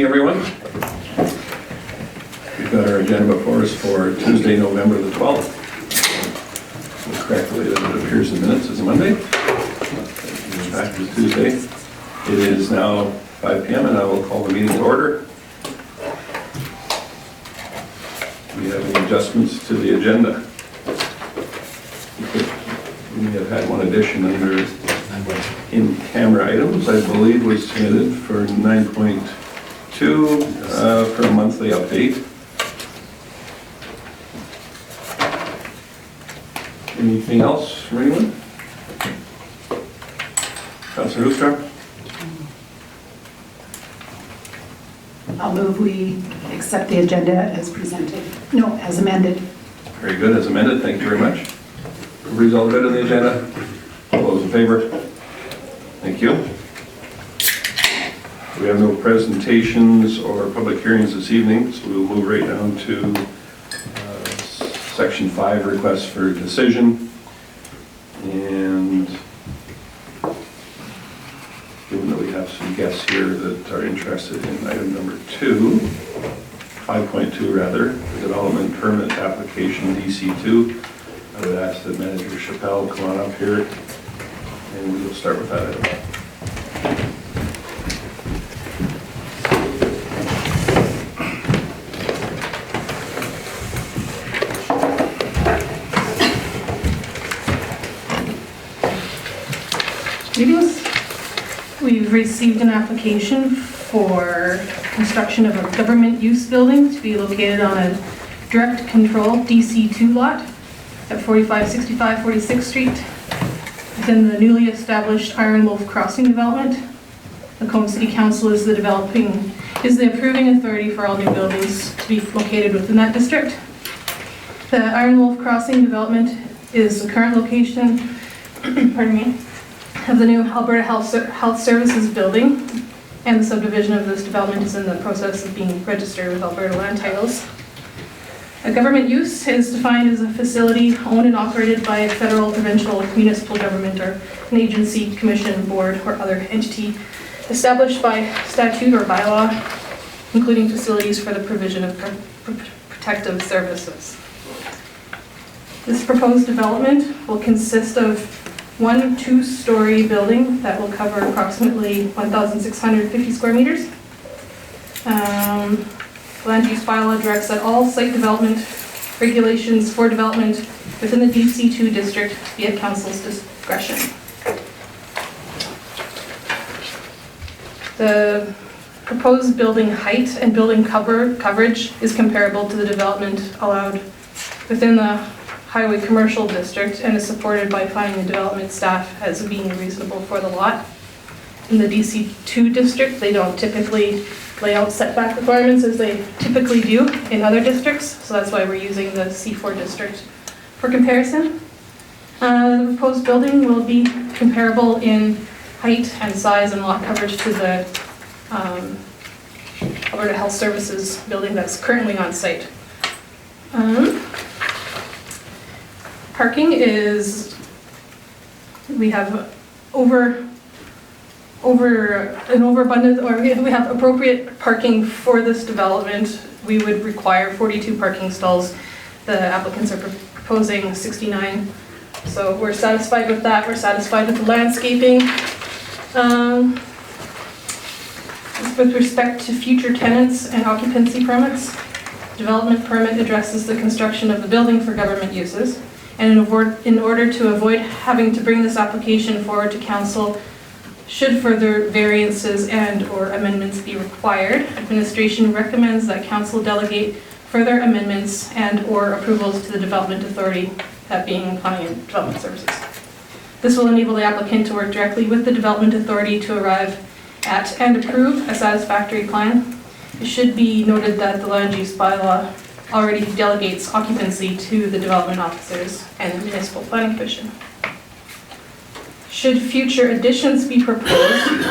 everyone. We've got our agenda before us for Tuesday, November the 12th. The correct way that it appears in minutes is Monday. In fact, it's Tuesday. It is now 5 p.m. and I will call the meeting to order. We have any adjustments to the agenda? We have had one addition under in-camera items, I believe, was submitted for 9.2 for a monthly update. Anything else from anyone? Councillor Hoekstra? I'll move we accept the agenda as presented. No, as amended. Very good, as amended. Thank you very much. Everybody's all good on the agenda? All those in favor? Thank you. We have no presentations or public hearings this evening, so we'll move right down to Section 5, requests for decision. And given that we have some guests here that are interested in item number 2, 5.2 rather, the development permit application DC2, I would ask that Manager Chappelle come on up here and we will start with that item. We've received an application for construction of a government use building to be located on a direct control DC2 lot at 4565 46th Street within the newly established Iron Wolf Crossing development. Lacombe City Council is the approving authority for all new buildings to be located within that district. The Iron Wolf Crossing development is the current location, pardon me, of the new Alberta Health Services building, and the subdivision of this development is in the process of being registered with Alberta land titles. A government use is defined as a facility owned and operated by a federal, provincial, municipal government, or an agency, commission, board, or other entity established by statute or bylaw, including facilities for the provision of protective services. This proposed development will consist of one 2-story building that will cover approximately 1,650 square meters. Land use bylaw directs that all site development regulations for development within the DC2 district be at council's discretion. The proposed building height and building coverage is comparable to the development allowed within the Highway Commercial District and is supported by finding the development staff as being reasonable for the lot. In the DC2 district, they don't typically lay out setback requirements as they typically do in other districts, so that's why we're using the C4 district for comparison. The proposed building will be comparable in height and size and lot coverage to the Alberta Health Services building that's currently on site. Parking is, we have an overabundance, or we have appropriate parking for this development. We would require 42 parking stalls. The applicants are proposing 69. So we're satisfied with that. We're satisfied with the landscaping. With respect to future tenants and occupancy permits, development permit addresses the construction of the building for government uses. And in order to avoid having to bring this application forward to council, should further variances and or amendments be required, administration recommends that council delegate further amendments and or approvals to the development authority, that being Planning and Development Services. This will enable the applicant to work directly with the development authority to arrive at and approve a satisfactory plan. It should be noted that the land use bylaw already delegates occupancy to the development officers and the municipal planning commission. Should future additions be proposed,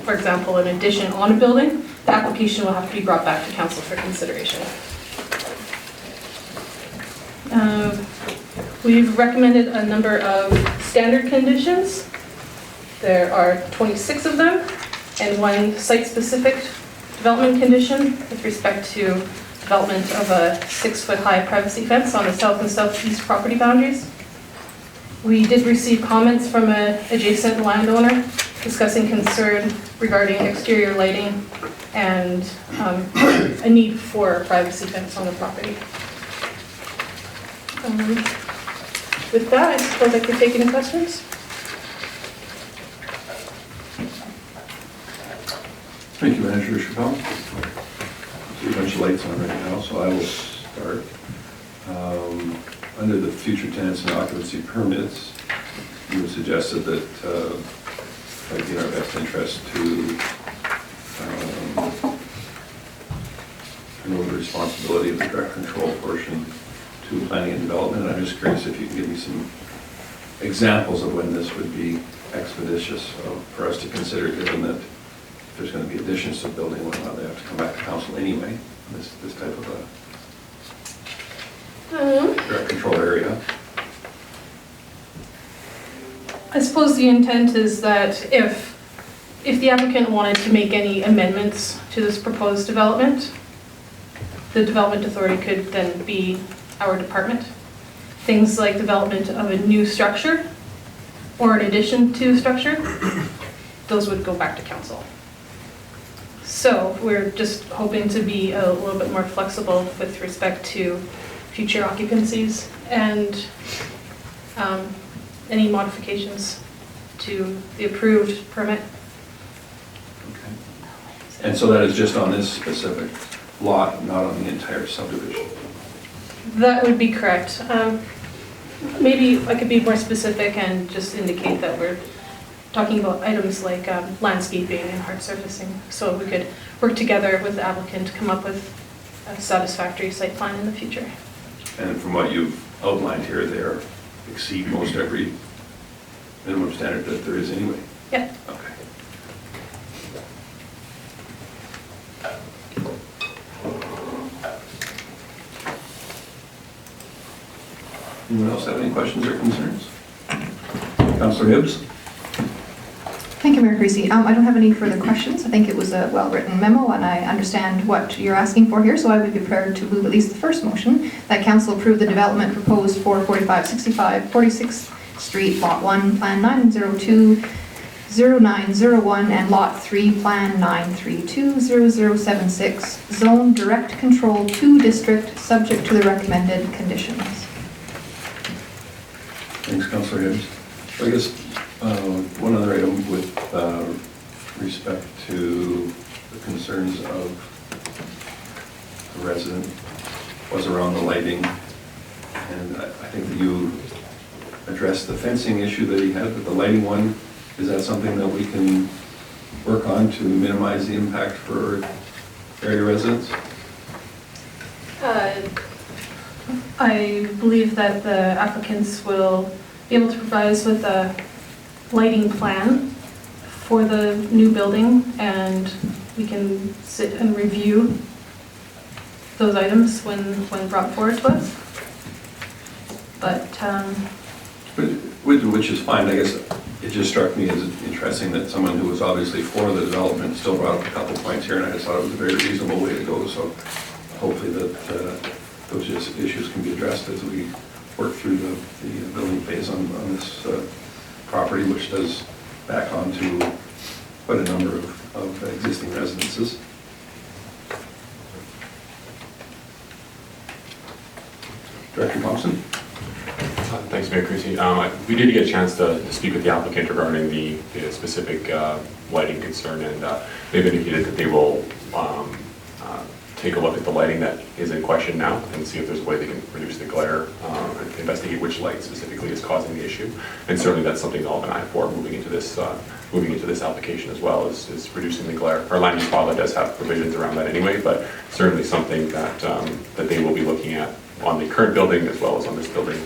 for example, an addition on a building, the application will have to be brought back to council for consideration. We've recommended a number of standard conditions. There are 26 of them, and one site-specific development condition with respect to development of a 6-foot-high privacy fence on the south and southeast property boundaries. We did receive comments from an adjacent landowner discussing concern regarding exterior lighting and a need for a privacy fence on the property. With that, I suppose I could take any questions? Thank you, Manager Chappelle. See a bunch of lights on right now, so I will start. Under the future tenants and occupancy permits, you suggested that it might be in our best interest to turn over the responsibility of the direct control portion to planning and development. I'm just curious if you can give me some examples of when this would be expeditious for us to consider, given that if there's going to be additions to the building, well, they have to come back to council anyway, this type of a direct control area. I suppose the intent is that if the applicant wanted to make any amendments to this proposed development, the development authority could then be our department. Things like development of a new structure or an addition to structure, those would go back to council. So we're just hoping to be a little bit more flexible with respect to future occupancies and any modifications to the approved permit. Okay. And so that is just on this specific lot, not on the entire subdivision? That would be correct. Maybe I could be more specific and just indicate that we're talking about items like landscaping and hard surfacing. So we could work together with the applicant to come up with a satisfactory site plan in the future. And from what you've outlined here, they exceed most every minimum standard that there is anyway? Yeah. Okay. Anyone else have any questions or concerns? Councillor Hibbs? Thank you, Mayor Creasy. I don't have any further questions. I think it was a well-written memo and I understand what you're asking for here, so I would be prepared to move at least the first motion, that council approve the development proposed for 4565 46th Street, Lot 1, Plan 902, 0901, and Lot 3, Plan 932, 0076, Zone Direct Control 2 District, subject to the recommended conditions. Thanks, Councillor Hibbs. I guess one other item with respect to the concerns of the resident was around the lighting. And I think that you addressed the fencing issue that he had, but the lighting one, is that something that we can work on to minimize the impact for area residents? I believe that the applicants will be able to provide us with a lighting plan for the new building, and we can sit and review those items when brought forward to us. But which is fine. I guess it just struck me as interesting that someone who was obviously for the development still brought up a couple points here, and I just thought it was a very reasonable way to go. So hopefully that those issues can be addressed as we work through the building phase on this property, which does back onto quite a number of existing residences. Director Thompson? Thanks, Mayor Creasy. We did get a chance to speak with the applicant regarding the specific lighting concern, and they've indicated that they will take a look at the lighting that is in question now and see if there's a way they can reduce the glare, and investigate which light specifically is causing the issue. And certainly that's something I'll have an eye for moving into this application as well, is reducing the glare. Our land use bylaw does have provisions around that anyway, but certainly something that that they will be looking at on the current building as well as on this building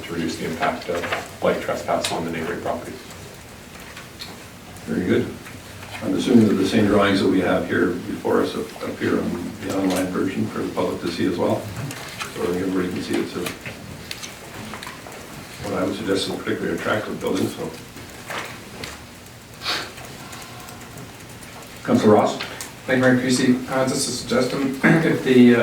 to reduce the impact of light trespass on the neighboring properties. Very good. I'm assuming that the same drawings that we have here before us appear on the online version for the public to see as well. So I think everybody can see it's what I would suggest is a particularly attractive building. So, Councillor Ross? Thank you, Mayor Creasy. Just a suggestion, if the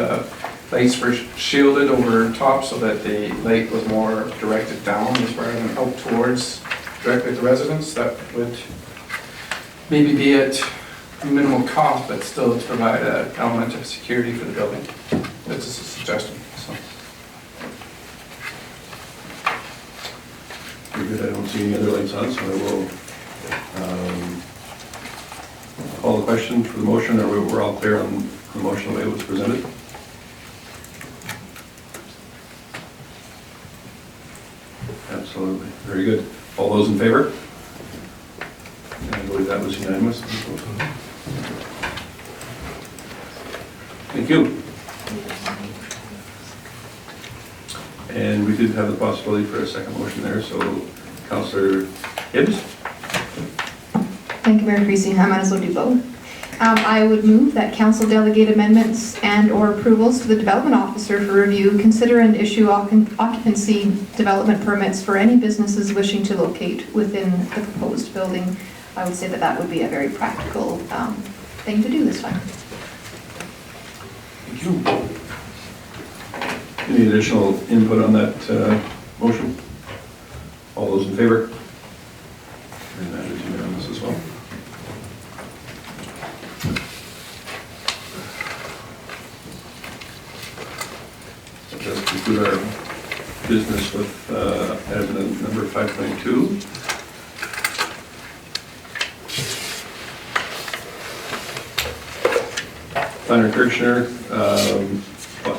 lights were shielded over top so that the light was more directed down as rather than out towards directly the residents, that would maybe be at minimal cost, but still to provide an element of security for the building. That's just a suggestion. So. Very good. I don't see any other lights on, so I will call the question for the motion. Or we're all clear on the motion the way it was presented? Absolutely. Very good. All those in favor? I believe that was unanimous. Thank you. And we did have the possibility for a second motion there, so Councillor Hibbs? Thank you, Mayor Creasy. I might as well do both. I would move that council delegate amendments and/or approvals to the development officer for review, consider and issue occupancy development permits for any businesses wishing to locate within the proposed building. I would say that that would be a very practical thing to do this time. Thank you. Any additional input on that motion? All those in favor? And that is unanimous as well. That does conclude our business with item number 5.2. Planner Kirchner,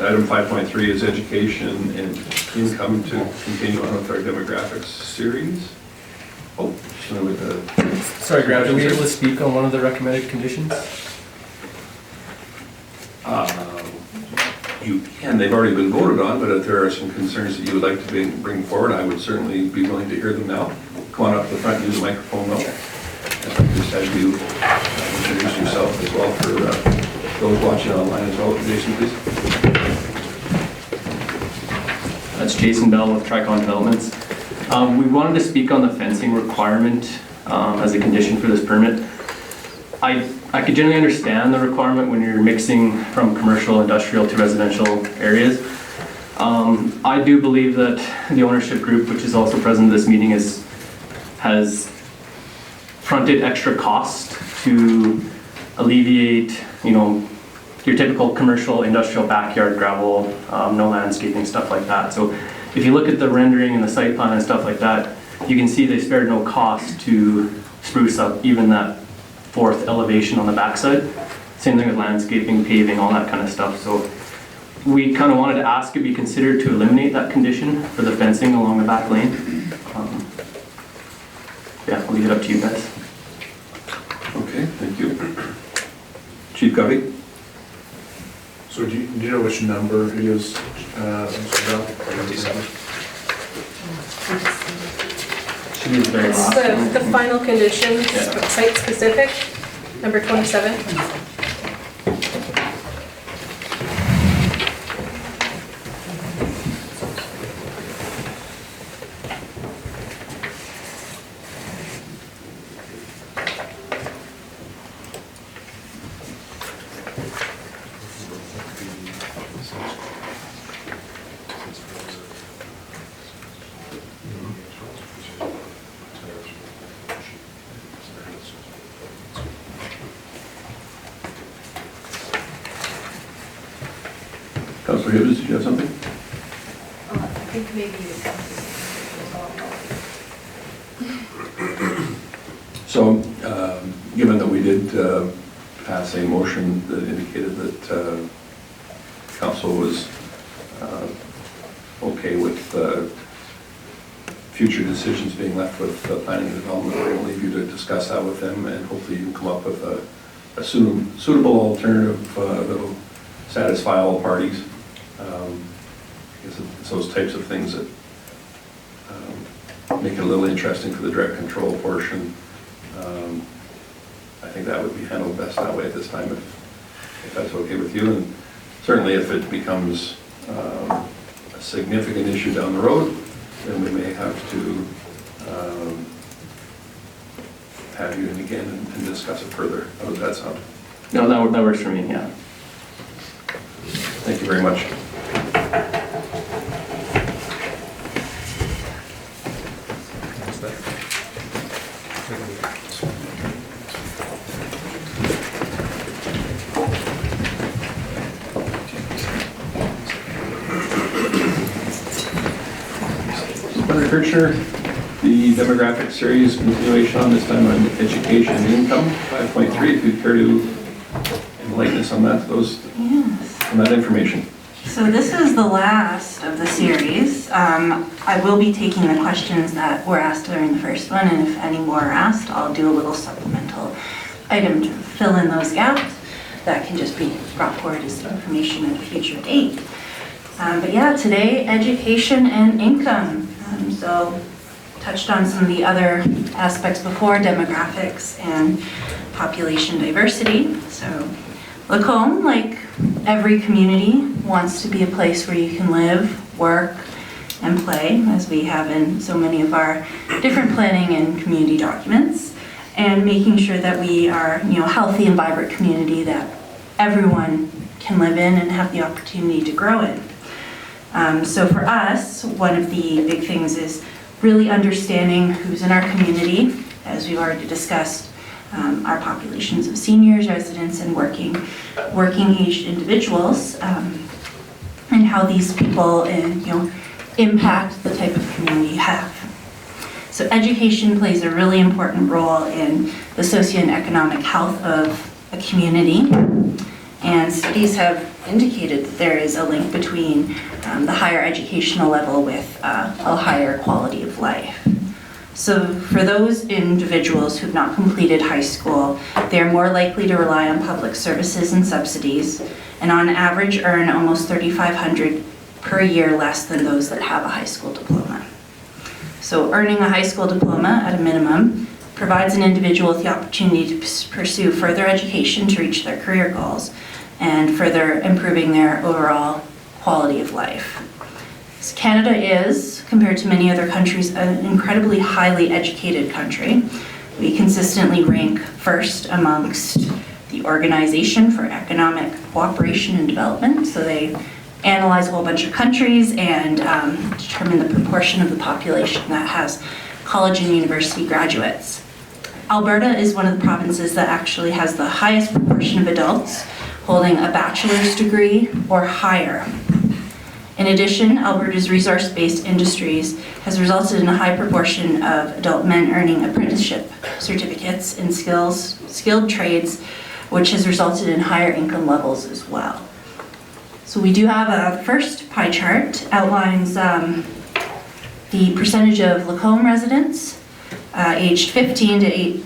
item 5.3 is education and income to continue on with our demographics series. Oh, so with the... Sorry, Grant, are we able to speak on one of the recommended conditions? You can, they've already been voted on, but if there are some concerns that you would like to bring forward, I would certainly be willing to hear them now. Come on up to the front, use the microphone now. And just have you introduce yourself as well for those watching online as well. Jason, please. That's Jason Bell with Tricon Developments. We wanted to speak on the fencing requirement as a condition for this permit. I could generally understand the requirement when you're mixing from commercial, industrial to residential areas. I do believe that the ownership group, which is also present at this meeting, has fronted extra cost to alleviate, your typical commercial, industrial backyard gravel, no landscaping, stuff like that. So if you look at the rendering and the site plan and stuff like that, you can see they spared no cost to spruce up even that fourth elevation on the backside. Same thing with landscaping, paving, all that kind of stuff. So we kind of wanted to ask it be considered to eliminate that condition for the fencing along the back lane. Yeah, I'll leave it up to you guys. Okay, thank you. Chief Covey? So do you know which number it is? Should be the very It's last one. the final condition, Yeah. site specific, number 27. Councillor Hibbs, did you have something? I think maybe So, given that we did pass a motion that indicated that council was okay with future decisions being left with planning and development, we're going to leave you to discuss that with them, and hopefully you can come up with a suitable alternative that will satisfy all parties. Because it's those types of things that make it a little interesting for the direct control portion. I think that would be handled best that way at this time, if that's okay with you. And certainly if it becomes a significant issue down the road, then we may have to have you in again and discuss it further. How does that sound? No, that works for me, yeah. Thank you very much. Senator Kirchner, the demographic series continuation on this time on education and income, 5.3, if you'd care to enlighten us on that, Yes. on that information. So this is the last of the series. I will be taking the questions that were asked during the first one, and if any more are asked, I'll do a little supplemental item to fill in those gaps. That can just be brought forward as information at a future date. But yeah, today, education and income. So touched on some of the other aspects before, demographics and population diversity. So Lacombe, like every community, wants to be a place where you can live, work, and play, as we have in so many of our different planning and community documents, and making sure that we are, a healthy and vibrant community that everyone can live in and have the opportunity to grow in. So for us, one of the big things is really understanding who's in our community, as we've already discussed, our populations of seniors, residents, and working-aged individuals, and how these people impact the type of community you have. So education plays a really important role in the socio and economic health of a community, and studies have indicated that there is a link between the higher educational level with a higher quality of life. So for those individuals who've not completed high school, they're more likely to rely on public services and subsidies, and on average earn almost $3,500 per year less than those that have a high school diploma. So earning a high school diploma at a minimum provides an individual with the opportunity to pursue further education to reach their career goals and further improving their overall quality of life. So Canada is, compared to many other countries, an incredibly highly educated country. We consistently rank first amongst the Organization for Economic Cooperation and Development. So they analyze a whole bunch of countries and determine the proportion of the population that has college and university graduates. Alberta is one of the provinces that actually has the highest proportion of adults holding a bachelor's degree or higher. In addition, Alberta's resource-based industries has resulted in a high proportion of adult men earning apprenticeship certificates in skilled trades, which has resulted in higher income levels as well. So we do have a first pie chart, outlines the percentage of Lacombe residents aged 15 to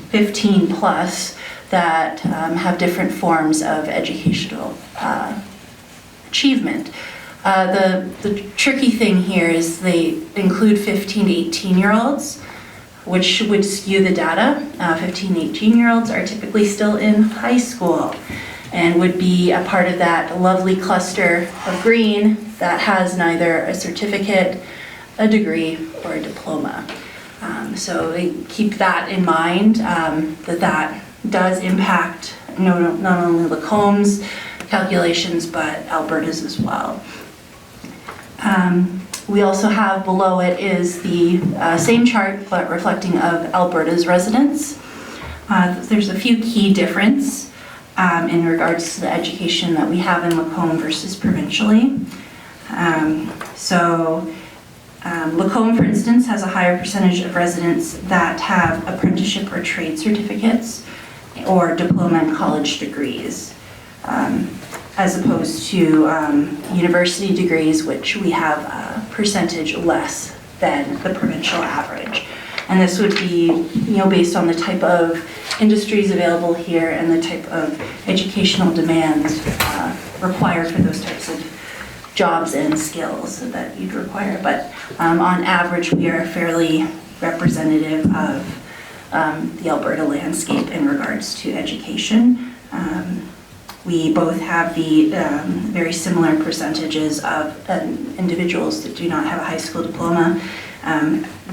15 plus that have different forms of educational achievement. The tricky thing here is they include 15 to 18-year-olds, which would skew the data. 15 to 18-year-olds are typically still in high school and would be a part of that lovely cluster of green that has neither a certificate, a degree, or a diploma. So keep that in mind, that does impact not only Lacombe's calculations, but Alberta's as well. We also have below it is the same chart, but reflecting of Alberta's residents. There's a few key differences in regards to the education that we have in Lacombe versus provincially. Lacombe, for instance, has a higher percentage of residents that have apprenticeship or trade certificates or diploma and college degrees, as opposed to university degrees, which we have a percentage less than the provincial average. And this would be, based on the type of industries available here and the type of educational demands required for those types of jobs and skills that you'd require. But on average, we are fairly representative of the Alberta landscape in regards to education. We both have the very similar percentages of individuals that do not have a high school diploma.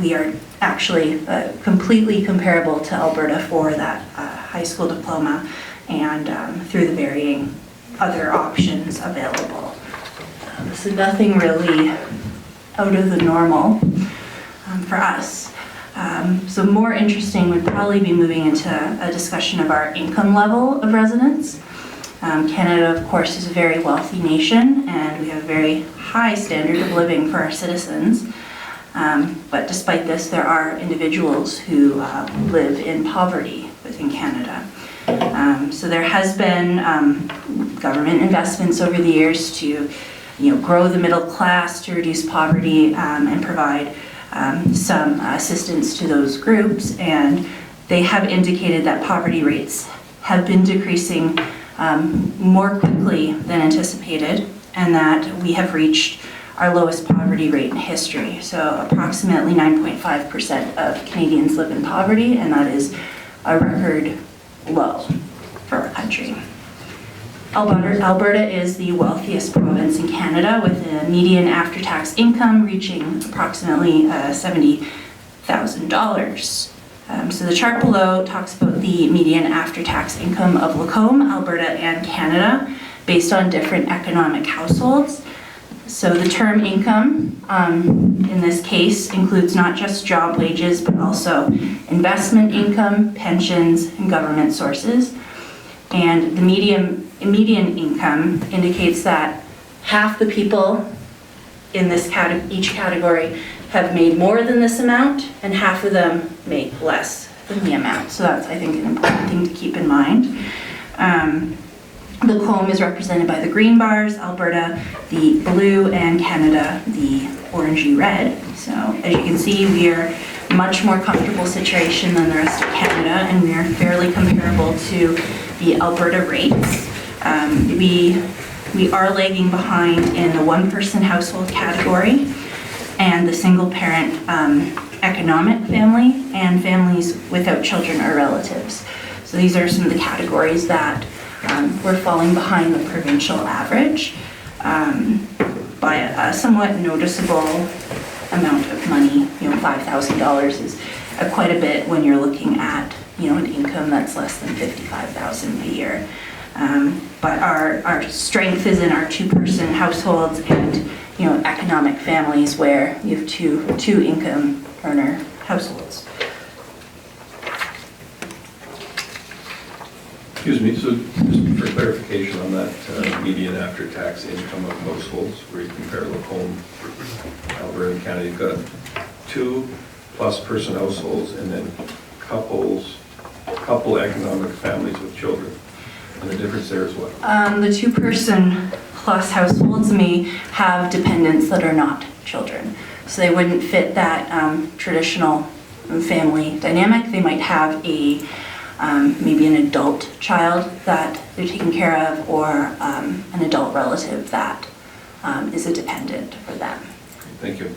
We are actually completely comparable to Alberta for that high school diploma, and through the varying other options available. So nothing really out of the normal for us. So more interesting would probably be moving into a discussion of our income level of residents. Canada, of course, is a very wealthy nation, and we have a very high standard of living for our citizens. But despite this, there are individuals who live in poverty within Canada. So there has been government investments over the years to, grow the middle class, to reduce poverty, and provide some assistance to those groups. And they have indicated that poverty rates have been decreasing more quickly than anticipated, and that we have reached our lowest poverty rate in history. So approximately 9.5% of Canadians live in poverty, and that is a record low for our country. Alberta is the wealthiest province in Canada, with a median after-tax income reaching approximately $70,000. So the chart below talks about the median after-tax income of Lacombe, Alberta, and Canada based on different economic households. So the term income, in this case, includes not just job wages, but also investment income, pensions, and government sources. And the median income indicates that half the people in this each category have made more than this amount, and half of them make less than the amount. So that's, I think, an important thing to keep in mind. Lacombe is represented by the green bars, Alberta the blue, and Canada the orangey red. So as you can see, we are much more comfortable situation than the rest of Canada, and we are fairly comparable to the Alberta rates. We are lagging behind in the one-person household category and the single-parent economic family and families without children or relatives. So these are some of the categories that we're falling behind the provincial average by a somewhat noticeable amount of money. $5,000 is quite a bit when you're looking at an income that's less than $55,000 a year. But our strength is in our two-person households and economic families where you have two income earner households. Excuse me, so just for clarification on that median after-tax income of households, where you compare Lacombe, Alberta, and Canada, you've got 2+ person households and then couple economic families with children. And the difference there is what? The two-person plus households may have dependents that are not children. So they wouldn't fit that traditional family dynamic. They might have maybe an adult child that they're taking care of, or an adult relative that is a dependent for them. Thank you.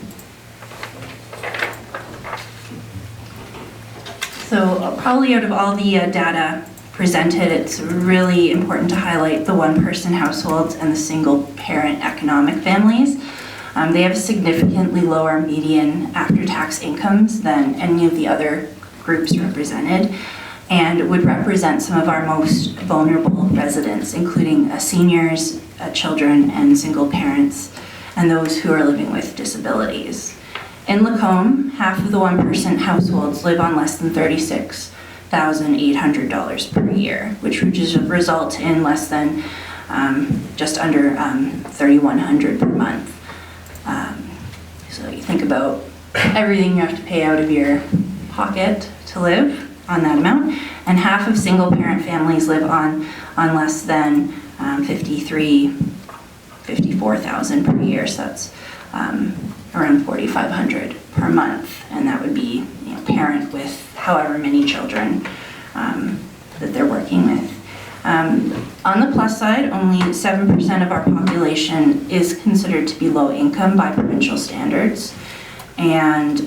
So probably out of all the data presented, it's really important to highlight the one-person households and the single-parent economic families. They have significantly lower median after-tax incomes than any of the other groups represented, and would represent some of our most vulnerable residents, including seniors, children, and single parents, and those who are living with disabilities. In Lacombe, half of the one-person households live on less than $36,800 per year, which would just result in less than just under $3,100 per month. So you think about everything you have to pay out of your pocket to live on that amount, and half of single-parent families live on less than $54,000 per year. So that's around $4,500 per month, and that would be parent with however many children that they're working with. On the plus side, only 7% of our population is considered to be low income by provincial standards, and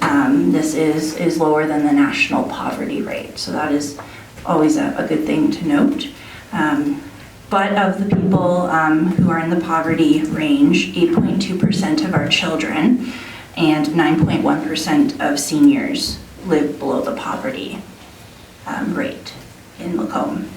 this is lower than the national poverty rate. So that is always a good thing to note. But of the people who are in the poverty range, 8.2% of our children and 9.1% of seniors live below the poverty rate in Lacombe.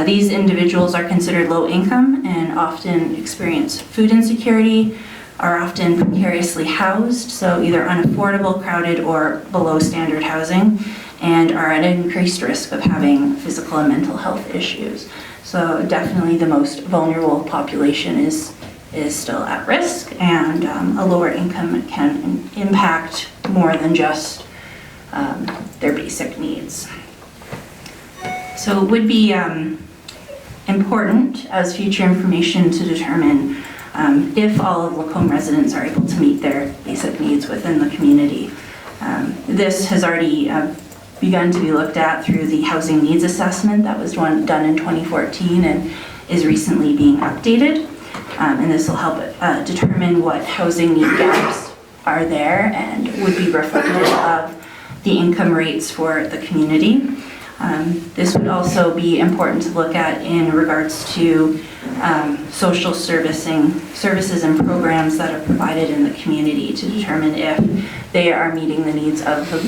These individuals are considered low income and often experience food insecurity, are often precariously housed, so either unaffordable, crowded, or below standard housing, and are at increased risk of having physical and mental health issues. So definitely the most vulnerable population is still at risk, and a lower income can impact more than just their basic needs. So it would be important as future information to determine if all of Lacombe residents are able to meet their basic needs within the community. This has already begun to be looked at through the housing needs assessment that was done in 2014 and is recently being updated. And this will help determine what housing need gaps are there and would be reflective of the income rates for the community. This would also be important to look at in regards to social services and programs that are provided in the community to determine if they are meeting the needs of the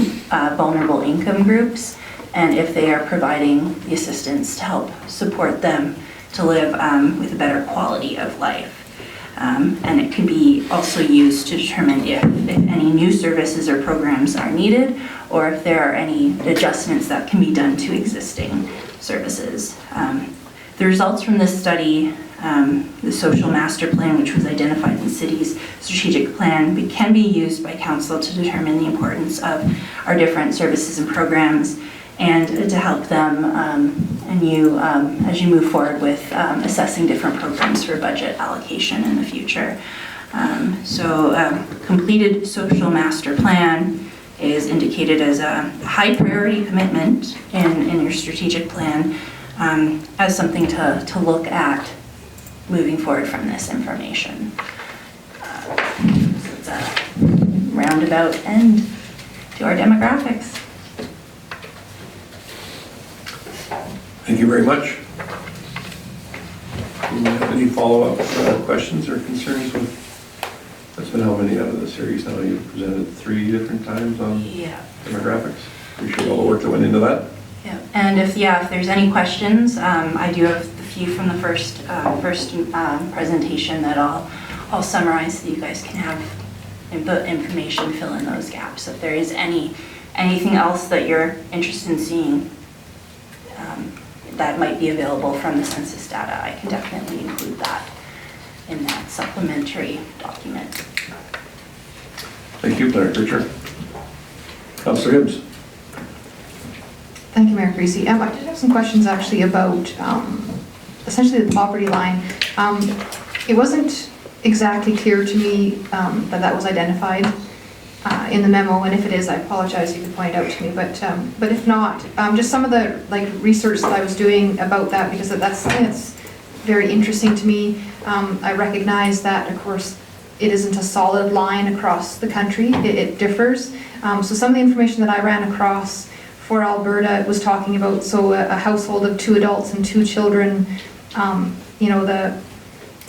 vulnerable income groups and if they are providing the assistance to help support them to live with a better quality of life. And it can be also used to determine if any new services or programs are needed or if there are any adjustments that can be done to existing services. The results from this study, the social master plan, which was identified in the city's strategic plan, can be used by council to determine the importance of our different services and programs and to help them and you as you move forward with assessing different programs for budget allocation in the future. Completed social master plan is indicated as a high priority commitment in your strategic plan as something to look at moving forward from this information. So it's a roundabout end to our demographics. Thank you very much. Do you have any follow-up questions or concerns with, that's been how many out of the series now? You've presented 3 different times on demographics. Appreciate all the work that went into that. Yeah, and if there's any questions, I do have a few from the first presentation that I'll summarize so you guys can have input information, fill in those gaps. If there is anything else that you're interested in seeing that might be available from the census data, I can definitely include that in that supplementary document. Thank you, Mayor Pritchard. Councillor Hibbs. Thank you, Mayor Creasy. I did have some questions actually about essentially the poverty line. It wasn't exactly clear to me that was identified in the memo, and if it is, I apologize, you can point it out to me, but if not, just some of the research that I was doing about that, because that's something that's very interesting to me. I recognize that, of course, it isn't a solid line across the country. It differs. So some of the information that I ran across for Alberta was talking about, so a household of 2 adults and 2 children,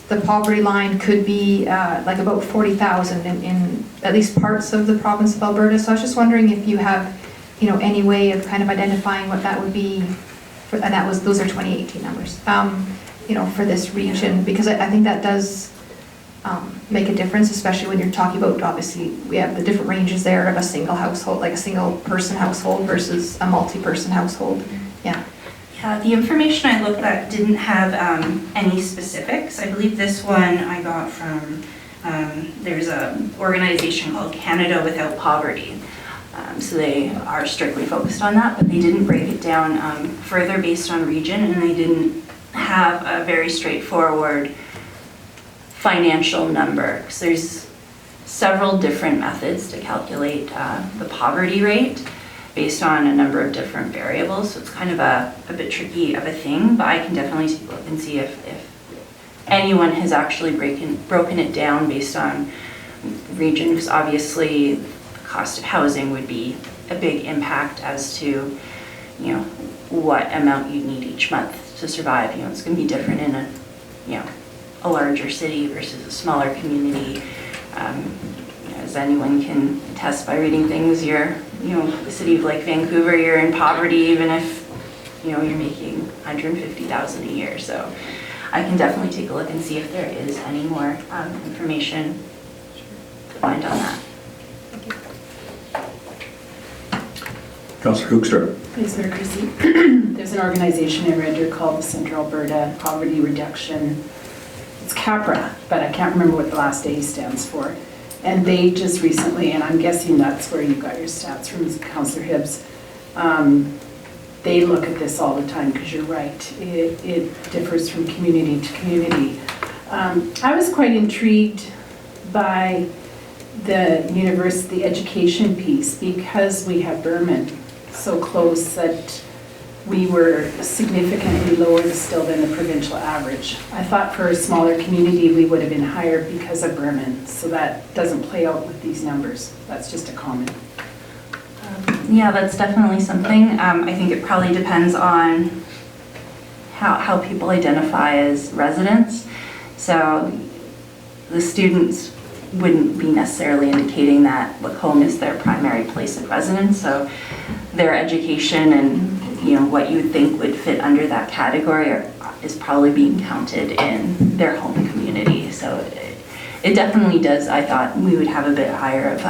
the poverty line could be about 40,000 in at least parts of the province of Alberta. So I was just wondering if you have, any way of kind of identifying what that would be, and those are 2018 numbers, for this region, because I think that does make a difference, especially when you're talking about, obviously, we have the different ranges there of a single household, like a single person household versus a multi-person household. Yeah. Yeah, the information I looked at didn't have any specifics. I believe this one I got from, there's an organization called Canada Without Poverty. So they are strictly focused on that, but they didn't break it down further based on region, and they didn't have a very straightforward financial number. Because there's several different methods to calculate the poverty rate based on a number of different variables, so it's kind of a bit tricky of a thing, but I can definitely take a look and see if anyone has actually broken it down based on region, because obviously the cost of housing would be a big impact as to, what amount you need each month to survive. It's going to be different in a larger city versus a smaller community. As anyone can attest by reading things, the city of Vancouver, you're in poverty even if you're making 150,000 a year. So I can definitely take a look and see if there is any more information to find on that. Councillor Hoekstra. Thanks, Mayor Chrissy. There's an organization in Red Deer called the Central Alberta Poverty Reduction. It's CAPRA, but I can't remember what the last A stands for. And they just recently, and I'm guessing that's where you got your stats from, Councillor Hibbs, they look at this all the time, because you're right, it differs from community to community. I was quite intrigued by the university education piece, because we have Berman so close that we were significantly lower still than the provincial average. I thought for a smaller community we would have been higher because of Berman, so that doesn't play out with these numbers. That's just a comment. Yeah, that's definitely something. I think it probably depends on how people identify as residents. So the students wouldn't be necessarily indicating that Lacombe is their primary place of residence. So their education and what you would think would fit under that category is probably being counted in their home community. So it definitely does. I thought we would have a bit higher of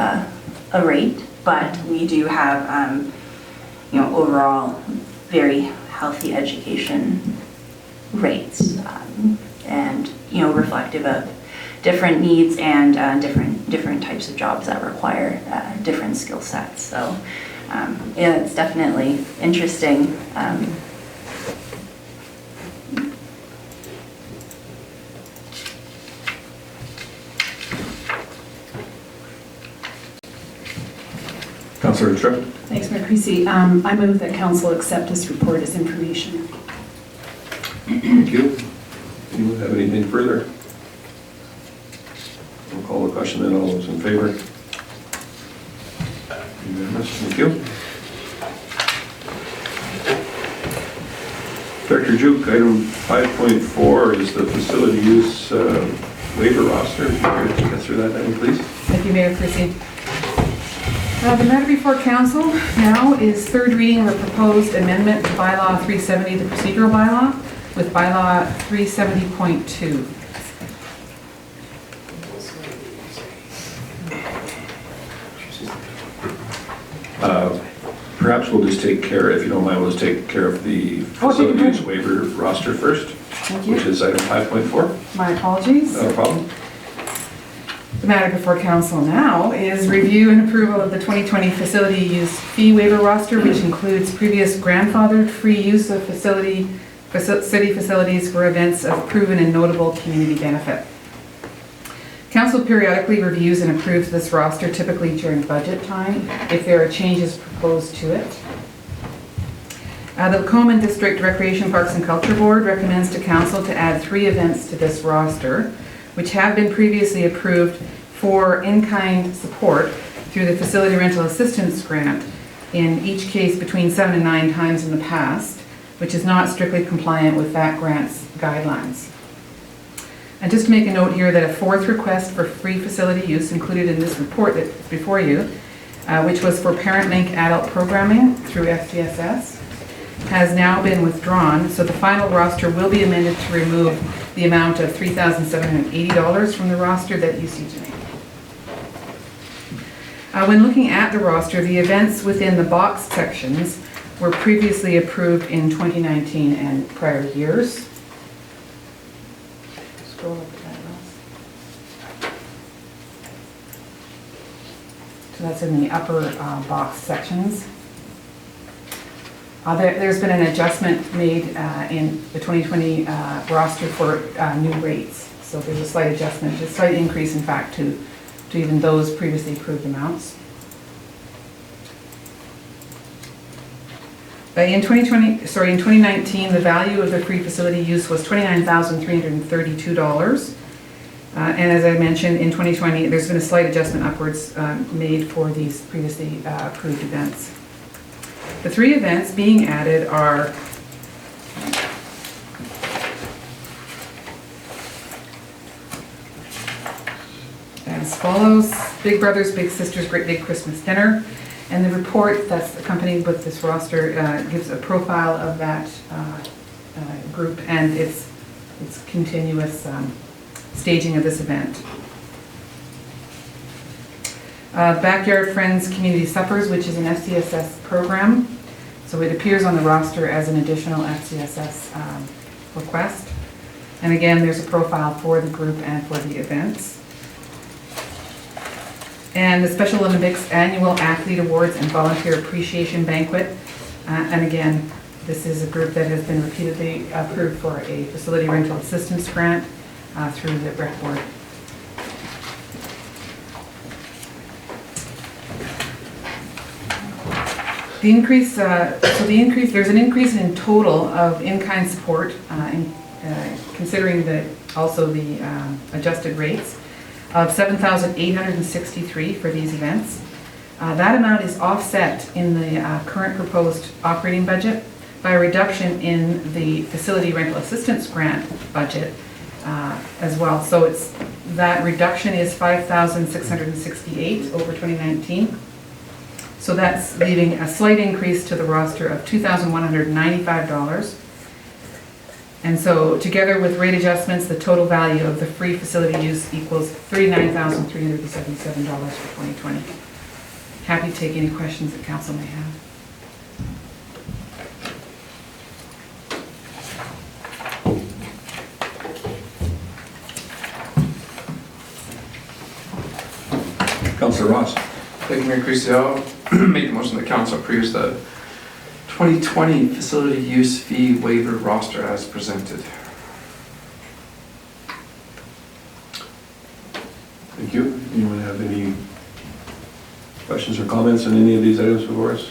a rate, but we do have overall very healthy education rates, and reflective of different needs and different types of jobs that require different skill sets. So yeah, it's definitely interesting. Councillor Hoekstra. Thanks, Mayor Creasy. I move that council accept this report as information. Thank you. Anyone have anything further? We'll call the question then. All those in favor? Unanimous. Thank you. Director Juke, item 5.4 is the facility use waiver roster. If you could get through that item, please. Thank you, Mayor Chrissy. The matter before council now is third reading of a proposed amendment to Bylaw 370, the procedural bylaw, with Bylaw 370.2. Perhaps we'll just take care, if you don't mind, we'll just take care of the facility use waiver roster first, Thank you. which is item 5.4. My apologies. Not a problem. The matter before council now is review and approval of the 2020 facility use fee waiver roster, which includes previous grandfathered free use of city facilities for events of proven and notable community benefit. Council periodically reviews and approves this roster, typically during budget time, if there are changes proposed to it. The Lacombe District Recreation Parks and Culture Board recommends to council to add 3 events to this roster, which have been previously approved for in-kind support through the Facility Rental Assistance Grant, in each case between 7 and 9 times in the past, which is not strictly compliant with that grant's guidelines. And just to make a note here that a 4th request for free facility use included in this report that's before you, which was for Parent Link adult programming through FTSS, has now been withdrawn, so the final roster will be amended to remove the amount of $3,780 from the roster that you see tonight. When looking at the roster, the events within the box sections were previously approved in 2019 and prior years. Scroll up to that last. So that's in the upper box sections. There's been an adjustment made in the 2020 roster for new rates. So there's a slight adjustment, a slight increase in fact to even those previously approved amounts. In 2019, the value of the free facility use was $29,332. And as I mentioned, in 2020, there's been a slight adjustment upwards made for these previously approved events. The 3 events being added are as follows: Big Brothers Big Sisters Great Big Christmas Dinner And the report that's accompanied with this roster gives a profile of that group and its continuous staging of this event. Backyard Friends Community Suppers, which is an FCSS program. So it appears on the roster as an additional FCSS request. And again, there's a profile for the group and for the events. And the Special Olympics Annual Athlete Awards and Volunteer Appreciation Banquet. And again, this is a group that has been repeatedly approved for a facility rental assistance grant through the rec board. There's an increase in total of in-kind support, considering also the adjusted rates, of $7,863 for these events. That amount is offset in the current proposed operating budget by a reduction in the facility rental assistance grant budget as well. So that reduction is $5,668 over 2019. So that's leaving a slight increase to the roster of $2,195. And so together with rate adjustments, the total value of the free facility use equals $39,377 for 2020. Happy to take any questions that council may have. Councillor Ross. Thank you, Mayor Creasy. I'll make the motion that council approves the 2020 facility use fee waiver roster as presented. Thank you. Anyone have any questions or comments on any of these items before us?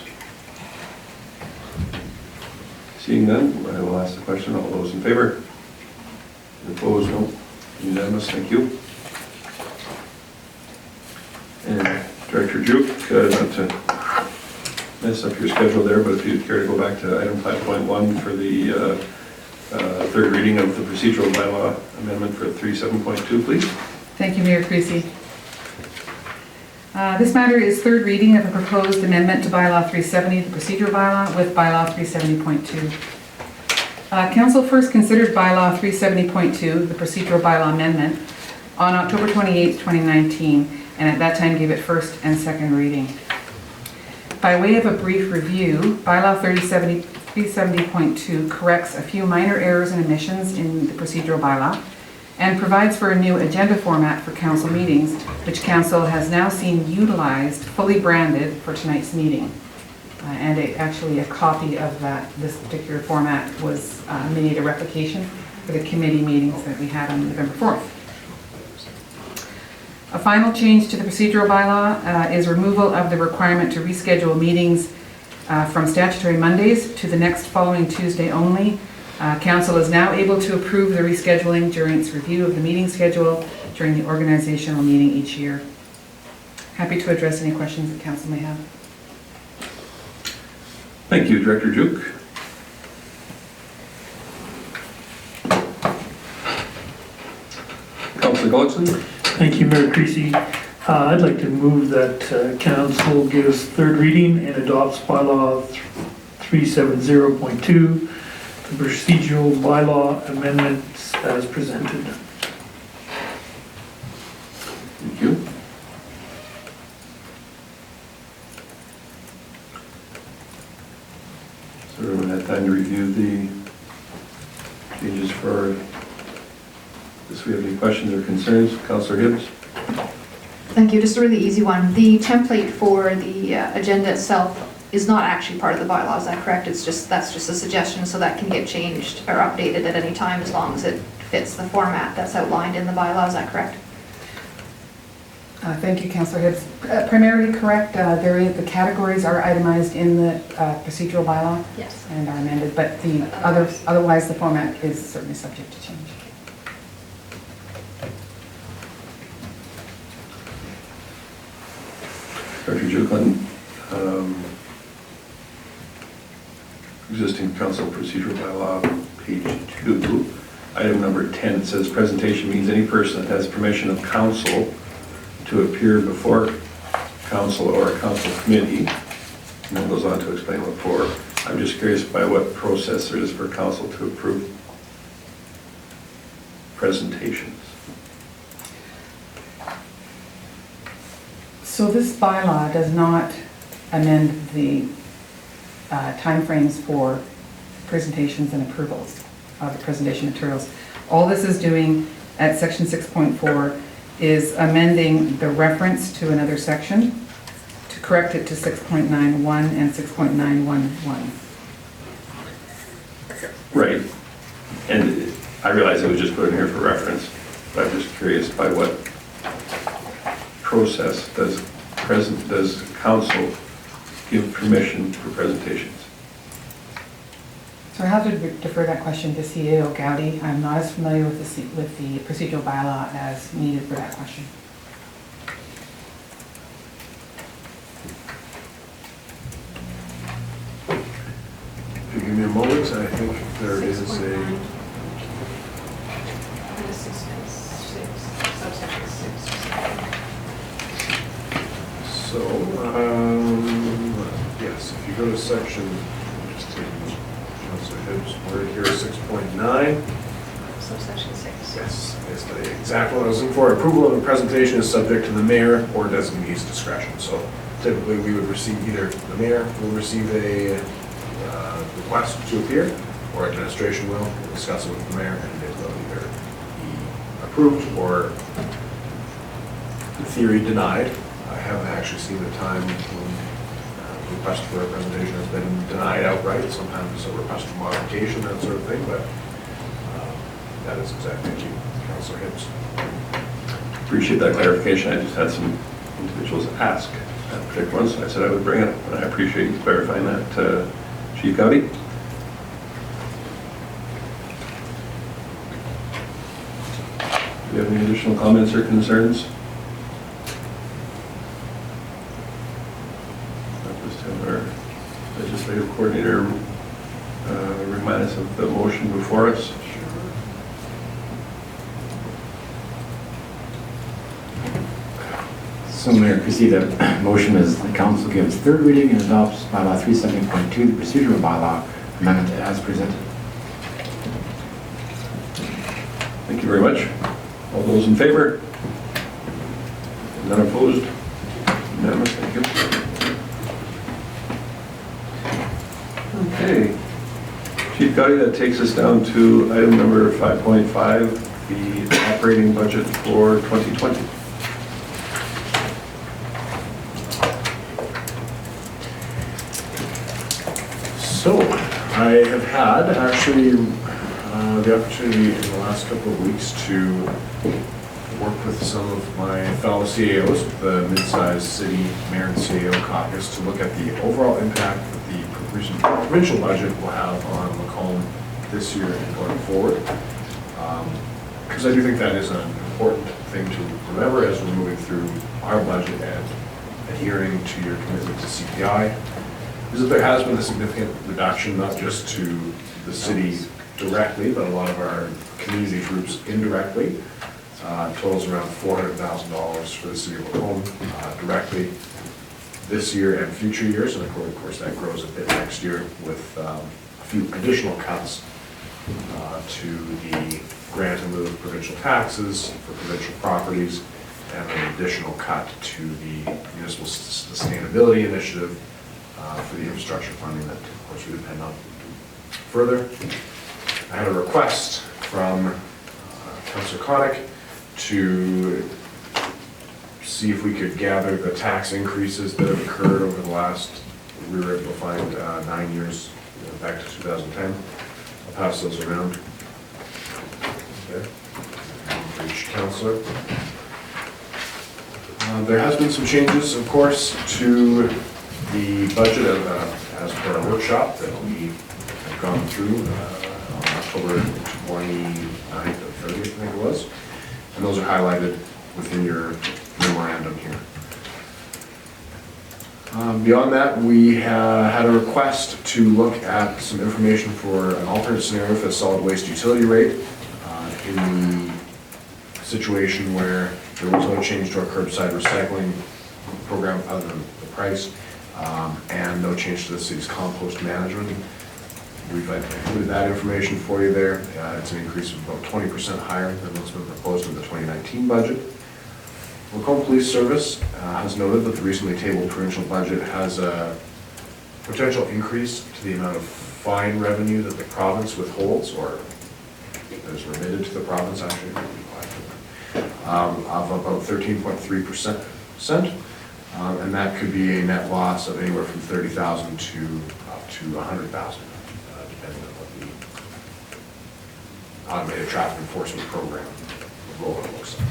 Seeing none, I will ask the question. All those in favor? Opposed? No. Unanimous. Thank you. And Director Juke, not to mess up your schedule there, but if you'd care to go back to item 5.1 for the third reading of the procedural bylaw amendment for 37.2, please. Thank you, Mayor Creasy. This matter is third reading of a proposed amendment to Bylaw 370, the procedural bylaw, with Bylaw 370.2. Council first considered Bylaw 370.2, the procedural bylaw amendment, on October 28, 2019, and at that time gave it first and second reading. By way of a brief review, Bylaw 370.2 corrects a few minor errors and omissions in the procedural bylaw and provides for a new agenda format for council meetings, which council has now seen utilized, fully branded for tonight's meeting. And actually a copy of this particular format was made a replication for the committee meetings that we had on November 4th. A final change to the procedural bylaw is removal of the requirement to reschedule meetings from statutory Mondays to the next following Tuesday only. Council is now able to approve the rescheduling during its review of the meeting schedule during the organizational meeting each year. Happy to address any questions that council may have. Thank you, Director Juke. Councillor Gullekson. Thank you, Mayor Creasy. I'd like to move that council gives third reading and adopts bylaw 370.2, the procedural bylaw amendments as presented. Thank you. So everyone had time to review the changes for. If we have any questions or concerns, Councillor Hibbs. Thank you. Just a really easy one. The template for the agenda itself is not actually part of the bylaw, is that correct? That's just a suggestion, so that can get changed or updated at any time as long as it fits the format that's outlined in the bylaw, is that correct? Thank you, Councillor Hibbs. Primarily correct. The categories are itemized in the procedural bylaw. Yes. And are amended, but otherwise the format is certainly subject to change. Dr. Juklin, existing council procedural bylaw, page 2, item number 10, it says presentation means any person that has permission of council to appear before council or a council committee And then goes on to explain what for. I'm just curious by what process there is for council to approve presentations. So this bylaw does not amend the timeframes for presentations and approvals of the presentation materials. All this is doing at section 6.4 is amending the reference to another section to correct it to 6.91 and 6.911. Right. And I realize it was just put in here for reference, but I'm just curious by what process does council give permission for presentations? So I have to defer that question to CAO Gowdy. I'm not as familiar with the procedural bylaw as needed for that question. If you give me a moment, I think there is a, so, yes, if you go to section, just taking Councillor Hibbs' word here, 6.9. Subsection 6. Yes, it's the exact one I was looking for. Approval of a presentation is subject to the mayor or designee's discretion. So typically we would receive, either the mayor will receive a request to appear, or administration will discuss it with the mayor, and it will either be approved or, in theory, denied. I haven't actually seen the time when a request for a presentation has been denied outright. Sometimes it's a request for modification, that sort of thing, but that is exactly what you, Councillor Hibbs. Appreciate that clarification. I just had some individuals ask that particular one, so I said I would bring it up, and I appreciate you clarifying that, Chief Gowdy. Do you have any additional comments or concerns? At this time, our legislative coordinator remind us of the motion before us. So Mayor Christie, the motion is the council gives third reading and adopts bylaw 370.2, the procedural bylaw amendment as presented. Thank you very much. All those in favor? None opposed? Unanimous, thank you. Okay. Chief Gowdy, that takes us down to item number 5.5, the operating budget for 2020. So, I have had actually the opportunity in the last couple of weeks to work with some of my fellow CAOs, the mid-sized city mayor and CAO caucus, to look at the overall impact that the provincial budget will have on Lacombe this year and going forward. Because I do think that is an important thing to remember as we're moving through our budget and adhering to your commitment to CPI. Is that there has been a significant reduction, not just to the city directly, but a lot of our community groups indirectly. Totals around $400,000 for the city of Lacombe directly this year and future years, and of course that grows a bit next year with a few additional cuts to the grant in lieu of provincial taxes for provincial properties, and an additional cut to the municipal sustainability initiative for the infrastructure funding that, of course, we depend on. Further, I had a request from Councillor Connick to see if we could gather the tax increases that have occurred over the last, we were able to find 9 years, back to 2010. I'll pass those around. Okay. For each councillor. There has been some changes, of course, to the budget as per our workshop that we have gone through on October 29th or 30th, I think it was. And those are highlighted within your memorandum here. Beyond that, we had a request to look at some information for an alternate scenario for the solid waste utility rate in the situation where there was no change to our curbside recycling program other than the price. and no change to the city's compost management. We've included that information for you there. It's an increase of about 20% higher than what's been proposed in the 2019 budget. Lacombe Police Service has noted that the recently tabled provincial budget has a potential increase to the amount of fine revenue that the province withholds, or is remitted to the province actually, of about 13.3%. And that could be a net loss of anywhere from 30,000 to up to 100,000, depending on what the automated traffic enforcement program rollout looks like.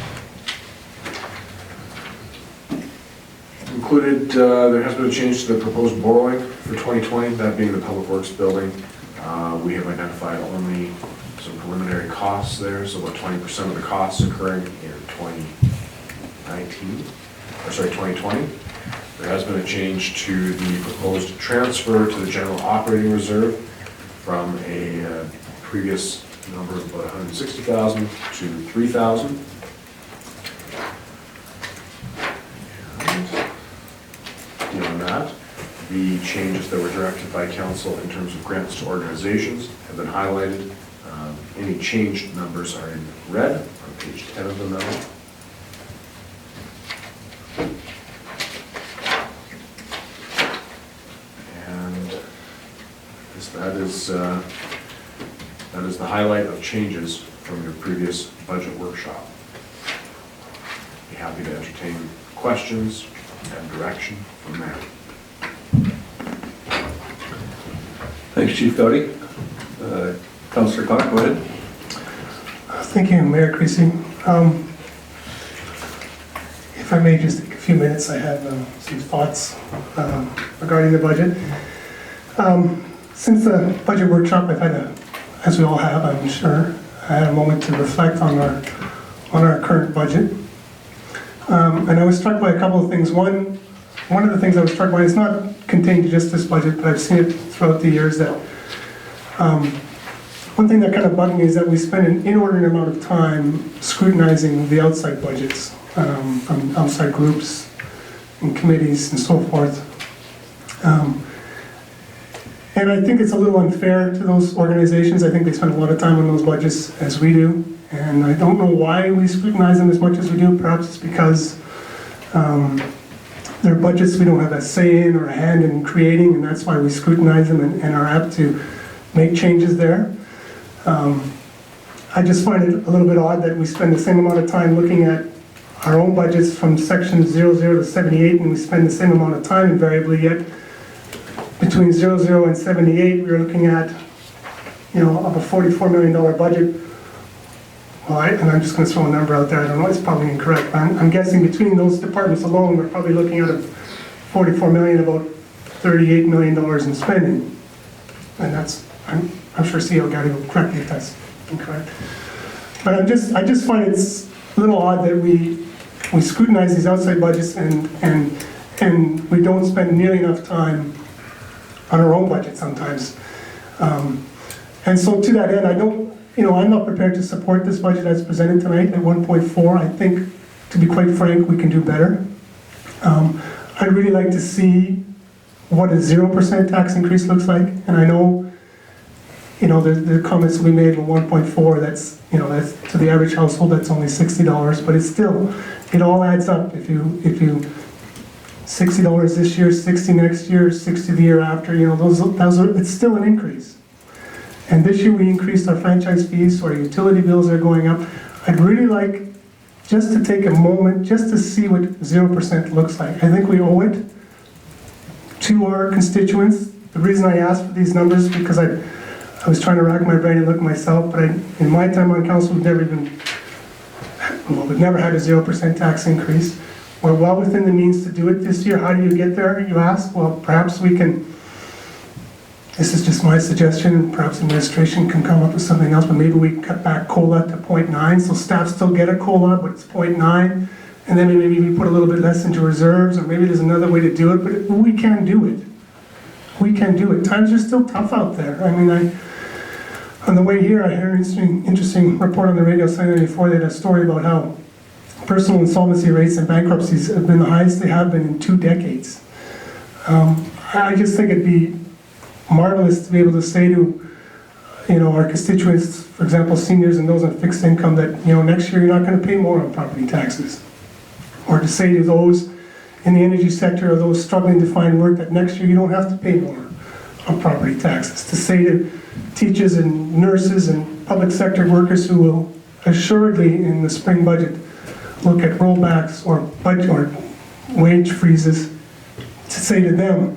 Included, there has been a change to the proposed borrowing for 2020, that being the Public Works building. We have identified only some preliminary costs there, so about 20% of the costs occurring in 2020. There has been a change to the proposed transfer to the general operating reserve from a previous number of about 160,000 to 3,000. Beyond that, the changes that were directed by council in terms of grants to organizations have been highlighted. Any changed numbers are in red on page 10 of the memo. And that is the highlight of changes from your previous budget workshop. Be happy to entertain questions and direction from there. Thanks, Chief Doughty. Councillor Clark, go ahead. Thank you, Mayor Creasy. If I may just take a few minutes, I have some thoughts regarding the budget. Since the budget workshop, I've had as we all have, I'm sure, I had a moment to reflect on our current budget. And I was struck by a couple of things. One of the things I was struck by is not contained to just this budget, but I've seen it throughout the years that one thing that kind of bugged me is that we spend an inordinate amount of time scrutinizing the outside budgets from outside groups and committees and so forth. And I think it's a little unfair to those organizations. I think they spend a lot of time on those budgets as we do. And I don't know why we scrutinize them as much as we do. Perhaps it's because they're budgets we don't have a say in or a hand in creating, and that's why we scrutinize them and are apt to make changes there. I just find it a little bit odd that we spend the same amount of time looking at our own budgets from section 00 to 78, and we spend the same amount of time invariably, yet between 00 and 78, we're looking at, of a $44 million budget. Well, and I'm just going to throw a number out there. I don't know, it's probably incorrect, but I'm guessing between those departments alone, we're probably looking at a $44 million, about $38 million in spending. And that's, I'm sure CEO Gowdy will correct me if that's incorrect. But I just find it's a little odd that we scrutinize these outside budgets and we don't spend nearly enough time on our own budget sometimes. And so to that end, I'm not prepared to support this budget as presented tonight at 1.4. I think, to be quite frank, we can do better. I'd really like to see what a 0% tax increase looks like. And I know, the comments we made were 1.4. That's to the average household, that's only $60. But it's still, it all adds up. If you $60 this year, 60 next year, 60 the year after, it's still an increase. And this year we increased our franchise fees, so our utility bills are going up. I'd really like just to take a moment just to see what 0% looks like. I think we owe it to our constituents. The reason I asked for these numbers is because I was trying to rack my brain and look myself, but in my time on council, we've never had a 0% tax increase. We're well within the means to do it this year. How do you get there, you ask? Well, perhaps we can. This is just my suggestion, perhaps administration can come up with something else, but maybe we cut back COLA to 0.9, so staff still get a COLA, but it's 0.9, and then maybe we put a little bit less into reserves, or maybe there's another way to do it, but we can do it. We can do it. Times are still tough out there. I mean, on the way here, I heard an interesting report on the radio Sunday before. They had a story about how personal insolvency rates and bankruptcies have been the highest they have been in 2 decades. I just think it'd be marvelous to be able to say to, our constituents, for example, seniors and those on fixed income, that, next year you're not gonna pay more on property taxes. Or to say to those in the energy sector or those struggling to find work that next year you don't have to pay more on property taxes. To say to teachers and nurses and public sector workers who will assuredly in the spring budget look at rollbacks or budget or wage freezes, to say to them,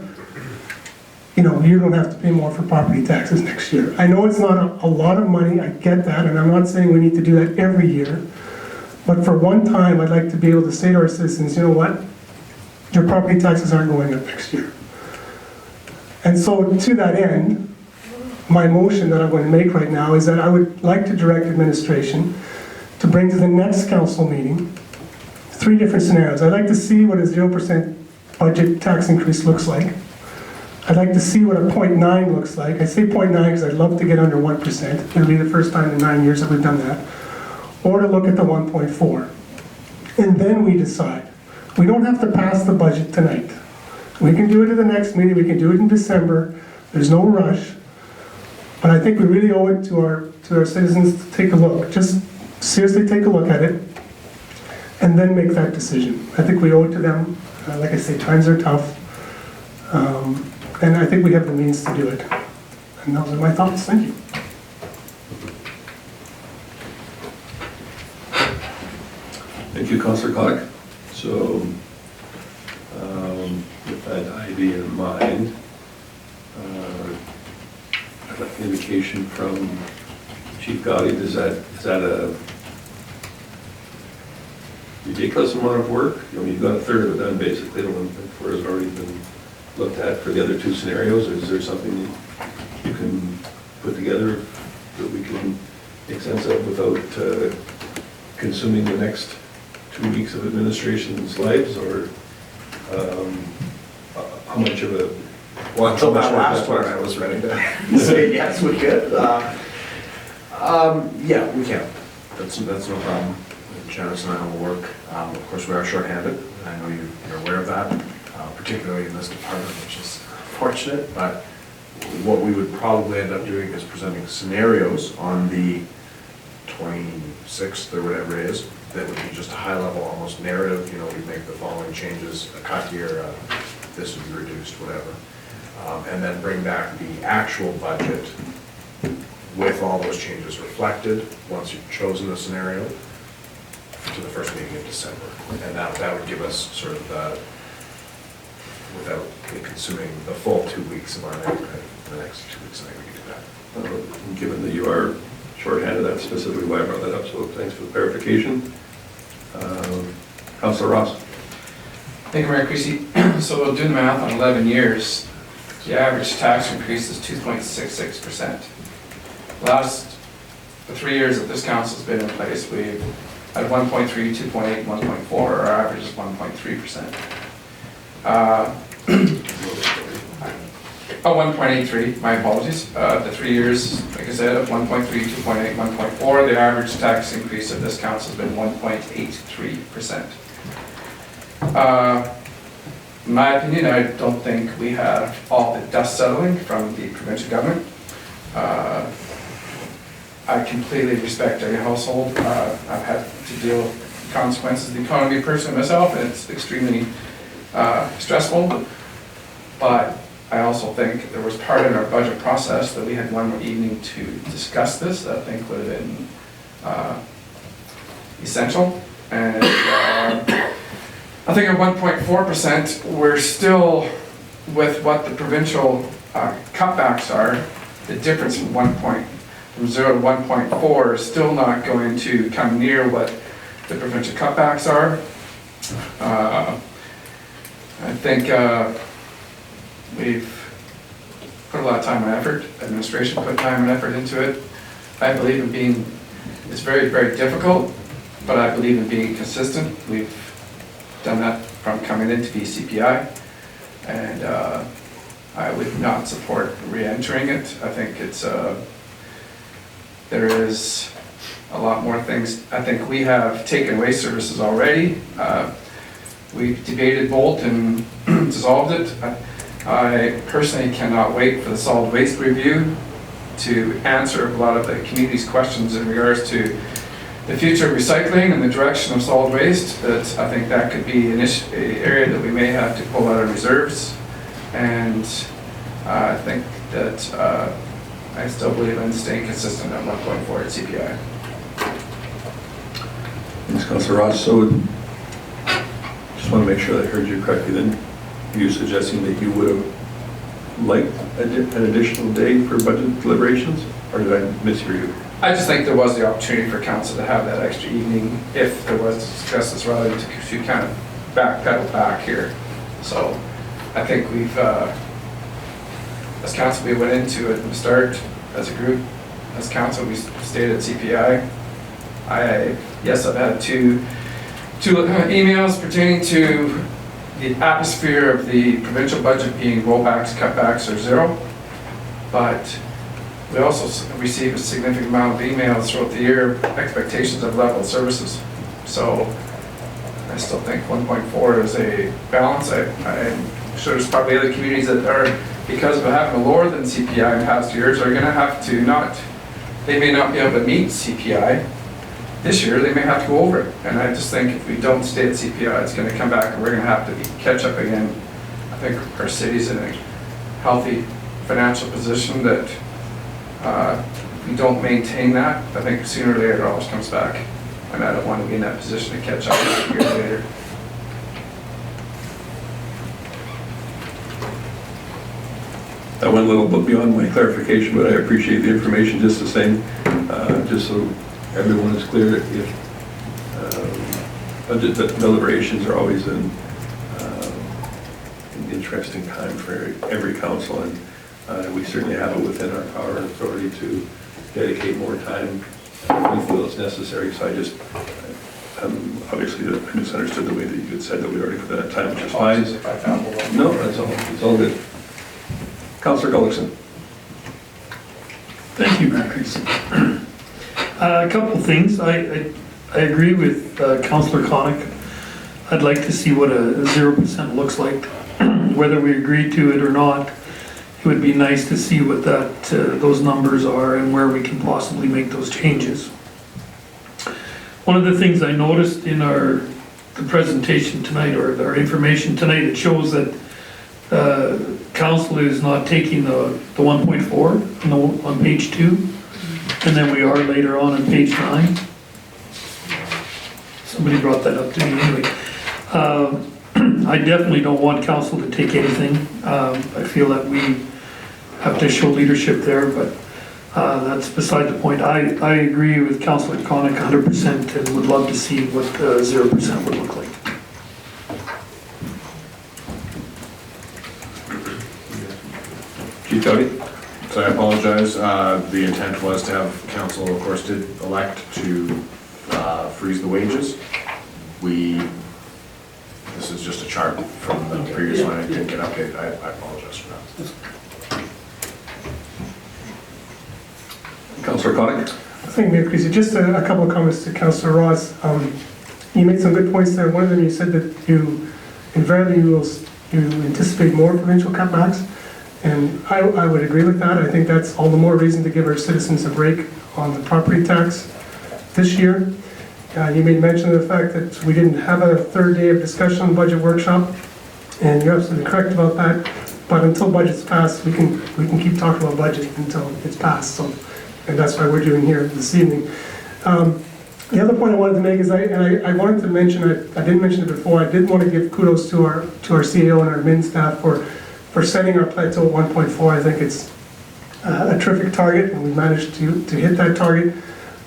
you don't have to pay more for property taxes next year. I know it's not a lot of money, I get that, and I'm not saying we need to do that every year, but for one time, I'd like to be able to say to our citizens, you know what? Your property taxes aren't going up next year. And so to that end, my motion that I'm going to make right now is that I would like to direct administration to bring to the next council meeting 3 different scenarios. I'd like to see what a 0% budget tax increase looks like. I'd like to see what a 0.9 looks like. I say 0.9 because I'd love to get under 1%. It'll be the first time in 9 years that we've done that. Or to look at the 1.4. And then we decide. We don't have to pass the budget tonight. We can do it at the next meeting, we can do it in December. There's no rush. But I think we really owe it to our citizens to take a look. Just seriously take a look at it and then make that decision. I think we owe it to them. Like I say, times are tough. And I think we have the means to do it. And those are my thoughts. Thank you. Thank you, Councillor Clark. So, with that idea in mind, I'd like an indication from Chief Gotti. Is that a ridiculous amount of work? You've got a third of it done basically. The 1.4 has already been looked at for the other 2 scenarios. Is there something you can put together that we can make sense of without consuming the next 2 weeks of administration's lives, or how much of a... Well, until that last one, I was ready to say yes, we could. Yeah, we can. That's no problem. Janice and I will work. Of course, we are shorthanded. I know you're aware of that, particularly in this department, which is fortunate. But what we would probably end up doing is presenting scenarios on the 26th or whatever it is. That would be just a high-level, almost narrative. We'd make the following changes: a cut here, this would be reduced, whatever, and then bring back the actual budget with all those changes reflected once you've chosen the scenario to the first meeting in December. And that would give us sort of the, without consuming the full 2 weeks of our night, the next 2 weeks, I think we can do that. Given that you are shorthanded, that's specifically why I brought that up, so thanks for the clarification. Councillor Ross. Thank you, Mayor Creasy. So doing the math on 11 years, the average tax increase is 2.66%. The 3 years that this council's been in place, we've had 1.3, 2.8, 1.4. Our average is 1.3%. 1.83, my apologies. The 3 years, like I said, of 1.3, 2.8, 1.4, the average tax increase of this council has been 1.83%. In my opinion, I don't think we have all the dust settling from the provincial government. I completely respect every household. I've had to deal with the consequences of the economy personally myself, and it's extremely stressful. But I also think there was part in our budget process that we had one more evening to discuss this that I think would have been essential. And I think at 1.4%, we're still, with what the provincial cutbacks are, the difference from 0 to 1.4 is still not going to come near what the provincial cutbacks are. I think we've put a lot of time and effort, administration put time and effort into it. I believe in being, it's very, very difficult, but I believe in being consistent. We've done that from coming into BCPI, and I would not support re-entering it. I think it's, there is a lot more things. I think we have taken away services already. We've debated Bolt and dissolved it. I personally cannot wait for the solid waste review to answer a lot of the community's questions in regards to the future of recycling and the direction of solid waste. That I think that could be an area that we may have to pull out of reserves. And I think that I still believe in staying consistent. I'm not going forward at CPI. Thanks, Councillor Ross. So just want to make sure that I heard you correctly then. You suggesting that you would have liked an additional day for budget deliberations, or did I mishear you? I just think there was the opportunity for council to have that extra evening if there was discussions rather than to kind of backpedal back here. So I think we've, as council, we went into it from the start as a group. As council, we stayed at CPI. Yes, I've had two emails pertaining to the atmosphere of the provincial budget being rollbacks, cutbacks, or zero. But we also receive a significant amount of emails throughout the year, expectations of level of services. So I still think 1.4 is a balance. I'm sure there's probably other communities that are, because of having a lower than CPI in past years, are going to have to they may not be able to meet CPI. This year, they may have to go over it. And I just think if we don't stay at CPI, it's going to come back and we're going to have to catch up again. I think our city's in a healthy financial position that if we don't maintain that, I think sooner or later it always comes back. And I don't want to be in that position to catch up a year later. That went a little bit beyond my clarification, but I appreciate the information just the same. Just so everyone is clear, if budget deliberations are always an interesting time for every council, and we certainly have it within our power and authority to dedicate more time if we feel it's necessary. So I just, obviously I misunderstood the way that you had said that we already put that time, which is fine. No, that's all. It's all good. Councillor Gullekson. Thank you, Mayor Creasy. A couple of things. I agree with Councillor Connick. I'd like to see what a 0% looks like. Whether we agree to it or not, it would be nice to see what those numbers are and where we can possibly make those changes. One of the things I noticed in the presentation tonight, or our information tonight, it shows that council is not taking the 1.4 on page 2, and then we are later on page 9. Somebody brought that up to me anyway. I definitely don't want council to take anything. I feel that we have to show leadership there, but that's beside the point. I agree with Councillor Connick 100% and would love to see what 0% would look like. Chief Dowdy? So I apologize. The intent was to have council, of course, did elect to freeze the wages. This is just a chart from the previous one. I didn't get updated. I apologize for that. Councillor Connick? Thank you, Mayor Creasy. Just a couple of comments to Councillor Ross. You made some good points there. One of them, you said that you invariably you anticipate more provincial cutbacks, and I would agree with that. I think that's all the more reason to give our citizens a break on the property tax this year. You made mention of the fact that we didn't have a third day of discussion on the budget workshop, and you're absolutely correct about that. But until budget's passed, we can keep talking about budget until it's passed. So, and that's why we're doing here this evening. The other point I wanted to make is I wanted to mention, I didn't mention it before, I did want to give kudos to our CAO and our admin staff for setting our plateau at 1.4. I think it's a terrific target, and we managed to hit that target.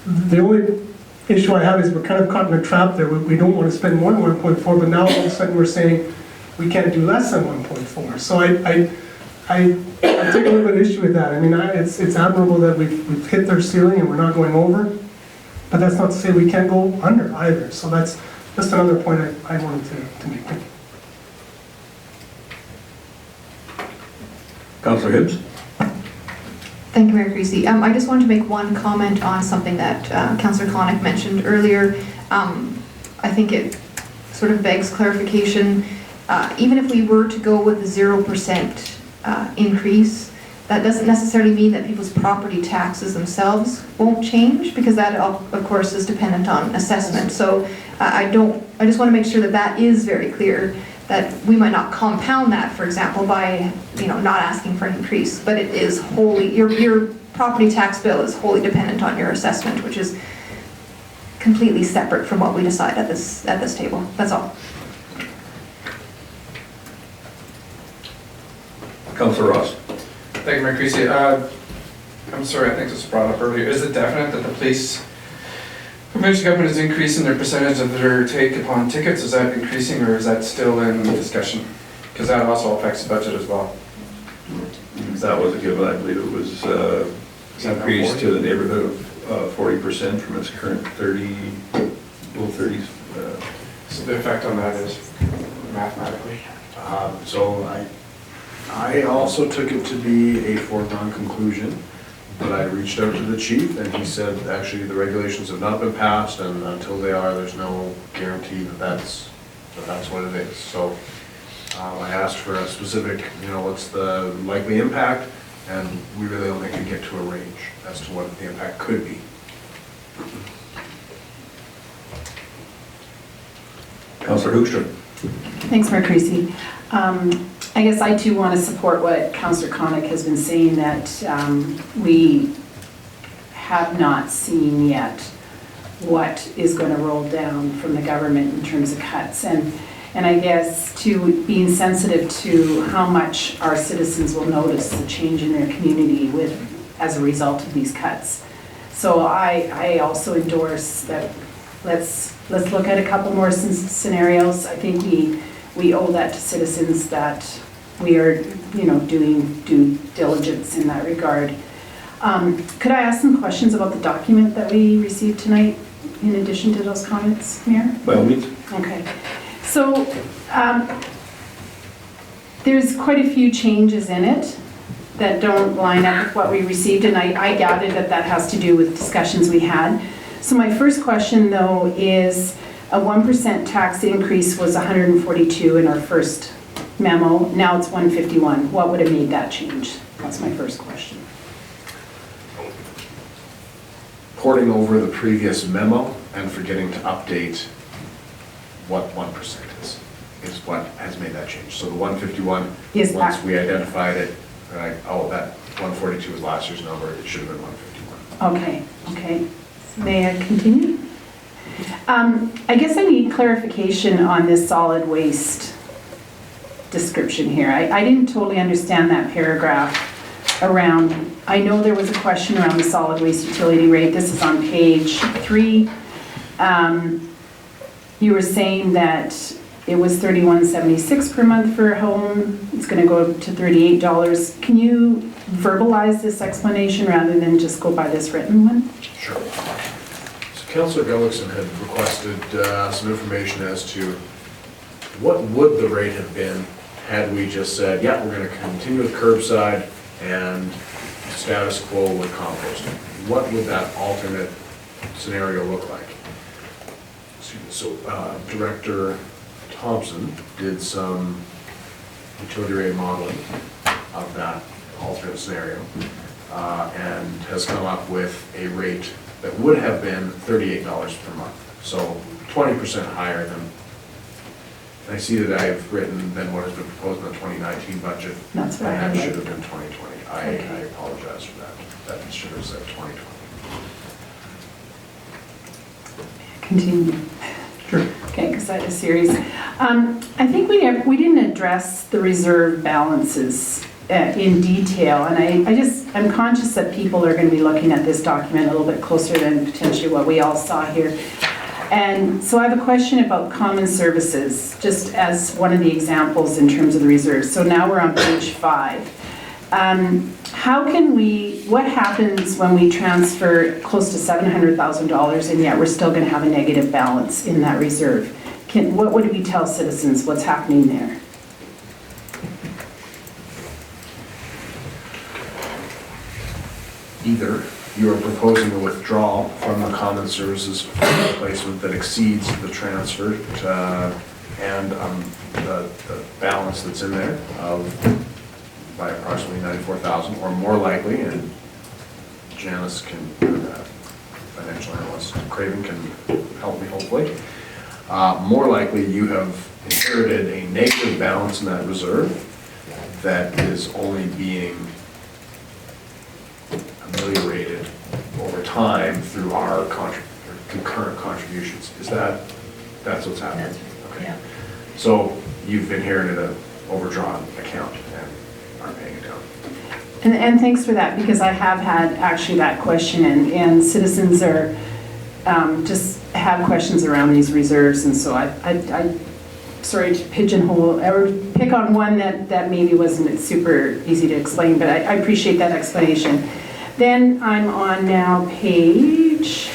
The only issue I have is we're kind of caught in a trap there. We don't want to spend more than 1.4, but now all of a sudden we're saying we can't do less than 1.4. So I take a little bit of issue with that. I mean, it's admirable that we've hit their ceiling and we're not going over, but that's not to say we can't go under either. So that's just another point I wanted to make. Councillor Hibbs? Thank you, Mayor Creasy. I just wanted to make one comment on something that Councillor Connick mentioned earlier. I think it sort of begs clarification. even if we were to go with the 0% increase, that doesn't necessarily mean that people's property taxes themselves won't change, because that, of course, is dependent on assessment. So I just want to make sure that that is very clear, that we might not compound that, for example, by, not asking for an increase, but it is wholly, your property tax bill is wholly dependent on your assessment, which is completely separate from what we decide at this table. That's all. Councillor Ross. Thank you, Mayor Creasy. I'm sorry, I think this was brought up earlier. Is it definite that the police, provincial government is increasing their percentage of their take upon tickets? Is that increasing, or is that still in discussion? Because that also affects the budget as well. That was a given. I believe it was increased to the neighborhood of 40% from its current 30, low 30s. So the effect on that is mathematically? So I also took it to be a foregone conclusion, but I reached out to the chief and he said, actually, the regulations have not been passed, and until they are, there's no guarantee that that's what it is. So I asked for a specific, what's the likely impact, and we really only could get to a range as to what the impact could be. Councillor Hoekstra. Thanks, Mayor Creasy. I guess I too want to support what Councillor Connick has been saying, that we have not seen yet what is going to roll down from the government in terms of cuts. And I guess to being sensitive to how much our citizens will notice the change in their community as a result of these cuts. So I also endorse that let's look at a couple more scenarios. I think we owe that to citizens, that we are, doing due diligence in that regard. Could I ask some questions about the document that we received tonight, in addition to those comments, Mayor? By all means. Okay. So there's quite a few changes in it that don't line up with what we received, and I gathered that has to do with discussions we had. So my first question, though, is a 1% tax increase was 142 in our first memo. Now it's 151. What would have made that change? That's my first question. Porting over the previous memo and forgetting to update what 1% is what has made that change. So the 151, once we identified it, that 142 was last year's number, it should have been 151. Okay. May I continue? I guess I need clarification on this solid waste description here. I didn't totally understand that paragraph around, I know there was a question around the solid waste utility rate. This is on page 3. You were saying that it was $31.76 per month for a home. It's going to go up to $38. Can you verbalize this explanation rather than just go by this written one? Sure. So Councillor Gullekson had requested some information as to what would the rate have been had we just said, yeah, we're going to continue with curbside and status quo with composting. What would that alternate scenario look like? So Director Thompson did some utility rate modeling of that alternate scenario and has come up with a rate that would have been $38 per month. So 20% higher than, I see that I've written than what has been proposed in the 2019 budget. That's right. And that should have been 2020. I apologize for that. That should have said 2020. Continue. Sure. Okay, because that is serious. I think we didn't address the reserve balances in detail, and I'm conscious that people are going to be looking at this document a little bit closer than potentially what we all saw here. And so I have a question about common services, just as one of the examples in terms of the reserves. So now we're on page 5. What happens when we transfer close to $700,000 and yet we're still going to have a negative balance in that reserve? What would we tell citizens what's happening there? Either you are proposing a withdrawal from the common services replacement that exceeds the transfer and the balance that's in there of by approximately 94,000, or more likely, and Janice can, financial analyst Craven can help me hopefully, more likely you have inherited a negative balance in that reserve that is only being ameliorated over time through our concurrent contributions. That's what's happening? Okay. Yeah. So you've inherited an overdrawn account and aren't paying it down. And thanks for that, because I have had actually that question, and citizens are, just have questions around these reserves, and so I sorry to pigeonhole, or pick on one that maybe wasn't super easy to explain, but I appreciate that explanation. Then I'm on now page,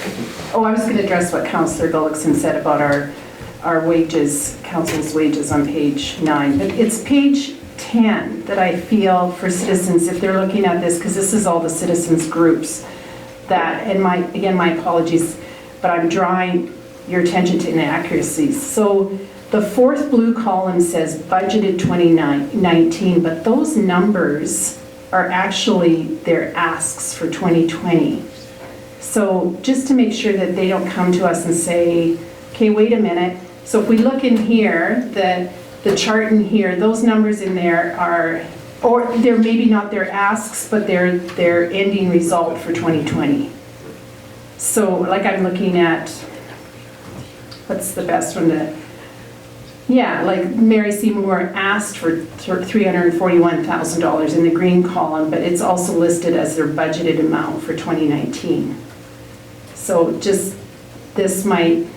I was going to address what Councillor Gullekson said about our wages, council's wages on page 9, but it's page 10 that I feel for citizens, if they're looking at this, because this is all the citizens groups that, and my apologies, but I'm drawing your attention to inaccuracies. So the fourth blue column says budgeted 2019, but those numbers are actually their asks for 2020. So just to make sure that they don't come to us and say, okay, wait a minute. So if we look in here, the chart in here, those numbers in there are, or they're maybe not their asks, but they're ending result for 2020. So like I'm looking at, what's the best one to, yeah, like Mary Seymour asked for $341,000 in the green column, but it's also listed as their budgeted amount for 2019. So just, this might,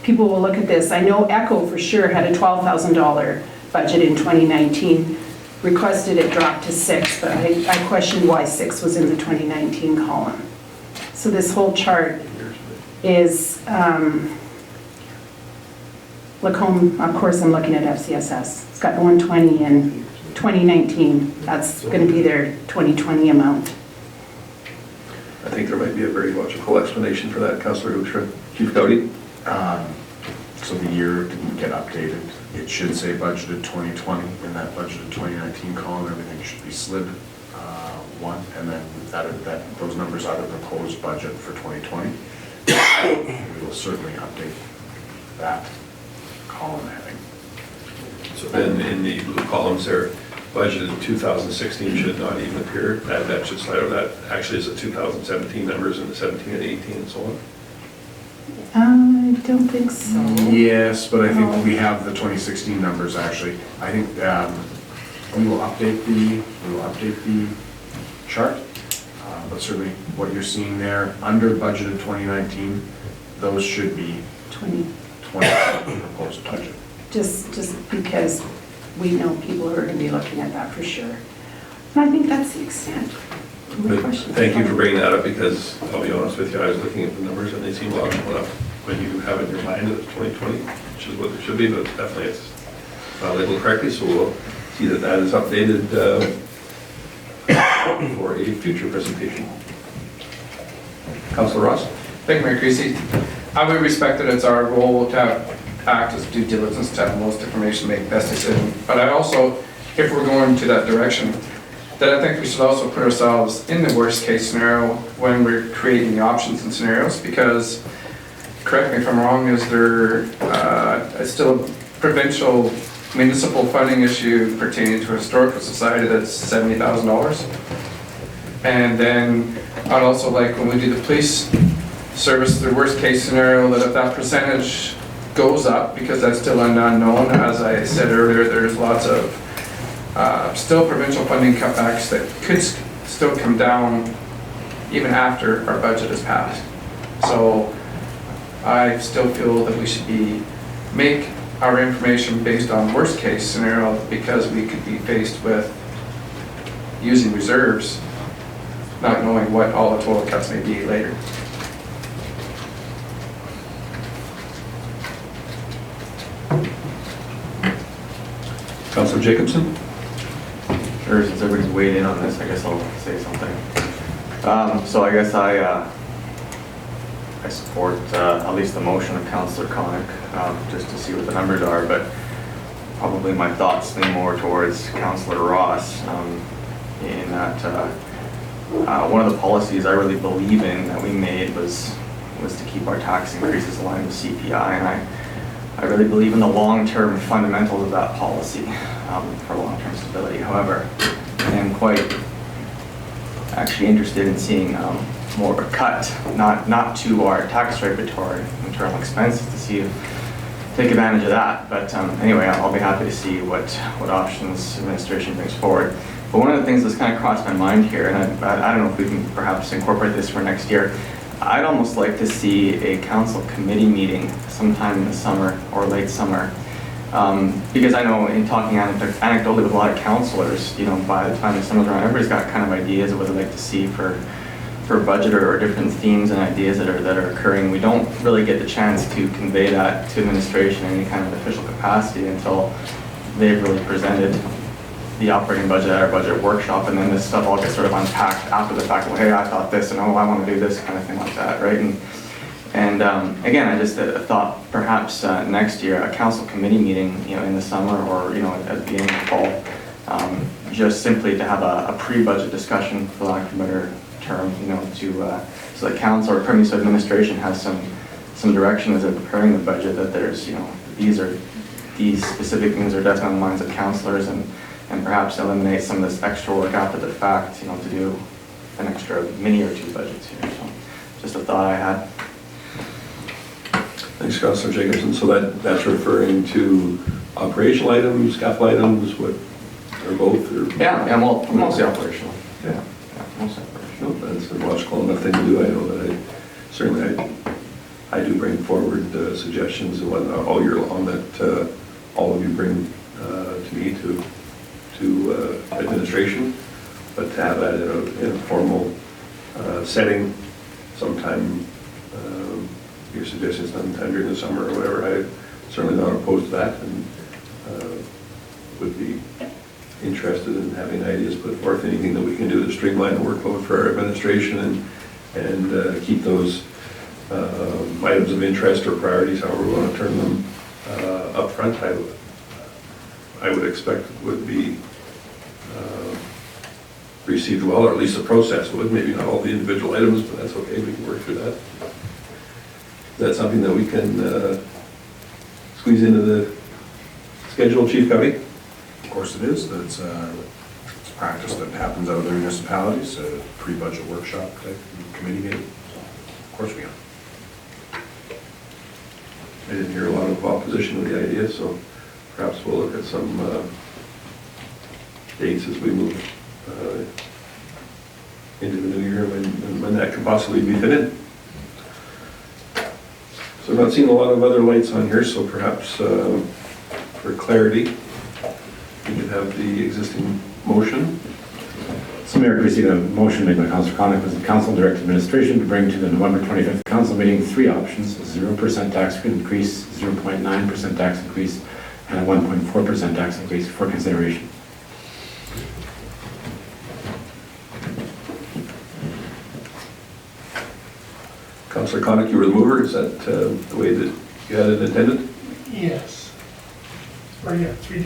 people will look at this. I know Echo for sure had a $12,000 budget in 2019, requested it dropped to 6, but I questioned why 6 was in the 2019 column. So this whole chart is, Lacombe, of course I'm looking at FCSS. It's got 120 in 2019. That's going to be their 2020 amount. I think there might be a very logical explanation for that, Councillor Utra. Chief Doughty? So the year didn't get updated. It should say budgeted 2020 in that budgeted 2019 column. Everything should be slid one, and then those numbers are the proposed budget for 2020. We will certainly update that column heading. So then in the blue columns there, budgeted 2016 should not even appear. That should slide over. That actually is the 2017 numbers and the 17 and 18 and so on. I don't think so. Yes, but I think we have the 2016 numbers actually. I think we will update the chart, but certainly what you're seeing there under budgeted 2019, those should be 2020 proposed budget. Just because we know people who are going to be looking at that for sure. And I think that's the extent. But thank you for bringing that up, because I'll be honest with you, I was looking at the numbers and they seem logical enough when you have it in your mind that it's 2020, which is what it should be, but definitely it's not labeled correctly, so we'll see that that is updated for a future presentation. Councillor Ross? Thank you, Mayor Creasy. I would respect that it's our role to act as due diligence, to have the most information, make the best decision. But I also, if we're going to that direction, that I think we should also put ourselves in the worst case scenario when we're creating the options and scenarios, because, correct me if I'm wrong, is there still a provincial municipal funding issue pertaining to a historical society that's $70,000? And then I'd also like, when we do the police service, the worst case scenario, that if that percentage goes up, because that's still an unknown, as I said earlier, there's lots of still provincial funding cutbacks that could still come down even after our budget is passed. So I still feel that we should make our information based on worst case scenario, because we could be faced with using reserves, not knowing what all the total cuts may be later. Councillor Jacobson? Sure, since everybody's weighed in on this, I guess I'll say something. So I guess I support at least the motion of Councillor Conick, just to see what the numbers are, but probably my thoughts lean more towards Councillor Ross, in that one of the policies I really believe in that we made was to keep our tax increases aligned with CPI, and I really believe in the long-term fundamentals of that policy for long-term stability. However, I am quite actually interested in seeing more of a cut, not to our tax rate, but to our internal expenses, to see if take advantage of that. But anyway, I'll be happy to see what options administration brings forward. But one of the things that's kind of crossed my mind here, and I don't know if we can perhaps incorporate this for next year, I'd almost like to see a council committee meeting sometime in the summer or late summer. Because I know in talking anecdotally with a lot of councillors, you know, by the time the summer's around, everybody's got kind of ideas of what they'd like to see for budget or different themes and ideas that are occurring. We don't really get the chance to convey that to administration in any kind of official capacity until they've really presented the operating budget at our budget workshop, and then this stuff all gets sort of unpacked after the fact. Well, hey, I thought this, and oh, I want to do this, kind of thing like that, right? And again, I just thought perhaps next year a council committee meeting, you know, in the summer or, you know, at the beginning of the fall, just simply to have a pre-budget discussion, for lack of a better term, you know, so that council or permanent administration has some direction as they're preparing the budget, that there's, you know, these specific things are definitely on the minds of councillors, and perhaps eliminate some of this extra work after the fact, you know, to do an extra mini or two budgets here. So just a thought I had. Thanks, Councillor Jacobson. So that's referring to operational items, capital items, what, or both? Or Yeah, well, mostly operational. Yeah. Mostly operational. No, that's a logical enough thing to do. I know that I do bring forward suggestions and whatnot all year long that all of you bring to me to administration, but to have that in a formal setting sometime, your suggestions sometime during the summer or whatever, I'm certainly not opposed to that, and would be interested in having ideas put forth, anything that we can do to streamline the workload for our administration and keep those items of interest or priorities, however we want to term them, up front. I would expect would be received well, or at least the process would. Maybe not all the individual items, but that's okay, we can work through that. Is that something that we can squeeze into the schedule, Chief Covey? Of course it is. That's it's practice that happens out of the municipalities, a pre-budget workshop type committee meeting. Of course we can. I didn't hear a lot of opposition to the idea, so perhaps we'll look at some dates as we move into the new year when that could possibly be fit in. So I'm not seeing a lot of other lights on here, so perhaps for clarity, we could have the existing motion. So Mayor Christie, the motion made by Councillor Conick was the council direct administration to bring to the November 25th council meeting 3 options: a 0% tax increase, 0.9% tax increase, and a 1.4% tax increase for consideration. Councillor Conick, you were the mover. Is that the way that you had it intended? Yes. Or yeah, 3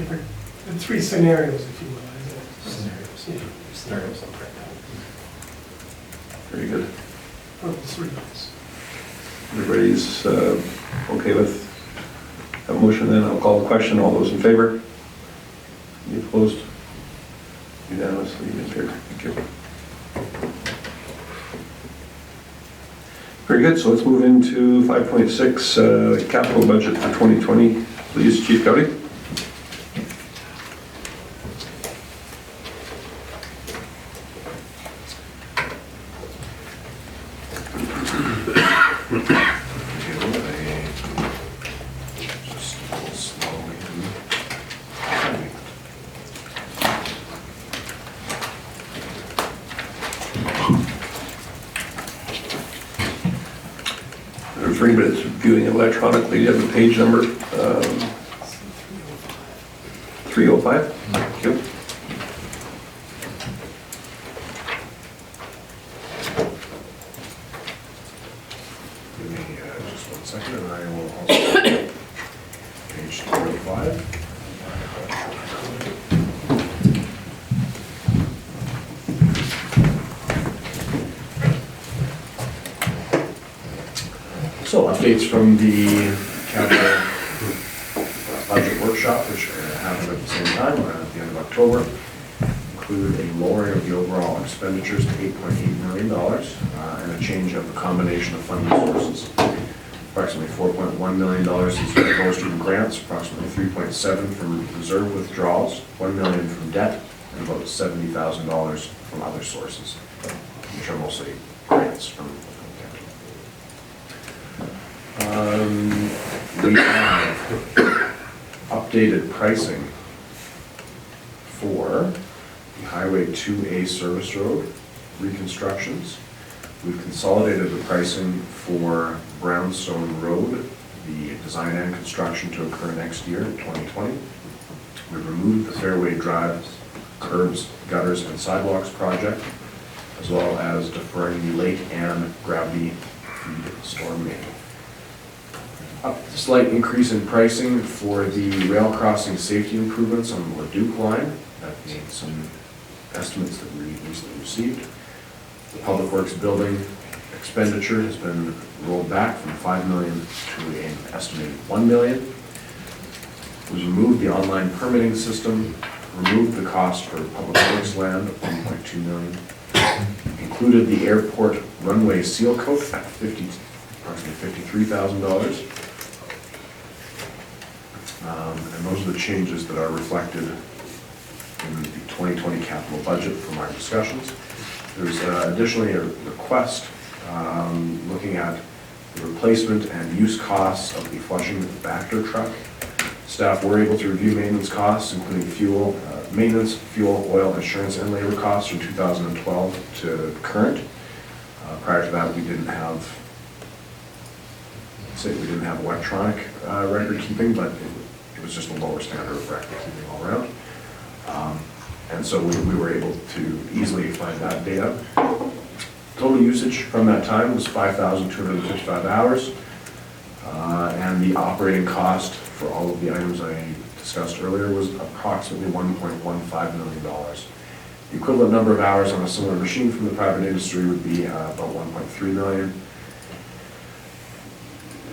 scenarios, if you will. Scenarios. Yeah. Scenarios. Very good. Or 3 months. Everybody's okay with that motion, then I'll call the question. All those in favor? Any opposed? Unanimously carried. Thank you. Very good, so let's move into 5.6, capital budget for 2020. Please, Chief Cowdy. For anybody that's viewing electronically, you have the page number 305. Thank you. So updates from the capital budget workshop, which happened at the same time, at the end of October, included a lowering of the overall expenditures to $8.8 million and a change of the combination of funding sources. Approximately $4.1 million is proposed from grants, approximately $3.7 from reserve withdrawals, $1 million from debt, and about $70,000 from other sources, which are mostly grants from we have updated pricing for the Highway 2A service road reconstructions. We've consolidated the pricing for Brownstone Road, the design and construction to occur next year in 2020. We've removed the Fairway Drives, curbs, gutters, and sidewalks project, as well as deferring the Lake Anne gravity feed storm main. A slight increase in pricing for the rail crossing safety improvements on the Leduc line. That being some estimates that we recently received. The Public Works building expenditure has been rolled back from $5 million to an estimated $1 million. We've removed the online permitting system, removed the cost for Public Works land of $1.2 million, included the airport runway seal coat at approximately $53,000. And those are the changes that are reflected in the 2020 capital budget from our discussions. There's additionally a request looking at the replacement and use costs of the Flushing Vector truck. Staff were able to review maintenance costs, including fuel, maintenance, fuel, oil, insurance, and labor costs from 2012 to current. Prior to that, we didn't have electronic record keeping, but it was just a lower standard of record keeping all around. And so we were able to easily find that data. Total usage from that time was 5,255 hours. And the operating cost for all of the items I discussed earlier was approximately $1.15 million. The equivalent number of hours on a similar machine from the private industry would be about 1.3 million.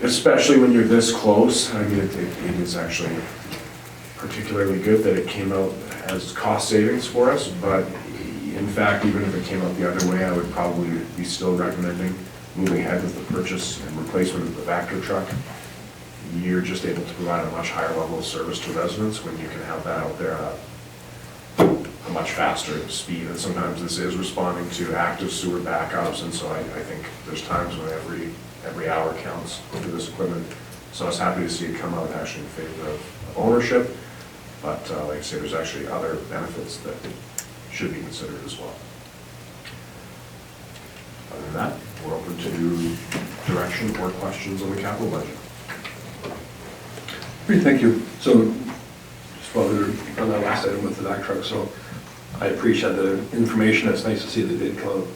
Especially when you're this close, I mean, it is actually particularly good that it came out as cost savings for us, but in fact, even if it came out the other way, I would probably be still recommending moving ahead with the purchase and replacement of the Vector truck. You're just able to provide a much higher level of service to residents when you can have that out there at a much faster speed. And sometimes this is responding to active sewer backups, and so I think there's times when every hour counts for this equipment. So I was happy to see it come out actually in favor of ownership. But like I say, there's actually other benefits that should be considered as well. Other than that, we're open to direction or questions on the capital budget. Great, thank you. So, just while we were on that last item with the back truck, so I appreciate the information. It's nice to see that they did come out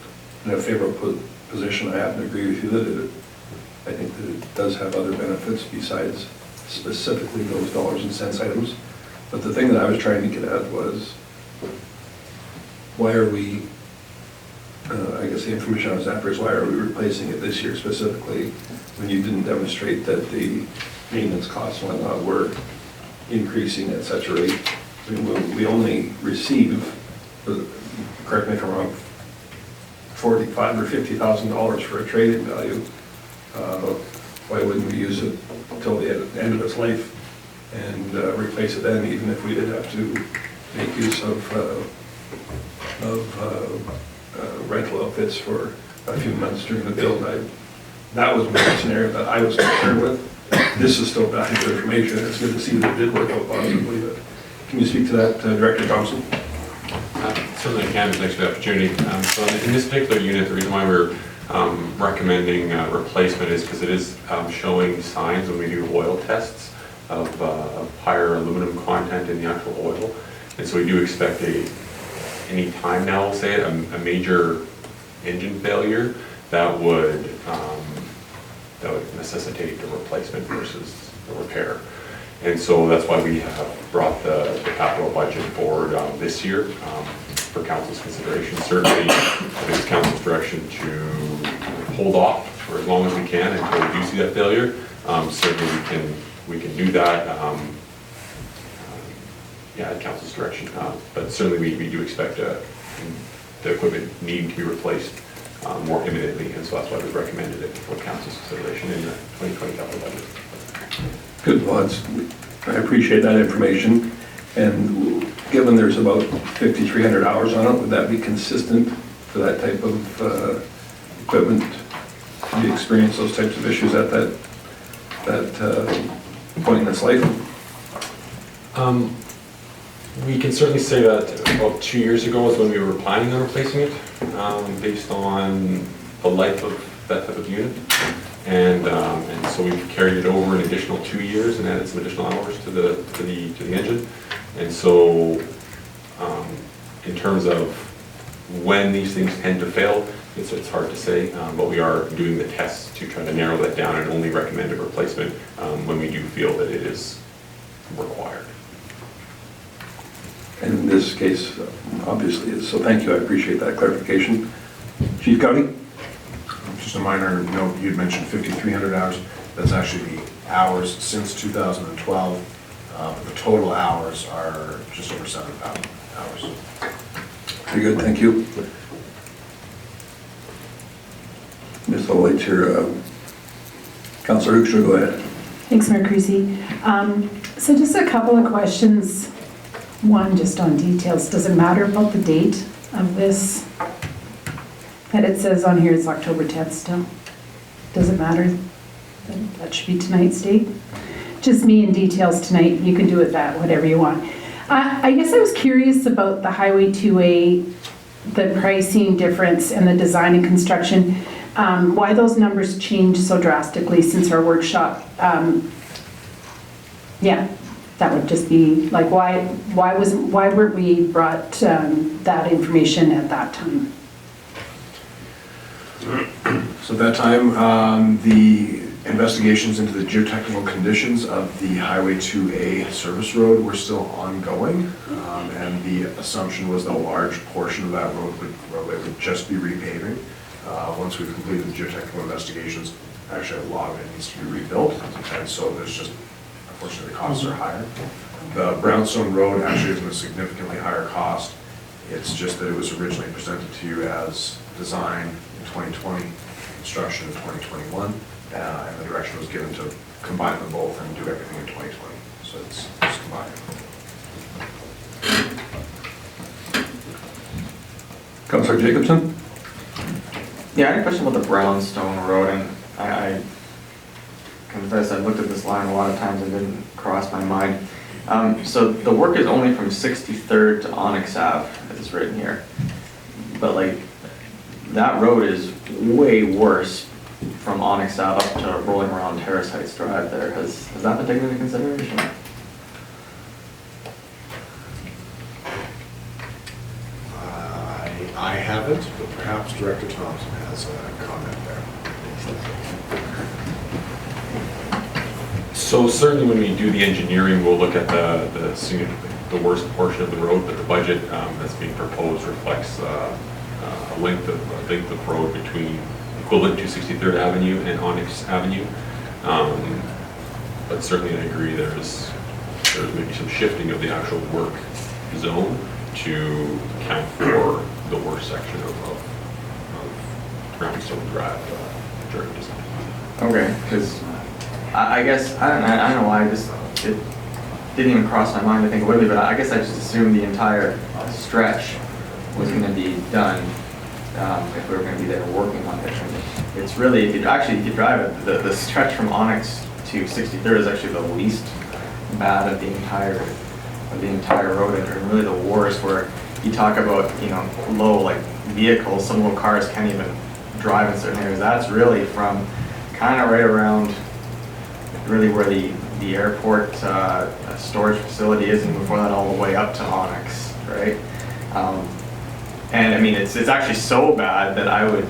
in a favorable position. I happen to agree with you that I think that it does have other benefits besides specifically those dollars and cents items. But the thing that I was trying to get at was, why are we, I guess the information I was after is why are we replacing it this year specifically when you didn't demonstrate that the maintenance costs and whatnot were increasing at such a rate? I mean, we only receive, correct me if I'm wrong, $45,000 or $50,000 for a trade-in value. Why wouldn't we use it until the end of its life and replace it then, even if we did have to make use of rental outfits for a few months during the build? That was one scenario that I was concerned with. This is still valuable information. It's good to see that it did work out positively. But can you speak to that, Director Thompson? Certainly I can. Thanks for the opportunity. So in this particular unit, the reason why we're recommending replacement is because it is showing signs when we do oil tests of higher aluminum content in the actual oil. And so we do expect any time now, we'll say, a major engine failure that would necessitate the replacement versus the repair. And so that's why we have brought the capital budget forward this year for council's consideration. Certainly, I think it's council's direction to hold off for as long as we can until we do see that failure. Certainly we can do that. Yeah, at council's direction. But certainly we do expect the equipment needing to be replaced more imminently, and so that's why we've recommended it for council's consideration in the 2020 capital budget. Good, well, I appreciate that information. And given there's about 5,300 hours on it, would that be consistent for that type of equipment? Do you experience those types of issues at that point in its life? We can certainly say that about 2 years ago is when we were planning on replacing it, based on the life of that type of unit. And so we've carried it over an additional 2 years and added some additional hours to the engine. And so in terms of when these things tend to fail, it's hard to say, but we are doing the tests to try to narrow that down and only recommend a replacement when we do feel that it is required. And in this case, obviously is. So thank you, I appreciate that clarification. Chief Cowdy? Just a minor note, you'd mentioned 5,300 hours. That's actually the hours since 2012. But the total hours are just over 7,000 hours. Very good, thank you. Ms. O'Leigh, your Councillor Hoekstra, go ahead. Thanks, Mayor Creasy. So just a couple of questions. One, just on details. Does it matter about the date of this? That it says on here it's October 10th still. Does it matter? That should be tonight's date. Just me in details tonight. You can do with that whatever you want. I guess I was curious about the Highway 2A, the pricing difference and the design and construction. Why those numbers changed so drastically since our workshop. Yeah, that would just be like, why weren't we brought that information at that time? So at that time, the investigations into the geotechnical conditions of the Highway 2A service road were still ongoing, and the assumption was that a large portion of that roadway would just be repaving. Once we've completed the geotechnical investigations, actually a lot of it needs to be rebuilt, and so there's just, unfortunately, the costs are higher. The Brownstone Road actually is a significantly higher cost. It's just that it was originally presented to you as design in 2020, construction in 2021, and the direction was given to combine them both and do everything in 2020. So it's combined. Councillor Jacobson? Yeah, I had a question about the Brownstone Road, and I confess I've looked at this line a lot of times and didn't cross my mind. So the work is only from 63rd to Onyx Ave, as it's written here. But like, that road is way worse from Onyx Ave up to rolling around Terrace Heights Drive there. Has that been taken into consideration? I haven't, but perhaps Director Thompson has a comment there. So certainly when we do the engineering, we'll look at the worst portion of the road, but the budget that's being proposed reflects a length of road between equivalent to 63rd Avenue and Onyx Avenue. But certainly I agree there's maybe some shifting of the actual work zone to account for the worst section of Brownstone Drive during design. Okay, because I guess, I don't know why, it didn't even cross my mind to think it would be, but I guess I just assumed the entire stretch was going to be done if we were going to be there working on it. And it's really, if you drive it, the stretch from Onyx to 63rd is actually the least bad of the entire road, and really the worst, where you talk about, low like vehicles, some low cars can't even drive in certain areas. That's really from kind of right around really where the airport storage facility is, and before that all the way up to Onyx, right? And I mean, it's actually so bad that I would,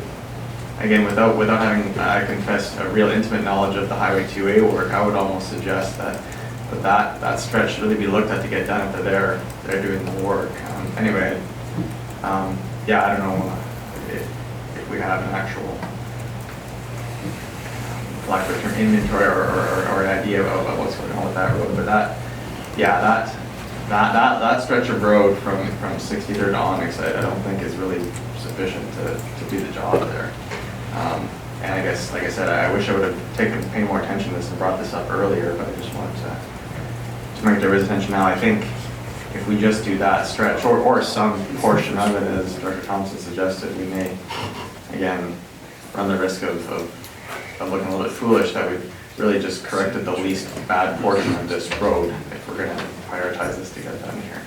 again, without having, I confess, a real intimate knowledge of the Highway 2A work, I would almost suggest that stretch should really be looked at to get done if they're doing the work. Anyway, yeah, I don't know if we have an actual lack of a term, inventory or an idea of what's going on with that road, but that stretch of road from 63rd to Onyx, I don't think is really sufficient to do the job there. And I guess, like I said, I wish I would have paid more attention to this and brought this up earlier, but I just wanted to bring it to attention now. I think if we just do that stretch, or some portion of it, as Director Thompson suggested, we may, again, run the risk of looking a little bit foolish that we've really just corrected the least bad portion of this road if we're going to prioritize this to get it done here.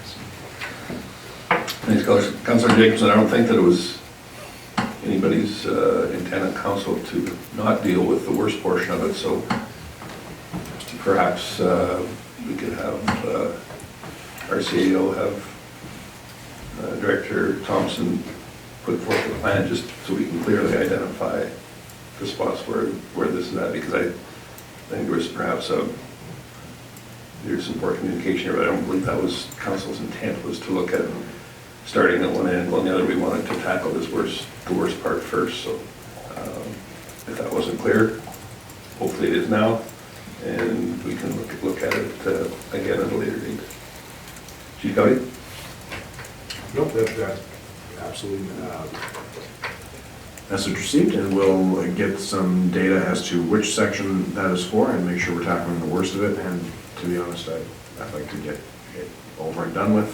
Thanks, Councillor Jacobson. I don't think that it was anybody's intent of council to not deal with the worst portion of it, so perhaps we could have our CAO have Director Thompson put forth a plan just so we can clearly identify the spots where this is at, because I think there was perhaps there's some poor communication here, but I don't believe that was council's intent, was to look at starting at one end, going the other. We wanted to tackle the worst part first, so if that wasn't clear, hopefully it is now, and we can look at it again at a later date. Chief Cody? Nope, that's absolutely message received, and we'll get some data as to which section that is for and make sure we're tackling the worst of it. And to be honest, I'd like to get it over and done with.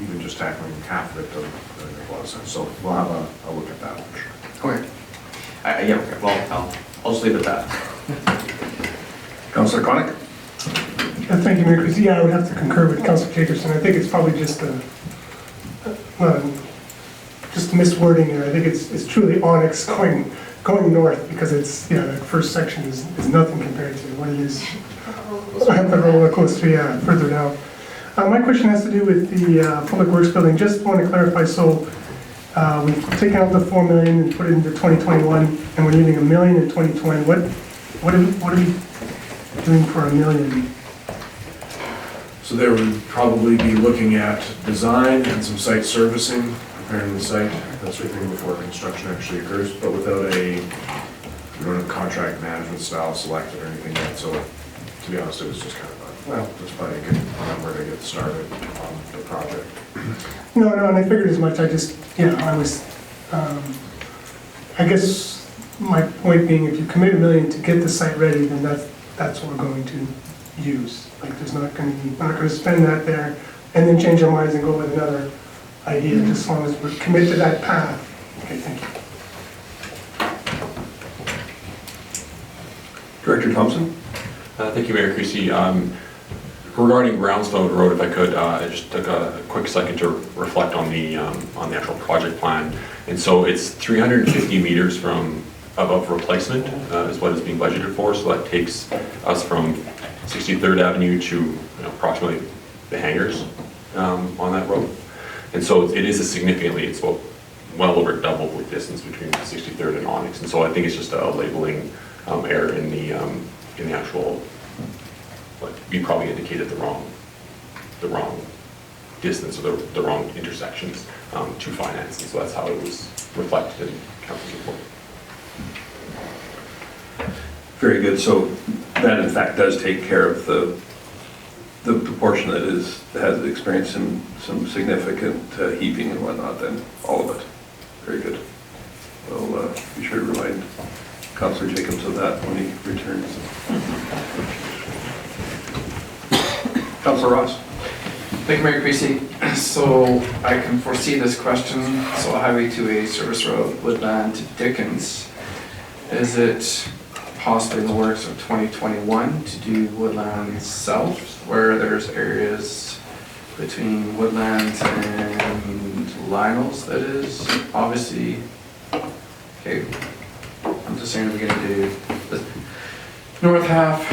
Even just tackling half of it doesn't make a lot of sense. So we'll have a look at that, I'm sure. Okay. Yeah, okay. Well, I'll just leave it at that. Councillor Connick? Thank you, Mayor Christie. Yeah, I would have to concur with Councillor Jacobson. I think it's probably just a miswording there. I think it's truly Onyx going north, because it's, that first section is nothing compared to what it is. The roller coaster, further down. My question has to do with the Public Works building. Just want to clarify, so we've taken out the 4 million and put it into 2021, and we're leaving $1 million in 2020. What are we doing for $1 million? So there would probably be looking at design and some site servicing, preparing the site, that sort of thing before construction actually occurs, but without we don't have contract management style selected or anything yet. So to be honest, it was just kind of that's probably a good number to get started on the project. No, and I figured as much. I just, I guess my point being, if you commit $1 million to get the site ready, then that's what we're going to use. Like, there's not going to be, we're not going to spend that there and then change our minds and go with another idea, just as long as we're committed to that path. Okay, thank you. Director Thompson? Thank you, Mayor Creasy. Regarding Brownstone Road, if I could, I just took a quick second to reflect on the actual project plan. And so it's 350 meters from above replacement is what is being budgeted for. So that takes us from 63rd Avenue to approximately the hangars on that road. And so it is it's well over double the distance between 63rd and Onyx. And so I think it's just a labeling error in the actual, like, we probably indicated the wrong distance or the wrong intersections to finance. And so that's how it was reflected in council's report. Very good. So that in fact does take care of the portion that has experienced some significant heaping and whatnot, then all of it. Very good. We'll be sure to remind Councillor Jacobs of that when he returns. Councillor Ross. Thank you, Mayor Creasy. So I can foresee this question. So Highway 2A Service Road, Woodland to Dickens. Is it possibly in the works of 2021 to do Woodland South, where there's areas between Woodland and Lionel's that is obviously, okay, I'm just saying we're going to do the north half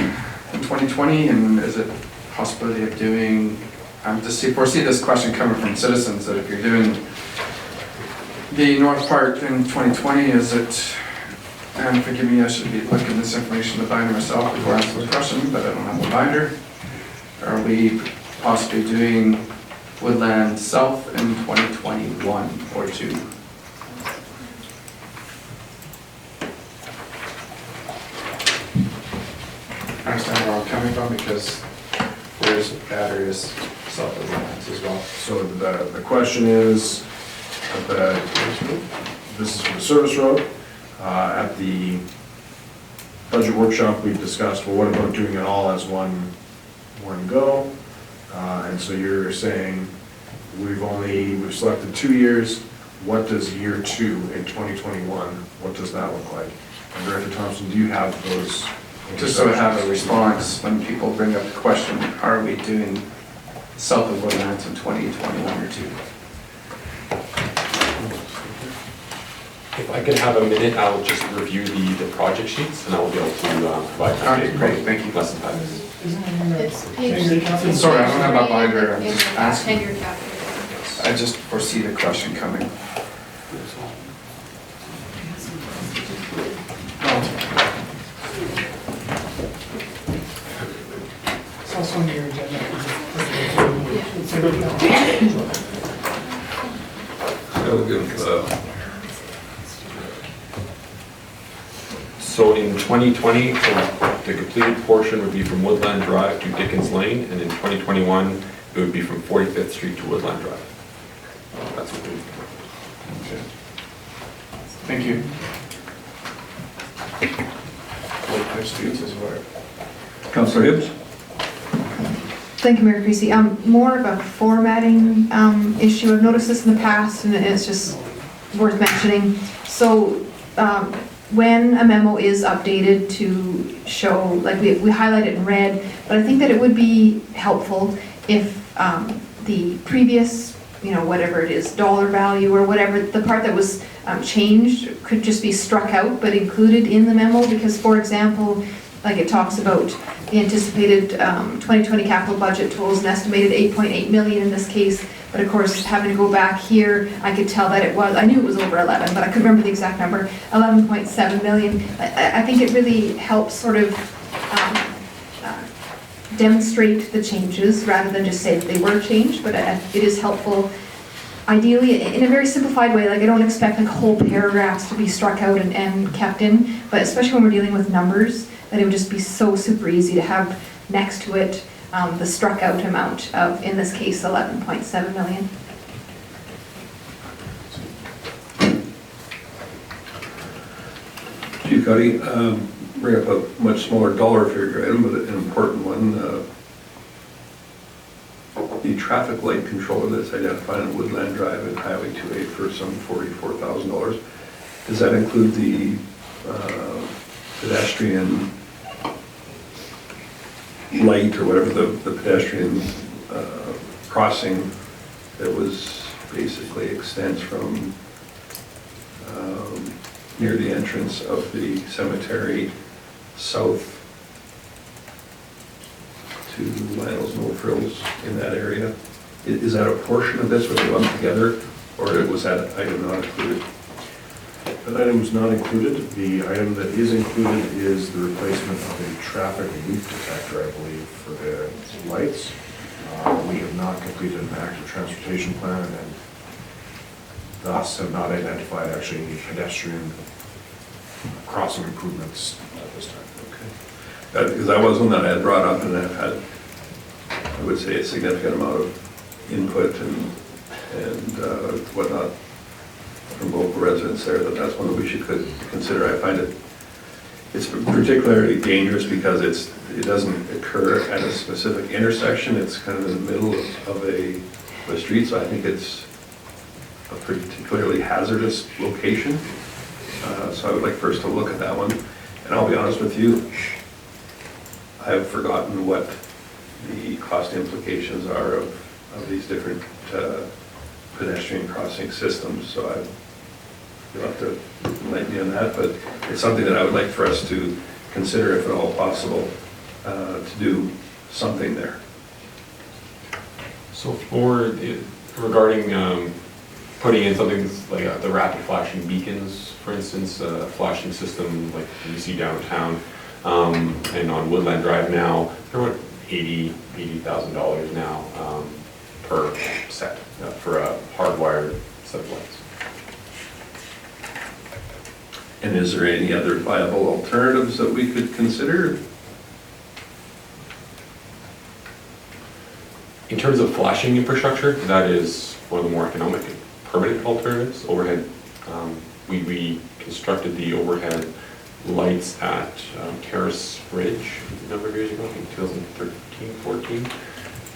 in 2020, and is it possibility of doing, I'm just foresee this question coming from citizens, that if you're doing the north part in 2020, is it, and forgive me, I should be looking this information in the binder myself before I answer the question, but I don't have the binder. Are we possibly doing Woodland South in 2021 or 2? on because there's various supplements as well. So the question is, this is for the service road. At the budget workshop, we've discussed, well, what about doing it all as one go? And so you're saying, we've selected 2 years. What does year 2 in 2021, what does that look like? And Director Thompson, do you have those? Just so I have a response when people bring up the question, are we doing south of Woodlands in 2021 or 2? If I could have a minute, I'll just review the project sheets and I will be able to provide an update. Great, thank you. Less than 5 minutes. It's page. Sorry, I don't have my binder, I'm In just the asking. tenure chapter. I just foresee the question coming. It's also on your agenda. So we'll give, So in 2020, the completed portion would be from Woodland Drive to Dickens Lane, and in 2021, it would be from 45th Street to Woodland Drive. That's what we. Okay. Thank you. Which streets is where? Councillor Hibbs? Thank you, Mayor Creasy. More of a formatting issue. I've noticed this in the past, and it's just worth mentioning. So when a memo is updated to show, like we highlight it in red, but I think that it would be helpful if the previous, whatever it is, dollar value or whatever, the part that was changed could just be struck out but included in the memo, because for example, like it talks about the anticipated 2020 capital budget totals an estimated 8.8 million in this case, but of course having to go back here, I could tell that I knew it was over 11, but I couldn't remember the exact number, 11.7 million. I think it really helps sort of demonstrate the changes rather than just say that they were changed, but it is helpful. Ideally, in a very simplified way, like I don't expect like whole paragraphs to be struck out and kept in, but especially when we're dealing with numbers, that it would just be so super easy to have next to it the struck out amount of, in this case, 11.7 million. Chief Cuddy, bring up a much smaller dollar figure item, but an important one. The traffic light controller that's identified on Woodland Drive and Highway 28 for some $44,000. Does that include the pedestrian light or whatever, the pedestrian crossing that was basically extends from near the entrance of the cemetery south to Lionel's No Frills in that area? Is that a portion of this, were they lumped together, or was that item not included? That item is not included. The item that is included is the replacement of a traffic leak detector, I believe, for the lights. We have not completed an active transportation plan and thus have not identified actually any pedestrian crossing improvements at this time. Okay. Because that was one that I had brought up and I've had, I would say, a significant amount of input and whatnot from local residents there, that's one that we should consider. I find it's particularly dangerous because it doesn't occur at a specific intersection. It's kind of in the middle of a street, so I think it's a particularly hazardous location. So I would like first to look at that one. And I'll be honest with you, I have forgotten what the cost implications are of these different pedestrian crossing systems, so you'll have to enlighten me on that, but it's something that I would like for us to consider, if at all possible, to do something there. So regarding putting in something like the rapid flashing beacons, for instance, a flashing system like you see downtown and on Woodland Drive now, they're about $80,000 now per set for a hardwired set of lights. And is there any other viable alternatives that we could consider? terms of flashing infrastructure, that is one of the more economic and permanent alternatives. Overhead, we reconstructed the overhead lights at Terrace Ridge a number of years ago, I think 2013, 14.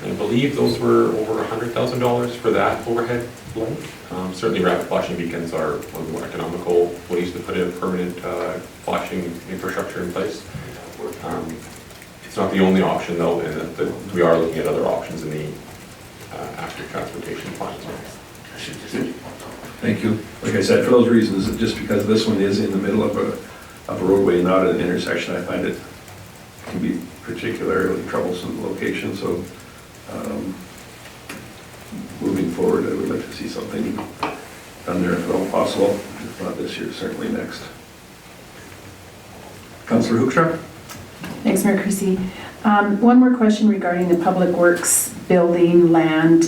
And I believe those were over $100,000 for that overhead light. Certainly rapid flashing beacons are one of the more economical ways to put a permanent flashing infrastructure in place. It's not the only option though, and that we are looking at other options in the active transportation plan as well. Thank you. Like I said, for those reasons, just because this one is in the middle of a roadway, not an intersection, I find it can be particularly troublesome location, so moving forward, I would like to see something done there if at all possible. If not this year, certainly next. Councillor Hoekstra? Thanks, Mayor Creasy. One more question regarding the Public Works building land.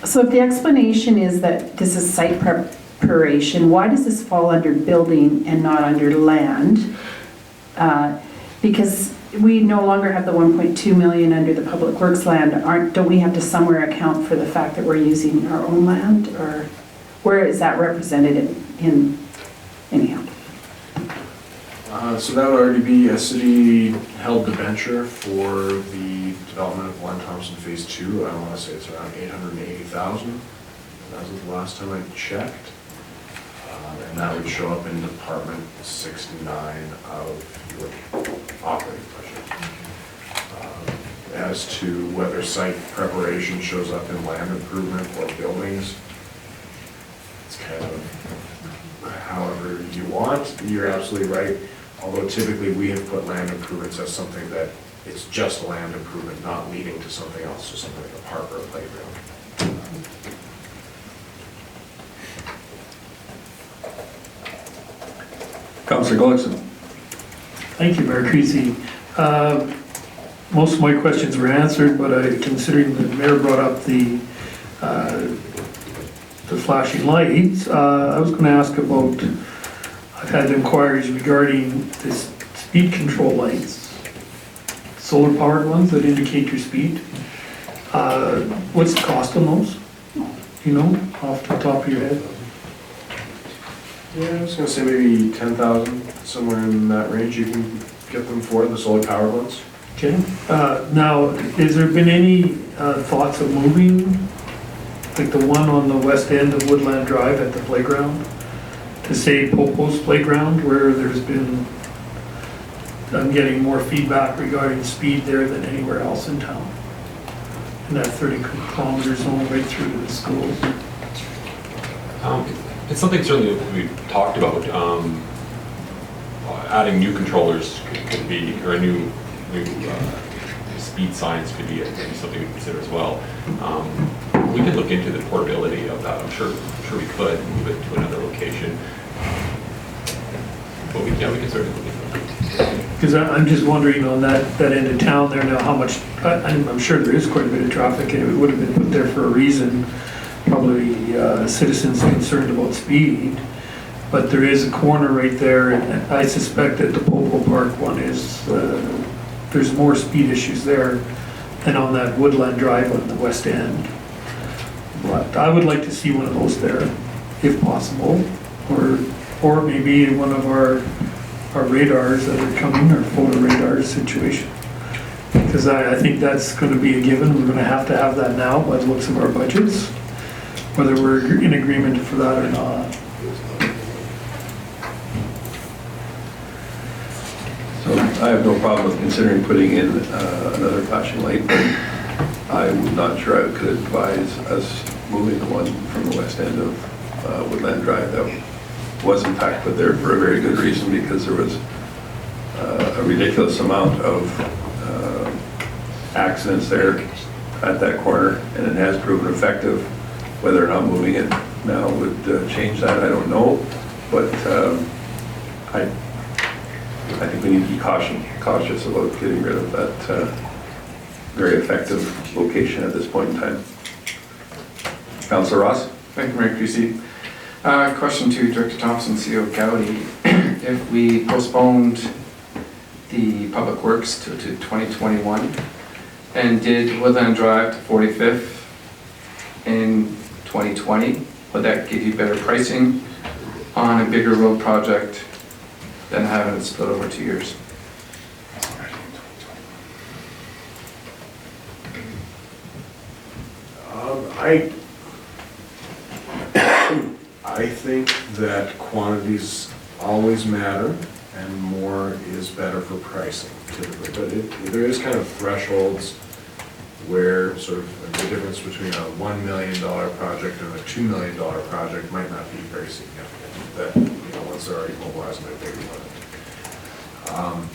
So if the explanation is that this is site preparation, why does this fall under building and not under land? Because we no longer have the 1.2 million under the Public Works land. Don't we have to somewhere account for the fact that we're using our own land, or where is that represented in anyhow? So that would already be a city-held debenture for the development of Glen Thompson Phase 2. I want to say it's around 880,000. That was the last time I checked. And that would show up in Department 69 of your operating budget. As to whether site preparation shows up in land improvement or buildings, it's kind of however you want. You're absolutely right. Although typically we have put land improvements as something that it's just land improvement, not leading to something else, so something like a park or a playground. Councillor Gullekson. Thank you, Mayor Creasy. Most of my questions were answered, but considering the mayor brought up the flashing lights, I was going to ask about, I've had inquiries regarding this speed control lights, solar powered ones that indicate your speed. What's the cost on those? You know, off the top of your head? Yeah, I was going to say maybe 10,000, somewhere in that range you can get them for, the solar powered ones. Okay. Now, has there been any thoughts of moving, like the one on the west end of Woodland Drive at the playground, to say Popo's Playground, where there's been, I'm getting more feedback regarding speed there than anywhere else in town, in that 30-kilometer zone right through to the schools? It's something certainly we've talked about. Adding new controllers could be, or a new speed signs could be something we consider as well. We could look into the portability of that. I'm sure we could move it to another location. But we can certainly look into it. Because I'm just wondering on that end of town there now, how much, I'm sure there is quite a bit of traffic, and it would have been put there for a reason. Probably citizens concerned about speed, but there is a corner right there, and I suspect that the Popo Park one is, there's more speed issues there than on that Woodland Drive on the west end. But I would like to see one of those there, if possible, or maybe one of our radars that are coming, or photo radar situation. Because I think that's going to be a given. We're going to have that now by the looks of our budgets, whether we're in agreement for that or not. So I have no problem with considering putting in another flashing light, but I'm not sure I could advise us moving the one from the west end of Woodland Drive. That was in fact put there for a very good reason, because there was a ridiculous amount of accidents there at that corner, and it has proven effective. Whether or not moving it now would change that, I don't know, but I think we need to be cautious about getting rid of that very effective location at this point in time. Councillor Ross? Thank you, Mayor Creasy. Question to Director Thompson, CEO of County. If we postponed the Public Works to 2021, and did Woodland Drive to 45th in 2020, would that give you better pricing on a bigger road project than having it split over 2 years? I think that quantities always matter, and more is better for pricing typically. But there is kind of thresholds where sort of the difference between a $1 million project and a $2 million project might not be very significant. That, once they're already mobilized and they're big about it.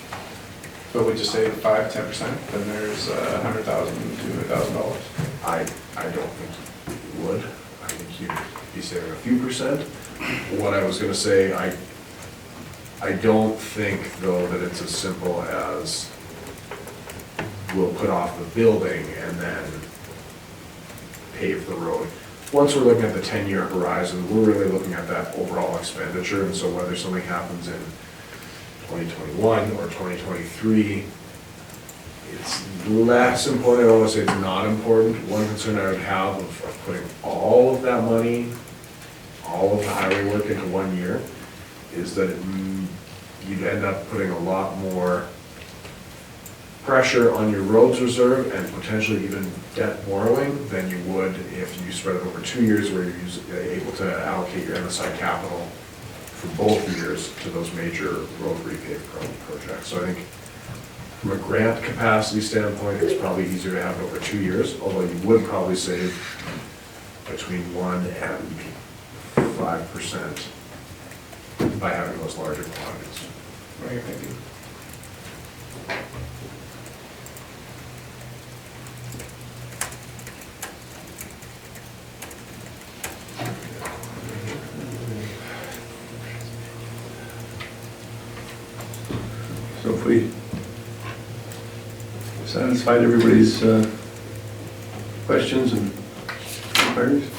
But would you say 5-10%, then there's $100,000, $200,000? I don't think you would. I think you'd be saving a few percent. What I was going to say, I don't think, though, that it's as simple as we'll put off the building and then pave the road. Once we're looking at the 10-year horizon, we're really looking at that overall expenditure, and so whether something happens in 2021 or 2023, it's less important. I don't want to say it's not important. One concern I would have of putting all of that money, all of the highway work into 1 year, is that you'd end up putting a lot more pressure on your roads reserve and potentially even debt borrowing than you would if you spread it over 2 years, where you're able to allocate your MSI capital for both years to those major road repave projects. So I think from a grant capacity standpoint, it's probably easier to have it over 2 years, although you would probably save between 1 and 5% by having those larger quantities. Right, thank you. So if we satisfied everybody's questions and inquiries?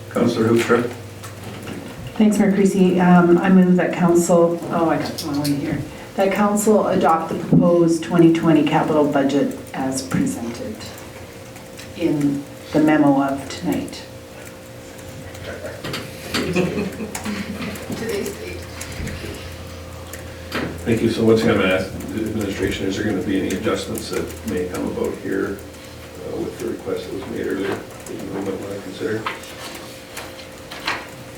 Councillor Hoopstra? Thanks, Mayor Creasy. I move that council, that council adopt the proposed 2020 capital budget as presented in the memo of tonight. Today's date. Thank you. So once again, I'm going to ask the administration, is there going to be any adjustments that may come about here with the request that was made earlier that you might want to consider?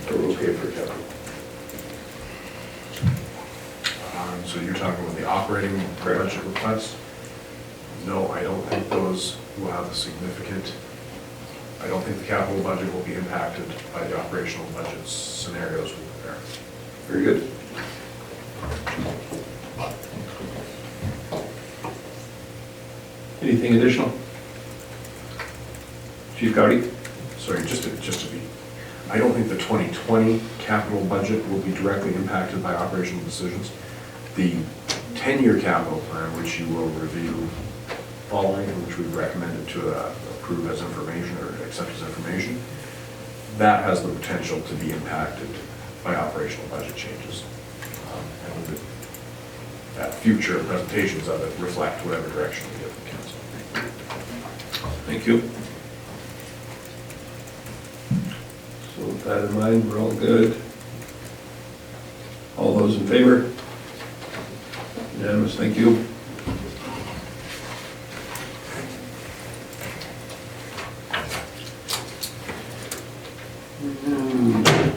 Or we're okay for capital? So you're talking about the operating budget requests? No, I don't think those will have a significant, I don't think the capital budget will be impacted by the operational budget scenarios we prepare. Very good. Anything additional? Chief Gowdy? Sorry, just to be, I don't think the 2020 capital budget will be directly impacted by operational decisions. The 10-year capital plan, which you will review following, and which we've recommended to approve as information or accept as information, that has the potential to be impacted by operational budget changes. And that future presentations of it reflect whatever direction we give the council. Thank you. So with that in mind, we're all good. All those in favor? Unanimous, thank you.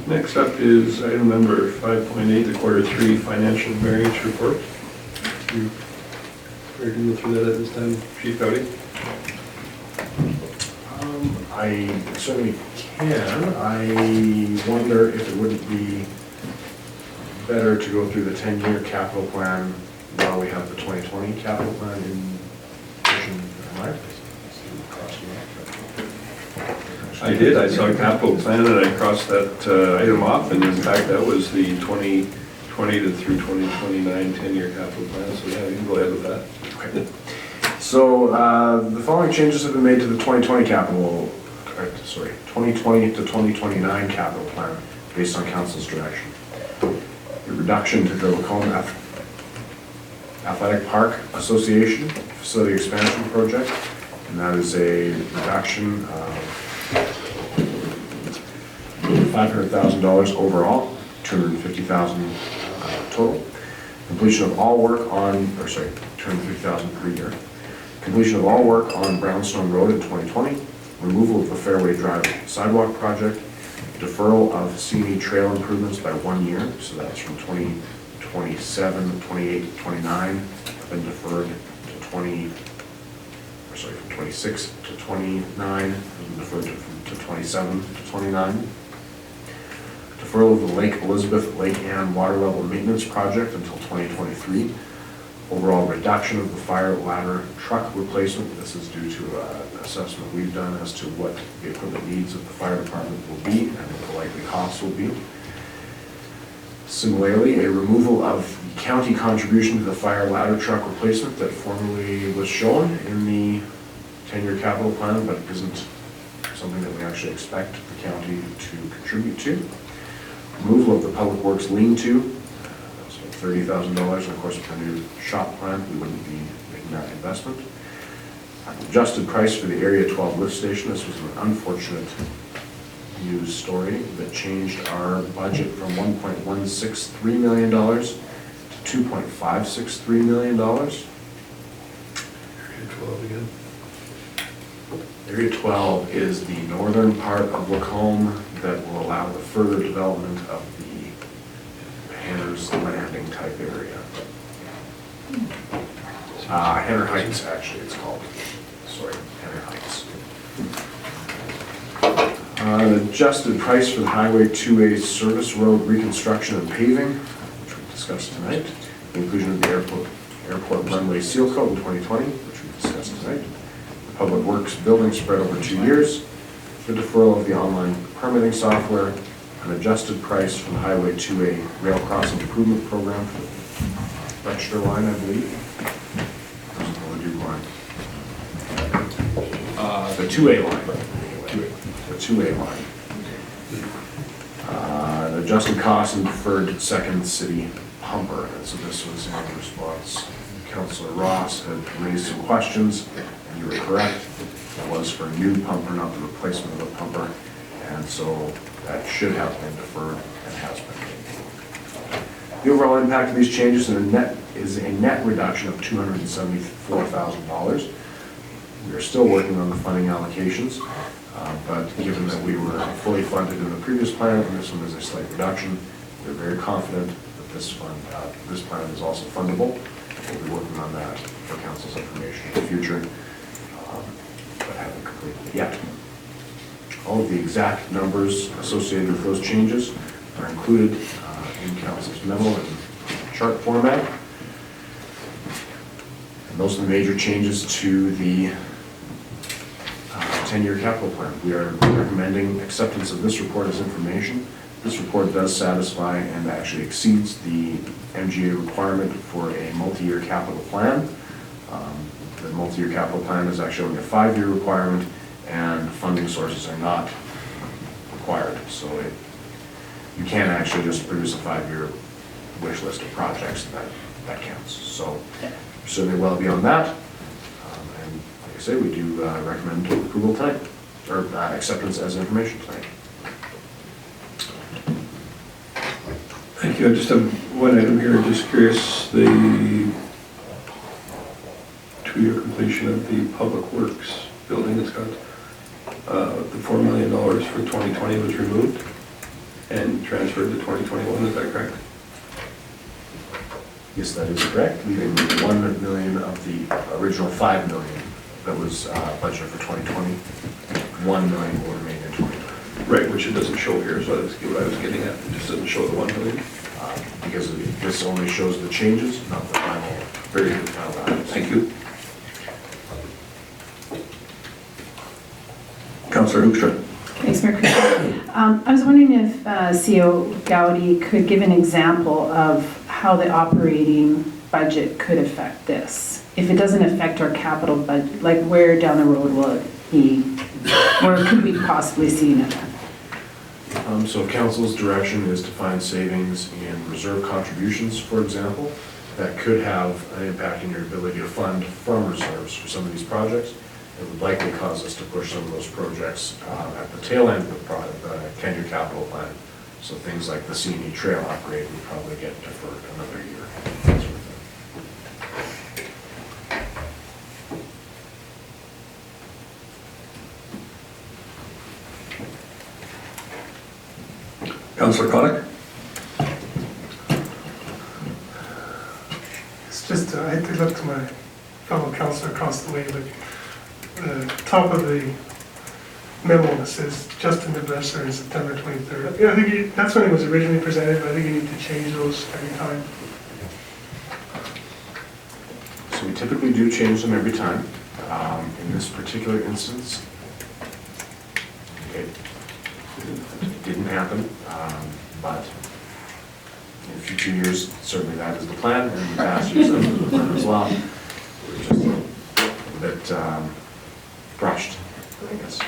Next up is item number 5.8, the Q3 financial variance report. You ready to go through that at this time, Chief Gowdy? I certainly can. I wonder if it wouldn't be better to go through the 10-year capital plan while we have the 2020 capital plan in addition. I did. I saw a capital plan and I crossed that item off, and in fact that was the 2020 through 2029 10-year capital plan. So yeah, you can go ahead with that. Okay. So the following changes have been made to the 2020 to 2029 capital plan based on council's direction. The reduction to the Lacombe Athletic Park Association Facility Expansion Project, and that is a reduction of $500,000 overall, $250,000 total. Completion of all work on, $250,000 per year. Completion of all work on Brownstone Road in 2020. Removal of the Fairway Drive sidewalk project. Deferral of CME trail improvements by 1 year, so that's from 2027, 28, 29, then deferred to from 26 to 29, and deferred to 27 to 29. Deferral of the Lake Elizabeth, Lake Anne water level maintenance project until 2023. Overall reduction of the fire ladder truck replacement. This is due to an assessment we've done as to what the equipment needs of the fire department will be and what the likely costs will be. Similarly, a removal of the county contribution to the fire ladder truck replacement that formerly was shown in the 10-year capital plan, but isn't something that we actually expect the county to contribute to. Removal of the public works lean-to, so $30,000, and of course with the new shop plant, we wouldn't be making that investment. Adjusted price for the Area 12 lift station. This was an unfortunate news story that changed our budget from $1.163 million to $2.563 million. Area 12 again. Area 12 is the northern part of Lacombe that will allow the further development of the Henner's Landing type area. Henner Heights, actually, it's called. Sorry, Henner Heights. An adjusted price for the Highway 2A service road reconstruction and paving, which we discussed tonight. The inclusion of the airport runway seal coat in 2020, which we discussed tonight. The Public Works building spread over 2 years. The deferral of the online permitting software. An adjusted price from the Highway 2A rail crossing improvement program for the Register line, I believe. The 2A line. The 2A line. An adjusted cost and deferred second city pumper. And so this was in response. Councillor Ross had raised some questions, and you were correct. It was for a new pumper, not the replacement of a pumper. And so that should have been deferred and has been. The overall impact of these changes is a net reduction of $274,000. We are still working on the funding allocations, but given that we were fully funded in the previous plan and this one is a slight reduction, we're very confident that this plan is also fundable. We'll be working on that for council's information in the future, but haven't completed it yet. All of the exact numbers associated with those changes are included in council's memo in chart format. And those are the major changes to the 10-year capital plan. We are recommending acceptance of this report as information. This report does satisfy and actually exceeds the MGA requirement for a multi-year capital plan. The multi-year capital plan is actually only a 5-year requirement, and funding sources are not required. So you can actually just produce a 5-year wish list of projects, and that counts. So we're certainly well beyond that. And like I say, we do recommend approval tonight, or acceptance as information tonight. Thank you. I just have one item here. Just curious, the 2-year completion of the Public Works building that's got the $4 million for 2020 was removed and transferred to 2021. Is that correct? Yes, that is correct. Leaving $1 million of the original $5 million that was budgeted for 2020. $1 million will remain in 2020. Right, which it doesn't show here, so that's what I was getting at. It just doesn't show the $1 million. Because this only shows the changes, not the final. Very good. Thank you. Councillor Hoekstra. Thanks, Mayor Christie. I was wondering if CAO Gowdy could give an example of how the operating budget could affect this. If it doesn't affect our capital budget, like where down the road will it be? Where could we possibly see it? So council's direction is to find savings in reserve contributions, for example. that could have an impact in your ability to fund from reserves for some of these projects. It would likely cause us to push some of those projects at the tail end of the project, the 10-year capital plan. So things like the C&E trail upgrade would probably get deferred another year. That sort of thing. Councillor Connick? It's just, I had to look to my fellow councillor across the way, but the top of the memo that says Justin DeBresser in September 23rd. Yeah, I think that's when it was originally presented, but I think you need to change those every time. So we typically do change them every time. In this particular instance, it didn't happen, but in future years, certainly that is the plan, and in past years, that was the plan as well. We're just a bit brushed, I guess.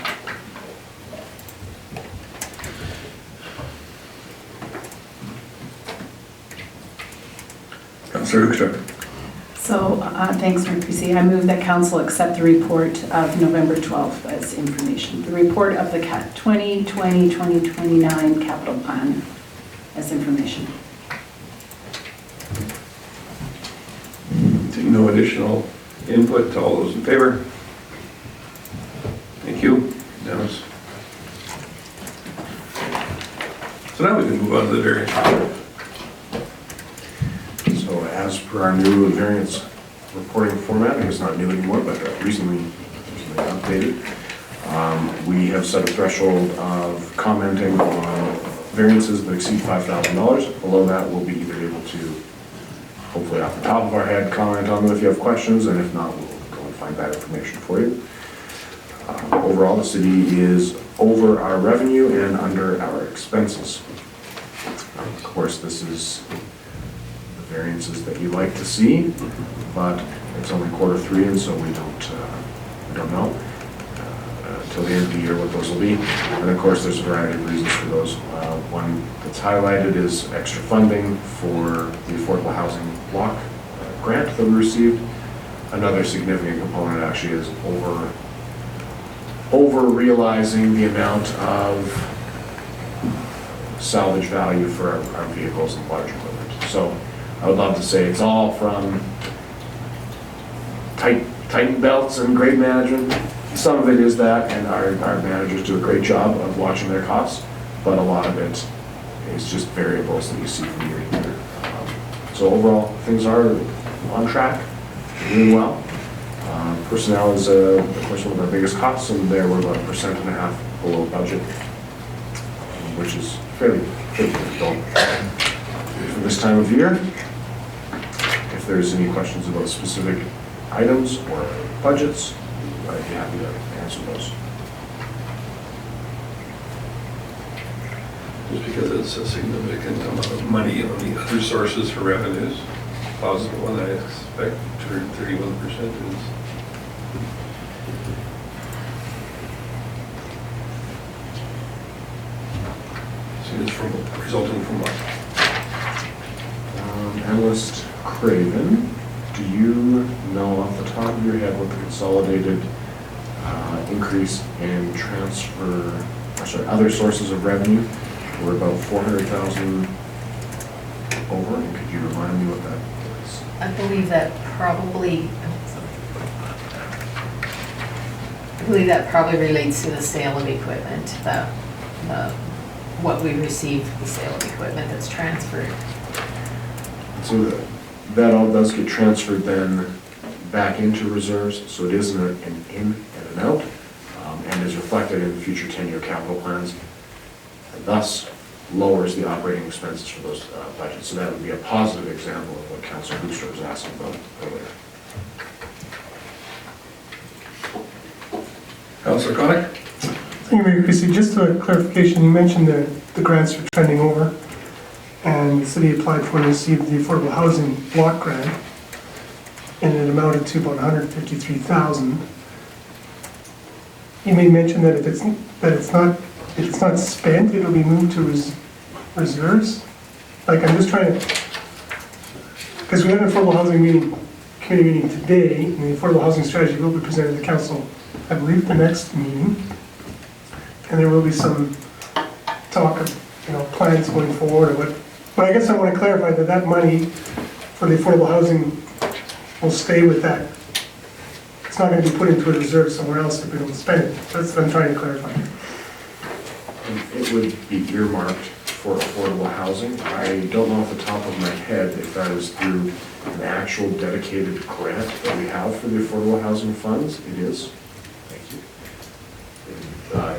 Councillor Hoekstra? So, thanks, Mayor Creasy. I move that council accept the report of November 12th as information. The report of the 2020-2029 capital plan as information. No additional input to all those in favor? Thank you. Dennis? So now we can move on to the variance report. So as per our new variance reporting format, it's not new anymore, but recently updated, we have set a threshold of commenting on variances that exceed $5,000. Below that, we'll be either able to, hopefully off the top of our head, comment on them if you have questions, and if not, we'll go and find that information for you. Overall, the city is over our revenue and under our expenses. Of course, this is variances that you like to see, but it's only Q3, and so we don't know until the end of the year what those will be. And of course, there's a variety of reasons for those. One that's highlighted is extra funding for the affordable housing block grant that we received. Another significant component actually is over realizing the amount of salvage value for our vehicles and large equipment. So I would love to say it's all from tighten belts and grade management. Some of it is that, and our managers do a great job of watching their costs, but a lot of it is just variables that you see from year to year. So overall, things are on track, doing well. Personnel is, of course, one of our biggest costs, and there we're about 1.5% below budget, which is fairly typical for this time of year. If there's any questions about specific items or budgets, I'd be happy to answer those. Just because it's a significant amount of money on the other sources for revenues, positive one, I expect 31% is. So it's resulting from what? Analyst Craven, do you know off the top of your head what the consolidated increase in other sources of revenue? We're about 400,000 over, and could you remind me what that is? I believe that probably relates to the sale of equipment, what we received for the sale of equipment that's transferred. So that all does get transferred then back into reserves, so it isn't an in and an out, and is reflected in future 10-year capital plans, and thus lowers the operating expenses for those budgets. So that would be a positive example of what Councillor Hoekstra was asking about earlier. Councillor Connick? Thank you, Mayor Creasy. Just a clarification, you mentioned the grants are trending over, and the city applied for and received the affordable housing block grant, and it amounted to about $153,000. You made mention that if it's not spent, it'll be moved to reserves. Like, I'm just trying to, because we had an affordable housing meeting, committee meeting today, and the affordable housing strategy will be presented to the council, I believe, at the next meeting. And there will be some talk of, plans going forward or what. But I guess I want to clarify that that money for the affordable housing will stay with that. It's not going to be put into a reserve somewhere else if we don't spend it. That's what I'm trying to clarify. And it would be earmarked for affordable housing. I don't know off the top of my head if that is through an actual dedicated grant that we have for the affordable housing funds. It is. Thank you.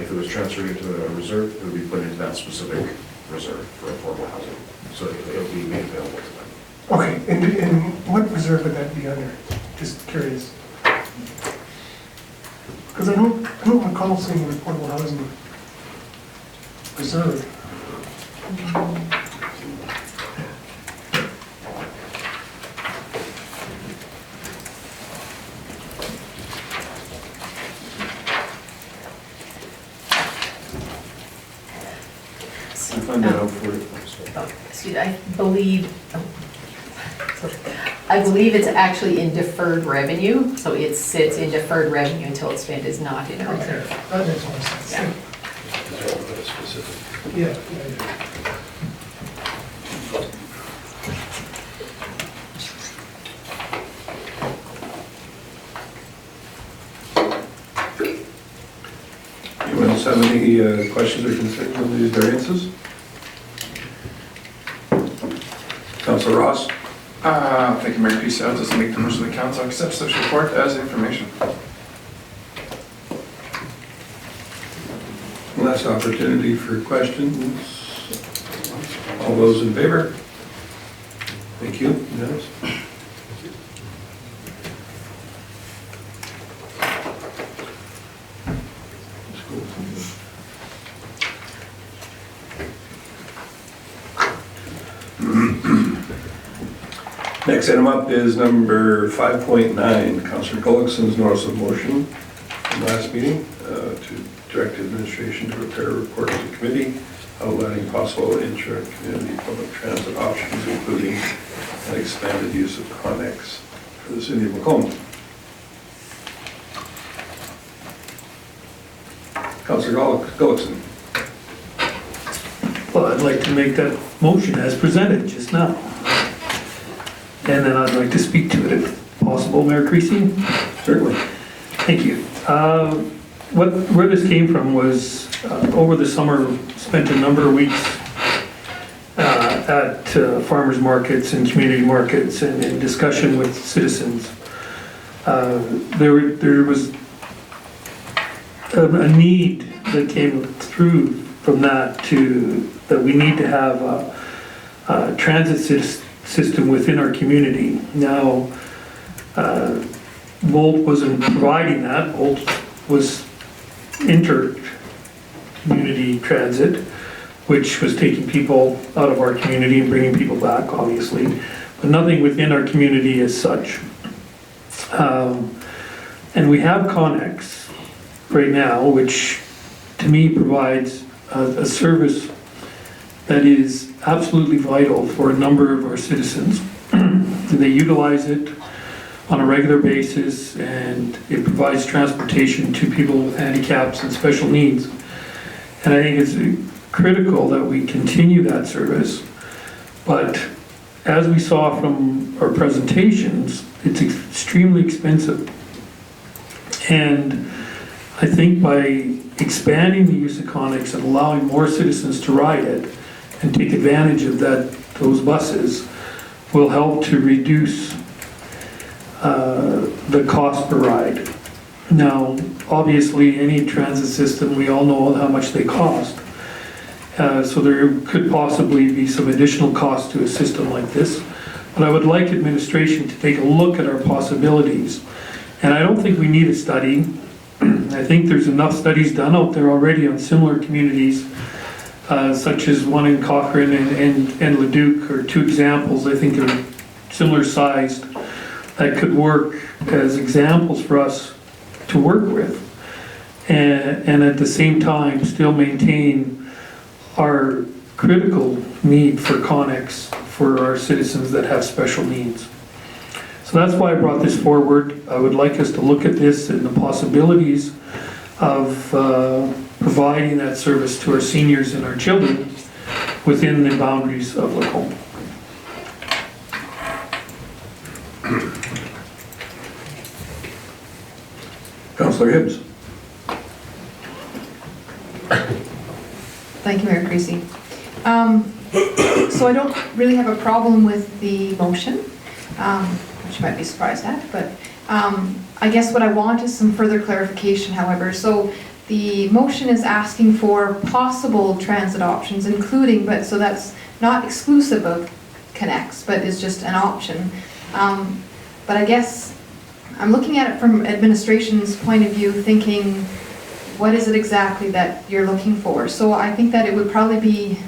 If it was transferred into a reserve, it would be put into that specific reserve for affordable housing. So it'll be made available to them. Okay, and what reserve would that be under? Just curious. Because I don't recall seeing an affordable housing reserve. Can you find that out for you? Excuse me, I believe it's actually in deferred revenue, so it sits in deferred revenue until it's spent, is not in a reserve. That makes more sense. Yeah. Specific. Yeah. Anyone else have any questions or concerns on these variances? Councillor Ross? Thank you, Mayor Creasy. I'll just make the motion the council accepts this report as information. Last opportunity for questions. All those in favor? Thank you. Unanimous? Next item up is number 5.9, Councillor Gullekson's notice of motion from last meeting to direct administration to prepare a report to the committee outlining possible intra-community public transit options, including an expanded use of Connex for the city of Lacombe. Councillor Gullekson. Well, I'd like to make that motion as presented just now. And then I'd like to speak to it if possible, Mayor Creasy. Certainly. Thank you. Where this came from was over the summer, spent a number of weeks at farmers markets and community markets and in discussion with citizens. There was a need that came through from that we need to have a transit system within our community. Now, Volt wasn't providing that. Volt was inter-community transit, which was taking people out of our community and bringing people back, obviously, but nothing within our community as such. And we have Connex right now, which to me provides a service that is absolutely vital for a number of our citizens. They utilize it on a regular basis, and it provides transportation to people with handicaps and special needs. And I think it's critical that we continue that service. But as we saw from our presentations, it's extremely expensive. And I think by expanding the use of Connex and allowing more citizens to ride it and take advantage of those buses will help to reduce the cost per ride. Now, obviously, any transit system, we all know how much they cost. So there could possibly be some additional cost to a system like this. But I would like administration to take a look at our possibilities. And I don't think we need a study. I think there's enough studies done out there already on similar communities, such as one in Cochrane and Leduc are two examples I think are similar sized that could work as examples for us to work with, and at the same time still maintain our critical need for Connex for our citizens that have special needs. So that's why I brought this forward. I would like us to look at this and the possibilities of providing that service to our seniors and our children within the boundaries of Lacombe. Councillor Hibbs. Thank you, Mayor Creasy. So I don't really have a problem with the motion, which you might be surprised at, but I guess what I want is some further clarification, however. So the motion is asking for possible transit options, including, but so that's not exclusive of connects, but is just an option. But I guess I'm looking at it from administration's point of view, thinking, what is it exactly that you're looking for? So I think that it would probably be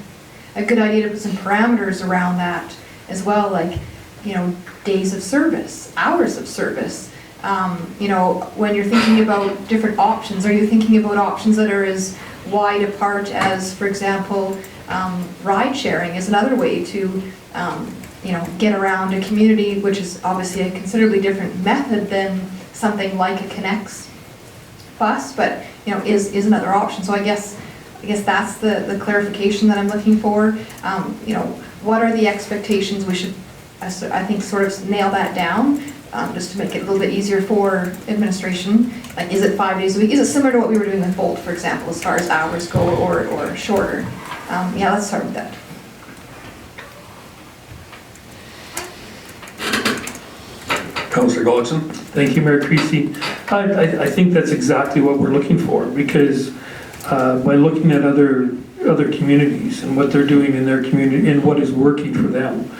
a good idea to put some parameters around that as well, like, you know, days of service, hours of service. You know, when you're thinking about different options, are you thinking about options that are as wide apart as, for example, ride sharing is another way to, you know, get around a community, which is obviously a considerably different method than something like a Connects bus, but, you know, is another option. So I guess that's the clarification that I'm looking for. You know, what are the expectations? We should, I think, sort of nail that down, just to make it a little bit easier for administration. Like, is it 5 days a week? Is it similar to what we were doing with Bolt, for example, as far as hours go, or shorter? Yeah, let's start with that. Councillor Gullekson. Thank you, Mayor Creasy. I think that's exactly what we're looking for, because by looking at other communities and what they're doing in their community and what is working for them,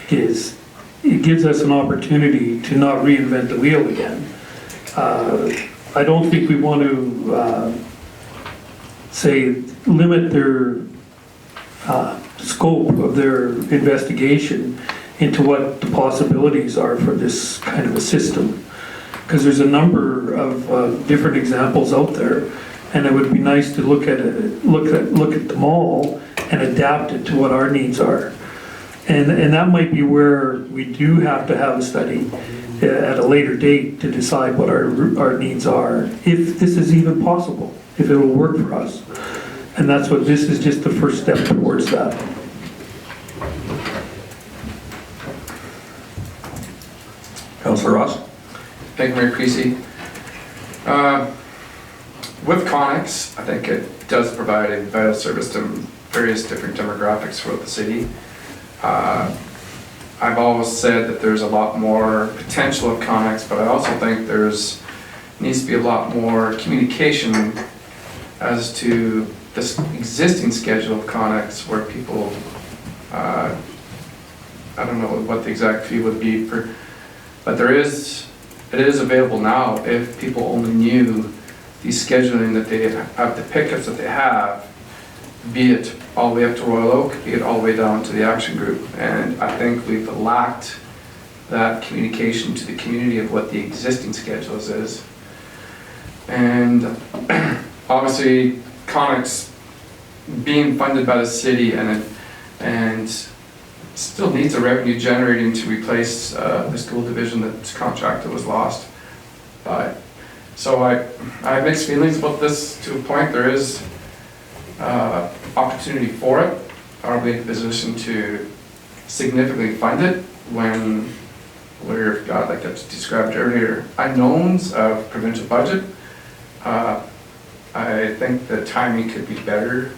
it gives us an opportunity to not reinvent the wheel again. I don't think we want to say limit their scope of their investigation into what the possibilities are for this kind of a system, because there's a number of different examples out there, and it would be nice to look at them all and adapt it to what our needs are. And that might be where we do have to have a study at a later date to decide what our needs are, if this is even possible, if it will work for us. And that's what this is, just the first step towards that. Councillor Ross. Thank you, Mayor Creasy. With Connex, I think it does provide a vital service to various different demographics throughout the city. I've always said that there's a lot more potential of Connex, but I also think needs to be a lot more communication as to this existing schedule of Connex, where people, I don't know what the exact fee would be but it is available now if people only knew the scheduling that they have, the pickups that they have, be it all the way up to Royal Oak, be it all the way down to the action group. And I think we've lacked that communication to the community of what the existing schedules is. And obviously, Connex being funded by the city and still needs a revenue generating to replace the school division that's contracted was lost. So I have mixed feelings about this to a point. There is opportunity for it. Are we in a position to significantly fund it when we've got, like I described earlier, unknowns of provincial budget? I think the timing could be better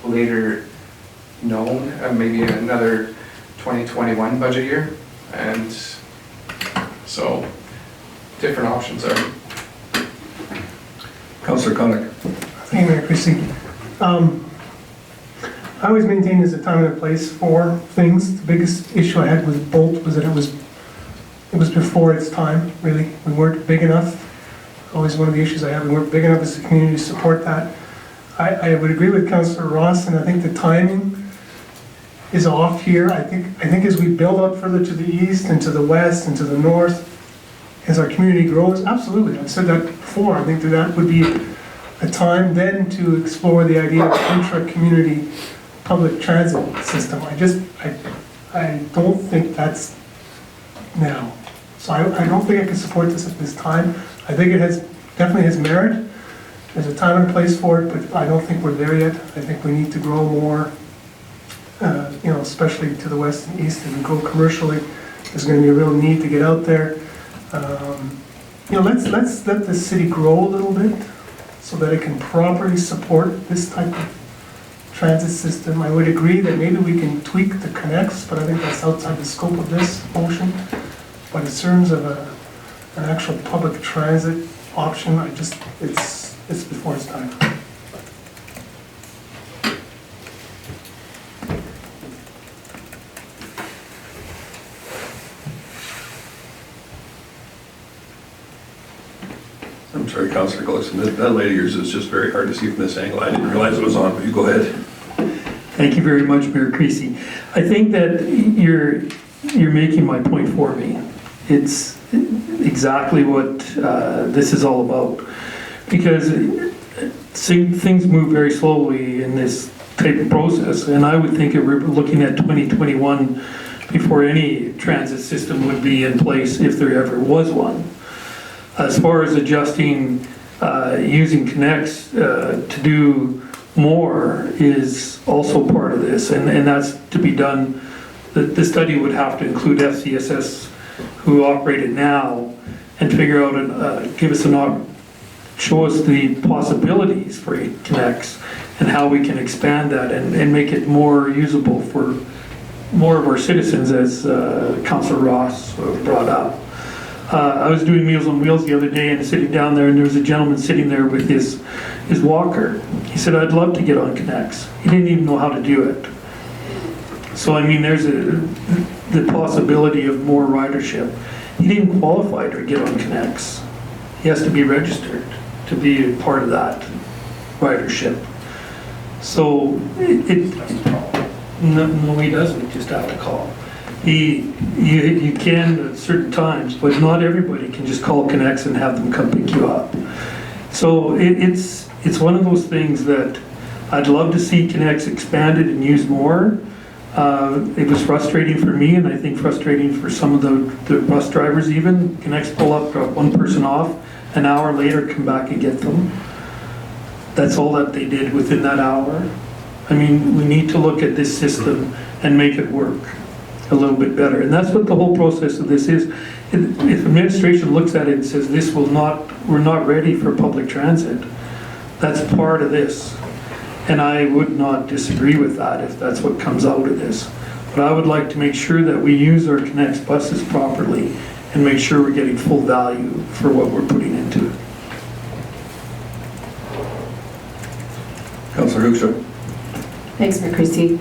later known, maybe another 2021 budget year. And so different options are. Councillor Connick. Thank you, Mayor Creasy. I always maintain there's a time and a place for things. The biggest issue I had with Bolt was that it was before its time, really. We weren't big enough. Always one of the issues I have, we weren't big enough as a community to support that. I would agree with Councillor Ross, and I think the timing is off here. I think as we build out further to the east and to the west and to the north, as our community grows, absolutely, I've said that before, I think that would be a time then to explore the idea of intra-community public transit system. I don't think that's now. So I don't think I can support this at this time. I think it definitely has merit. There's a time and place for it, but I don't think we're there yet. I think we need to grow more, especially to the west and east, and grow commercially. There's going to be a real need to get out there. Let's let the city grow a little bit so that it can properly support this type of transit system. I would agree that maybe we can tweak the connects, but I think that's outside the scope of this motion. But in terms of an actual public transit option, it's before its time. I'm sorry, Councillor Gullekson, that lady of yours is just very hard to see from this angle. I didn't realize it was on, but you go ahead. Thank you very much, Mayor Creasy. I think that you're making my point for me. It's exactly what this is all about. Because things move very slowly in this type of process, and I would think if we're looking at 2021 before any transit system would be in place, if there ever was one. As far as adjusting, using connects to do more is also part of this, and that's to be done. The study would have to include FCSS, who operate it now, and figure out and give us show us the possibilities for connects and how we can expand that and make it more usable for more of our citizens, as Councillor Ross brought up. I was doing Meals on Wheels the other day and sitting down there, and there was a gentleman sitting there with his walker. He said, "I'd love to get on connects." He didn't even know how to do it. So I mean, there's the possibility of more ridership. He didn't qualify to get on connects. He has to be registered to be a part of that ridership. So no, he doesn't just have to call. You can at certain times, but not everybody can just call Connects and have them come pick you up. So it's one of those things that I'd love to see Connects expanded and used more. It was frustrating for me, and I think frustrating for some of the bus drivers even. Connects pull up, drop one person off, an hour later come back and get them. That's all that they did within that hour. I mean, we need to look at this system and make it work a little bit better. And that's what the whole process of this is. If administration looks at it and says we're not ready for public transit, that's part of this. And I would not disagree with that if that's what comes out of this. But I would like to make sure that we use our Connects buses properly and make sure we're getting full value for what we're putting into it. Councillor Gullekson. Thanks, Mayor Creasy.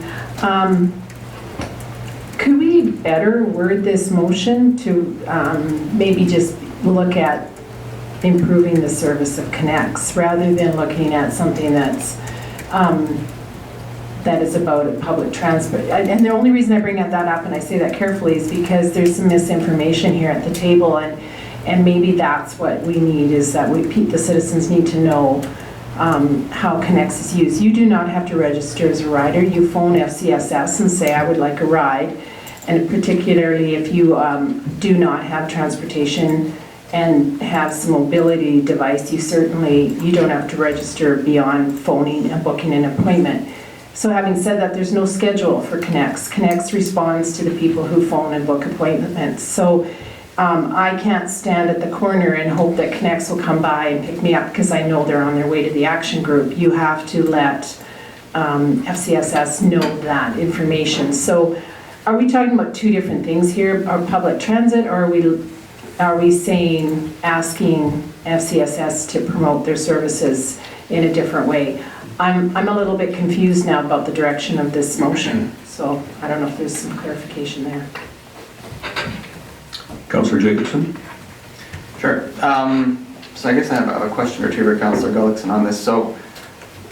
Could we better word this motion to maybe just look at improving the service of Connects rather than looking at something that is about a public transport? And the only reason I bring that up, and I say that carefully, is because there's some misinformation here at the table, and maybe that's what we need, is that the citizens need to know how Connects is used. You do not have to register as a rider. You phone FCSS and say, I would like a ride. And particularly if you do not have transportation and have some mobility device, you don't have to register beyond phoning and booking an appointment. So having said that, there's no schedule for Connects. Connects responds to the people who phone and book appointments. So I can't stand at the corner and hope that Connects will come by and pick me up because I know they're on their way to the action group. You have to let FCSS know that information. So are we talking about two different things here? Our public transit, or are we saying, asking FCSS to promote their services in a different way? I'm a little bit confused now about the direction of this motion. So I don't know if there's some clarification there. Councillor Jacobson. Sure. So I guess I have a question or two for Councillor Gullekson on this. So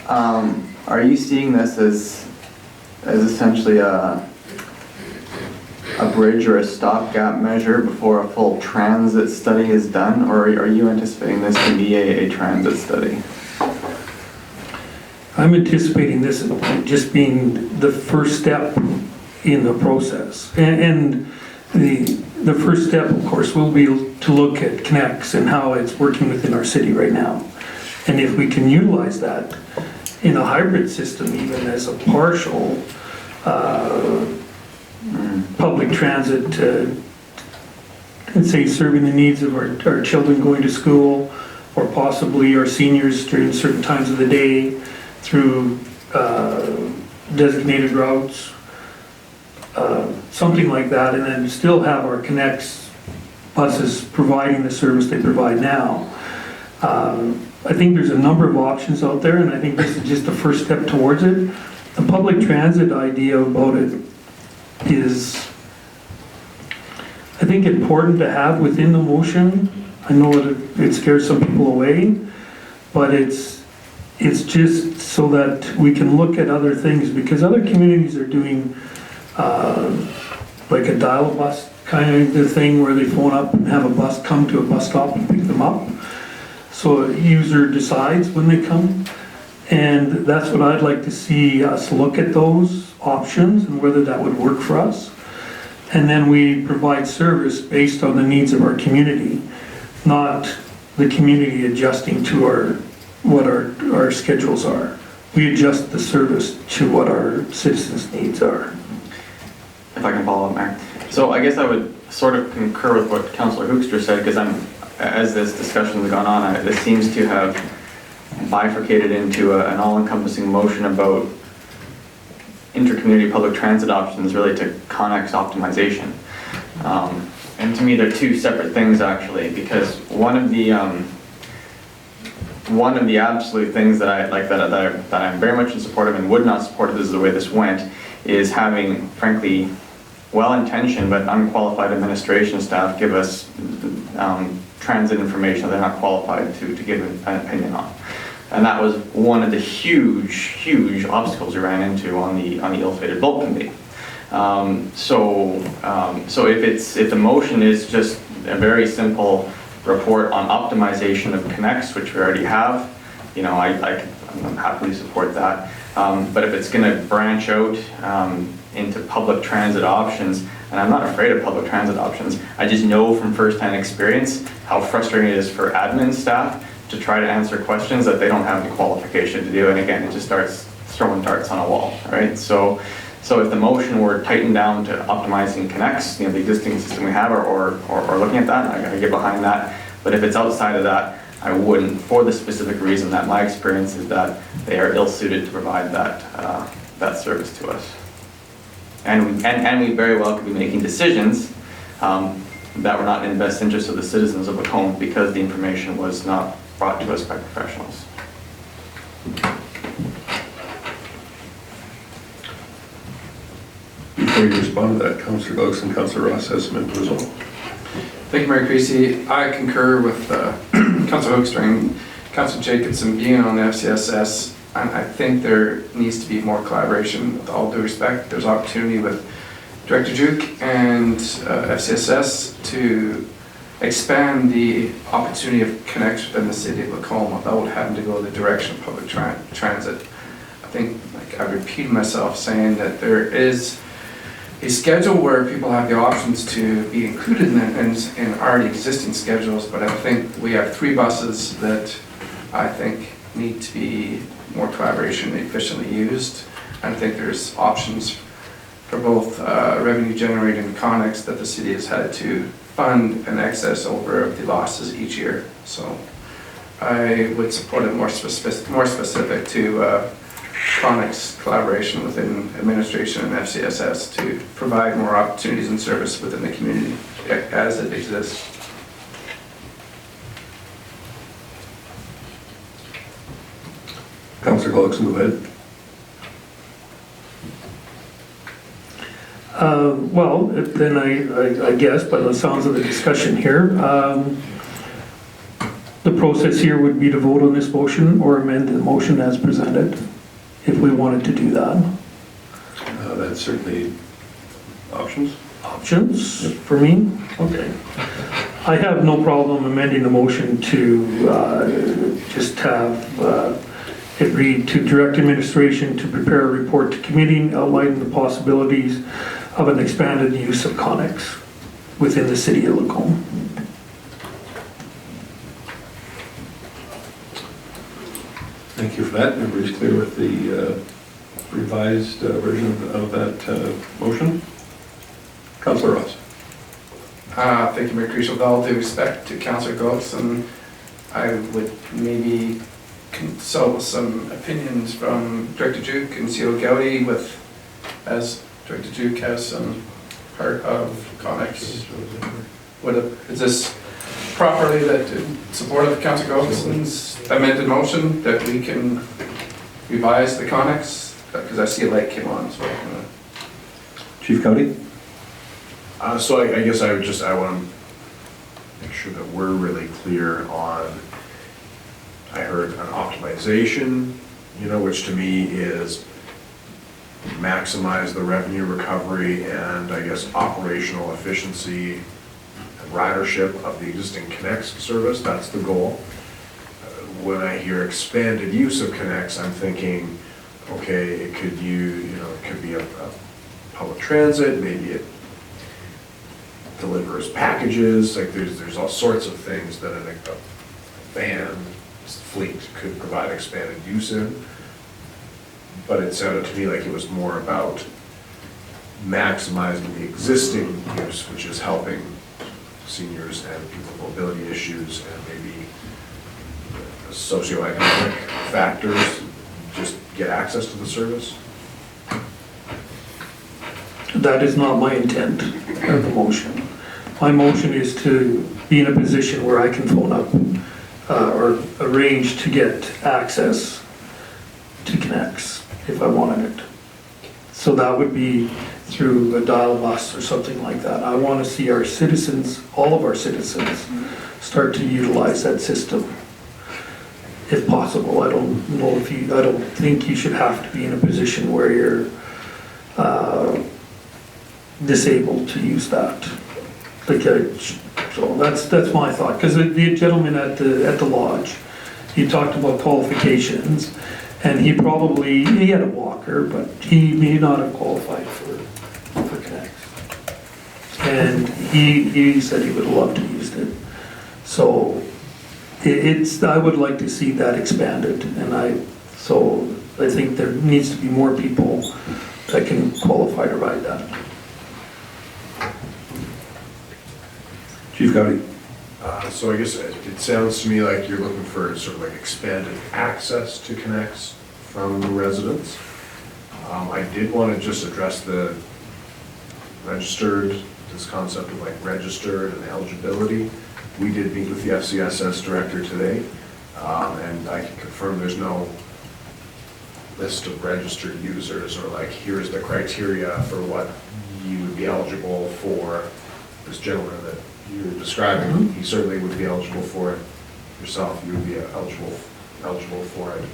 are you seeing this as essentially a bridge or a stopgap measure before a full transit study is done, or are you anticipating this to be a transit study? I'm anticipating this just being the first step in the process. And the first step, of course, will be to look at Connects and how it's working within our city right now. And if we can utilize that in a hybrid system, even as a partial public transit, and say serving the needs of our children going to school, or possibly our seniors during certain times of the day through designated routes, something like that, and then still have our Connects buses providing the service they provide now. I think there's a number of options out there, and I think this is just the first step towards it. The public transit idea about it is, I think, important to have within the motion. I know it scares some people away, but it's just so that we can look at other things, because other communities are doing like a dial-a-bus kind of thing where they phone up and have a bus come to a bus stop and pick them up. So a user decides when they come. And that's what I'd like to see us look at, those options and whether that would work for us. And then we provide service based on the needs of our community, not the community adjusting to what our schedules are. We adjust the service to what our citizens' needs are. If I can follow up, Mayor. So I guess I would sort of concur with what Councillor Hoekstra said, because as this discussion has gone on, this seems to have bifurcated into an all-encompassing motion about intercommunity public transit options really to Connex optimization. And to me, they're two separate things actually, because one of the absolute things that I'm very much in support of and would not support if this is the way this went, is having, frankly, well-intentioned but unqualified administration staff give us transit information they're not qualified to give an opinion on. And that was one of the huge obstacles we ran into on the ill-fated bulk committee. So if the motion is just a very simple report on optimization of Connects, which we already have, I'm happily support that. But if it's going to branch out into public transit options, and I'm not afraid of public transit options, I just know from firsthand experience how frustrating it is for admin staff to try to answer questions that they don't have the qualification to do. And again, it just starts throwing darts on a wall, right? So if the motion were tightened down to optimizing Connects, the existing system we have, or looking at that, I gotta get behind that. But if it's outside of that, I wouldn't, for the specific reason that my experience is that they are ill-suited to provide that service to us. And we very well could be making decisions that were not in the best interest of the citizens of Lacombe because the information was not brought to us by professionals. Before you respond to that, Councillor Gullekson, Councillor Ross has some input as well. Thank you, Mayor Creasy. I concur with Councillor Hoekstra and Councillor Jacobson being on the FCSS, and I think there needs to be more collaboration. With all due respect, there's opportunity with Director Duke and FCSS to expand the opportunity of connection within the city of Lacombe without having to go the direction of public transit. I think, like I repeat myself saying that there is a schedule where people have the options to be included in already existing schedules, but I think we have 3 buses that I think need to be more collaboration and efficiently used. And I think there's options for both revenue generating and Connex that the city has had to fund in excess over the losses each year. So I would support it more specific to Connex collaboration within administration and FCSS to provide more opportunities and service within the community as it exists. Councillor Gullekson, go ahead. Well, then I guess, by the sounds of the discussion here, the process here would be to vote on this motion or amend the motion as presented, if we wanted to do that. That's certainly options. Options for me? Okay. I have no problem amending the motion to just have it read to direct administration to prepare a report to committee outlining the possibilities of an expanded use of Connex within the city of Lacombe. Thank you for that. Everybody's clear with the revised version of that motion? Councillor Ross. Thank you, Mayor Creasy. With all due respect to Councillor Gullekson, I would maybe consult with some opinions from Director Duke and CO Gowdy with, as Director Duke has some part of Connex. Is this properly that in support of Councillor Gullexon's amended motion that we can revise the Connex? Because I see a light came on, so I'm gonna... Chief Cody? So I guess I want to make sure that we're really clear on, I heard an optimization, which to me is maximize the revenue recovery and I guess operational efficiency and ridership of the existing Connex service. That's the goal. When I hear expanded use of Connex, I'm thinking, okay, it could it could be a public transit, maybe it delivers packages, like there's all sorts of things that a van fleet could provide expanded use in. But it sounded to me like it was more about maximizing the existing use, which is helping seniors and people with mobility issues and maybe socioeconomic factors just get access to the service. That is not my intent of the motion. My motion is to be in a position where I can phone up or arrange to get access to Connex if I wanted it. So that would be through a dial bus or something like that. I want to see our citizens, all of our citizens, start to utilize that system if possible. I don't think you should have to be in a position where you're disabled to use that. So that's my thought. Because the gentleman at the lodge, he talked about qualifications, and he had a walker, but he may not have qualified for Connex. And he said he would love to use it. So I would like to see that expanded, and I think there needs to be more people that can qualify to ride that. Chief Cody. So I guess it sounds to me like you're looking for sort of like expanded access to Connex from the residents. I did want to just address the this concept of like registered and eligibility. We did meet with the FCSS director today, and I can confirm there's no list of registered users or like here's the criteria for what you would be eligible for. This gentleman that you were describing, he certainly would be eligible for it. Yourself, you would be eligible for it.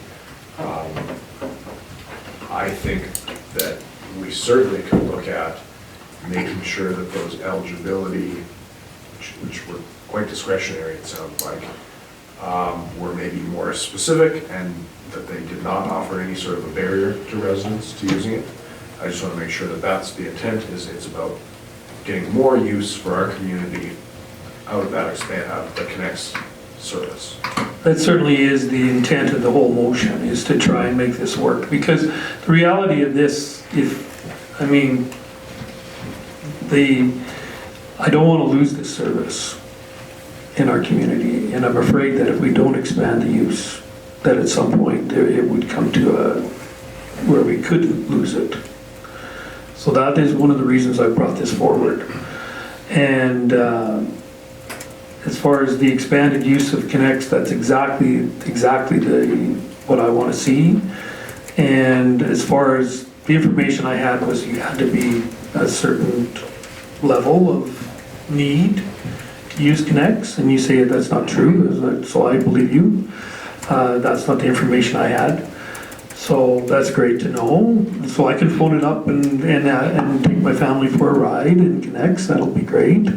I think that we certainly could look at making sure that those eligibility, which were quite discretionary, it sounds like, were maybe more specific and that they did not offer any sort of a barrier to residents to using it. I just want to make sure that that's the intent, is it's about getting more use for our community out of that the Connex service. That certainly is the intent of the whole motion, is to try and make this work. Because the reality of this, I don't want to lose this service in our community, and I'm afraid that if we don't expand the use, that at some point it would come to where we could lose it. So that is one of the reasons I brought this forward. And as far as the expanded use of Connex, that's exactly what I want to see. And as far as the information I had was you had to be a certain level of need to use Connex, and you say that's not true, so I believe you. That's not the information I had. So that's great to know. So I can phone it up and take my family for a ride in Connex. That'll be great.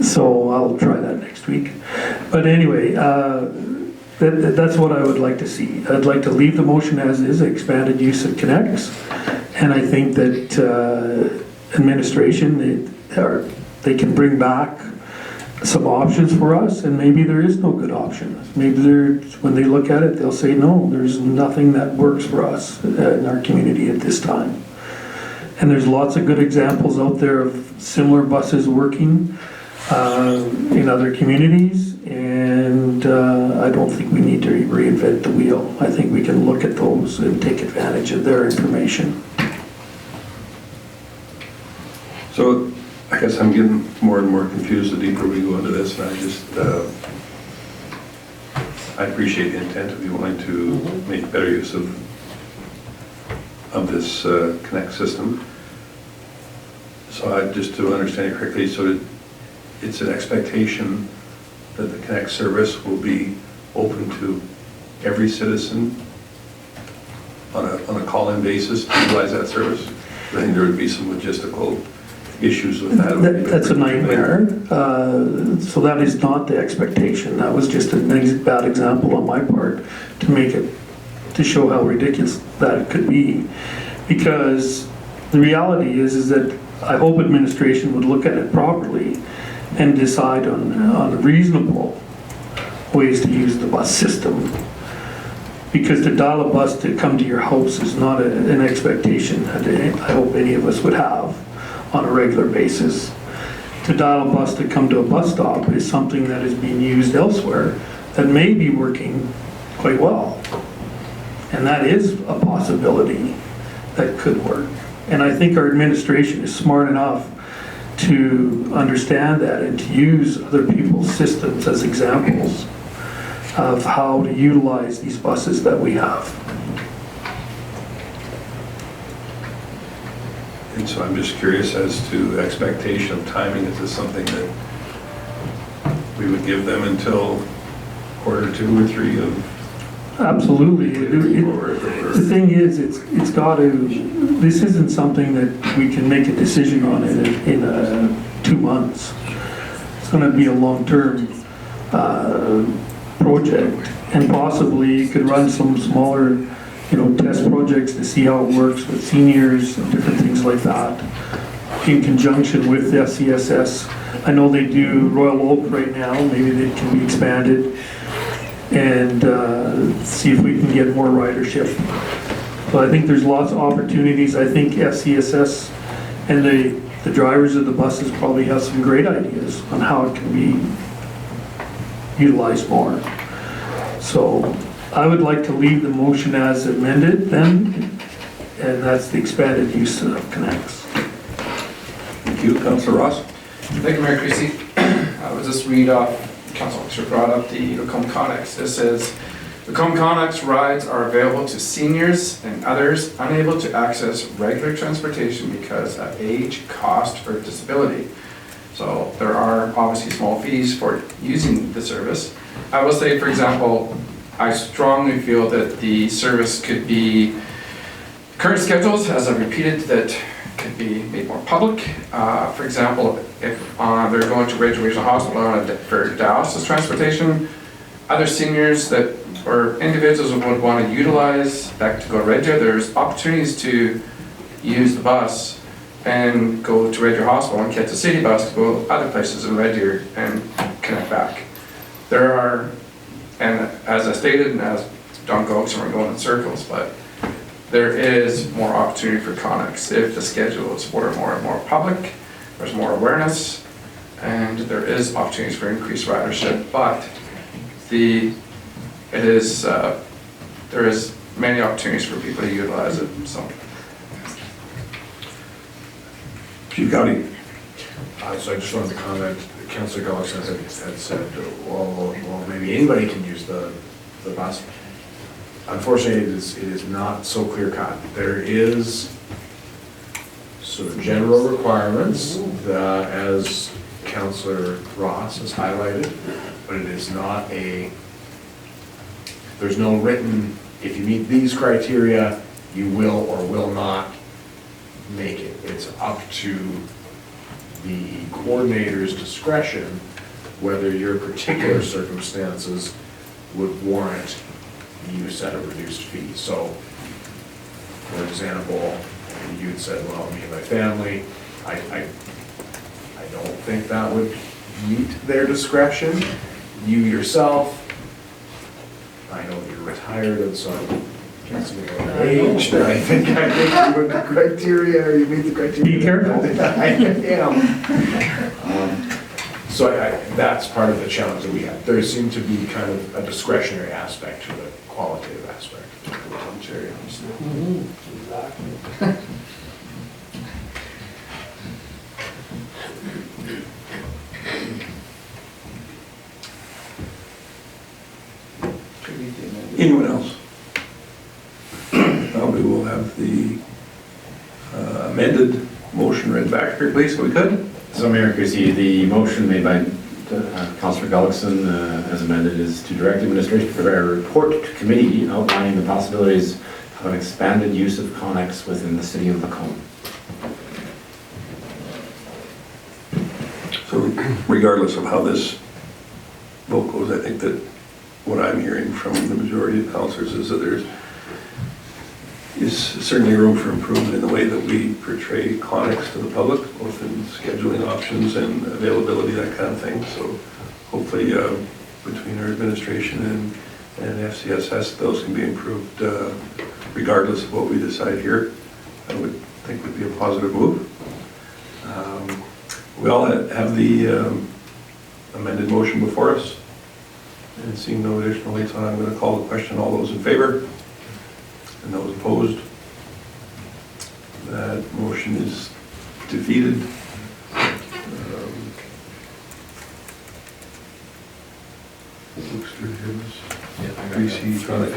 So I'll try that next week. But anyway, That's what I would like to see. I'd like to leave the motion as is, expanded use of connects. And I think that administration, they can bring back some options for us, and maybe there is no good option. Maybe when they look at it, they'll say, no, there's nothing that works for us in our community at this time. And there's lots of good examples out there of similar buses working in other communities, and I don't think we need to reinvent the wheel. I think we can look at those and take advantage of their information. So I guess I'm getting more and more confused the deeper we go into this, and I appreciate the intent of you wanting to make better use of this Connect system. So just to understand it correctly, so it's an expectation that the Connect service will be open to every citizen on a call-in basis to utilize that service? I think there would be some logistical issues with that. That's a nightmare. So that is not the expectation. That was just a bad example on my part to show how ridiculous that could be. Because the reality is that I hope administration would look at it properly and decide on reasonable ways to use the bus system. Because to dial a bus to come to your house is not an expectation that I hope any of us would have on a regular basis. To dial a bus to come to a bus stop is something that is being used elsewhere that may be working quite well. And that is a possibility that could work. And I think our administration is smart enough to understand that and to use other people's systems as examples of how to utilize these buses that we have. And so I'm just curious as to expectation of timing. Is this something that we would give them until quarter 2 or 3 of? Absolutely. The thing is, it's got to, this isn't something that we can make a decision on in 2 months. It's going to be a long-term project, and possibly you could run some smaller, test projects to see how it works with seniors and different things like that in conjunction with FCSS. I know they do Royal Oak right now. Maybe they can be expanded and see if we can get more ridership. So I think there's lots of opportunities. I think FCSS and the drivers of the buses probably have some great ideas on how it can be utilized more. So I would like to leave the motion as amended then, and that's the expanded use of connects. Thank you, Councillor Ross. Thank you, Mayor Creasy. I will just read off, Councillor brought up the Lacombe Connex. This says, Lacombe Connex rides are available to seniors and others unable to access regular transportation because of age, cost, or disability. So there are obviously small fees for using the service. I will say, for example, I strongly feel that the service could be, current schedules, as I've repeated, that could be made more public. For example, if they're going to Ridge Regional Hospital for dialysis transportation, other seniors that or individuals would want to utilize that to go to Regia, there's opportunities to use the bus and go to Regia Hospital and catch a city bus to go other places in Regia and connect back. There are, and as I stated, and as Don Gullekson, we're going in circles, but there is more opportunity for Connex if the schedule is more and more public, there's more awareness, and there is opportunities for increased ridership, but there is many opportunities for people to utilize it, so. Chief County. So I just wanted to comment, Councillor Gullekson had said, well, maybe anybody can use the bus. Unfortunately, it is not so clear cut. There is sort of general requirements that, as Councillor Ross has highlighted, but it is not there's no written, if you meet these criteria, you will or will not make it. It's up to the coordinator's discretion whether your particular circumstances would warrant use at a reduced fee. So, for example, you'd said, well, me and my family, I don't think that would meet their discretion. You yourself, I know you're retired and so I'm guessing about age, that I think you would the criteria, or you meet the criteria. Be careful. I am. So that's part of the challenge that we have. There seemed to be kind of a discretionary aspect to the qualitative aspect. Anyone else? We will have the amended motion read back here, please, so we could. So Mayor Christie, the motion made by Councillor Gullekson as amended is to direct administration to prepare a report to committee outlining the possibilities of an expanded use of Connex within the city of Lacombe. So regardless of how this vote goes, I think that what I'm hearing from the majority of councillors is that there is certainly room for improvement in the way that we portray Connex to the public, both in scheduling options and availability, that kind of thing. So hopefully between our administration and FCSS, those can be improved regardless of what we decide here. I would think would be a positive move. We all have the amended motion before us. And seeing no additional lights on, I'm going to call the question. All those in favor? And those opposed? That motion is defeated. Looks through his. Greasy, Chronic.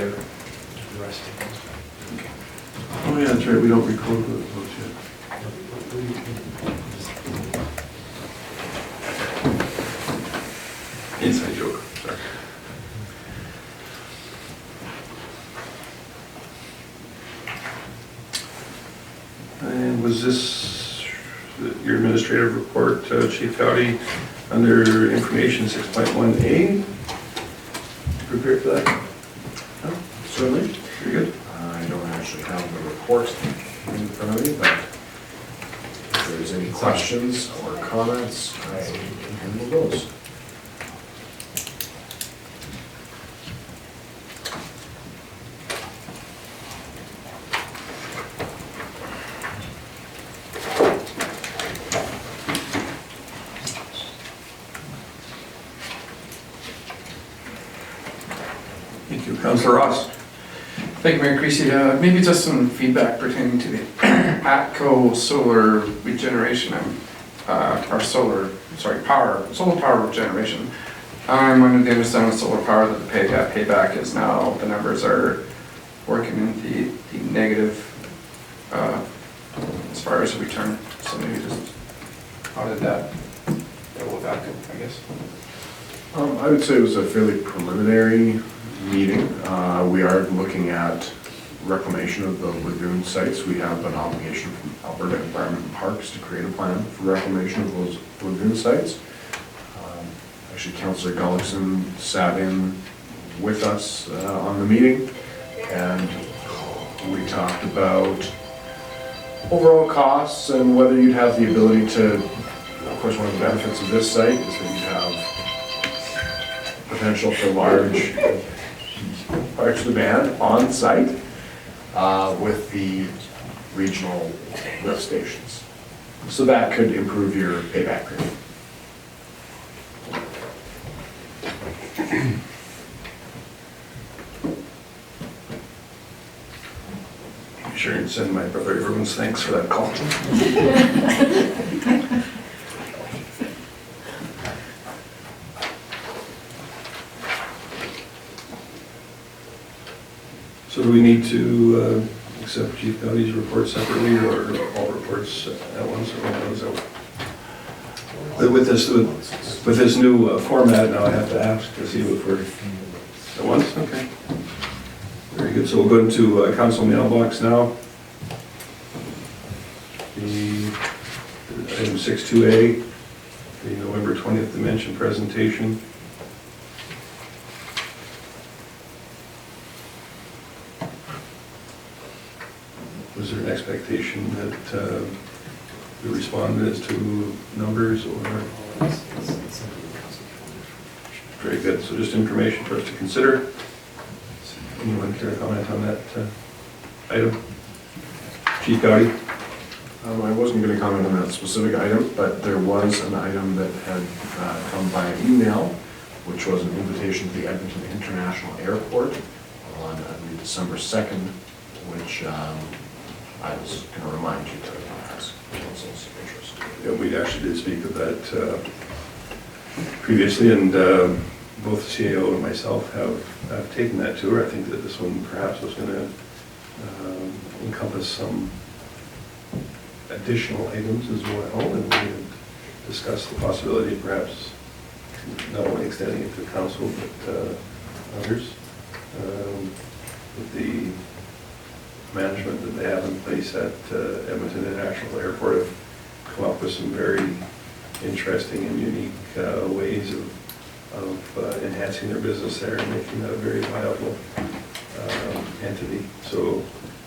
Oh yeah, that's right, we don't record the votes yet. Inside joke, sorry. And was this your administrative report, Chief Cowdy, under information 6.1A? Prepared for that? No? Certainly. Very good. I don't actually have the report in front of me, but if there's any questions or comments, I can handle those. Thank you. Councillor Ross. Thank you, Mayor Creasy. Maybe just some feedback pertaining to the ATCO solar regeneration and solar power generation. I'm under the understanding with solar power that the payback is now, the numbers are working in the negative as far as the return. So maybe just, how did that go back, I guess? I would say it was a fairly preliminary meeting. We are looking at reclamation of the lagoon sites. We have an obligation from Alberta Environment and Parks to create a plan for reclamation of those lagoon sites. Actually, Councillor Gullekson sat in with us on the meeting, and we talked about overall costs and whether you'd have the ability to, of course, one of the benefits of this site is that you have potential for large demand on site with the regional lift stations. So that could improve your payback period. Be sure and send my brother everyone's thanks for that call. So do we need to accept Chief Cowdy's report separately, or all reports at once? Or what is that? With this new format, now I have to ask to see if we're at once. Okay. Very good. So we'll go into council mailbox now. The item 62A, the November 20th dimension presentation. expectation that we respond as to numbers or? Very good, so just information for us to consider. Anyone care to comment on that item? Chief Gowdy? I wasn't going to comment on that specific item, but there was an item that had come by email, which was an invitation to the Edmonton International Airport on, I believe, December 2nd, which I was going to remind you to ask council's interest. Yeah, we actually did speak of that previously, and both the CAO and myself have taken that tour. I think that this one perhaps was going to encompass some additional items as well, and we had discussed the possibility of perhaps not only extending it to council, but others. With the management that they have in place at Edmonton International Airport have come up with some very interesting and unique ways of enhancing their business there and making that a very viable entity. So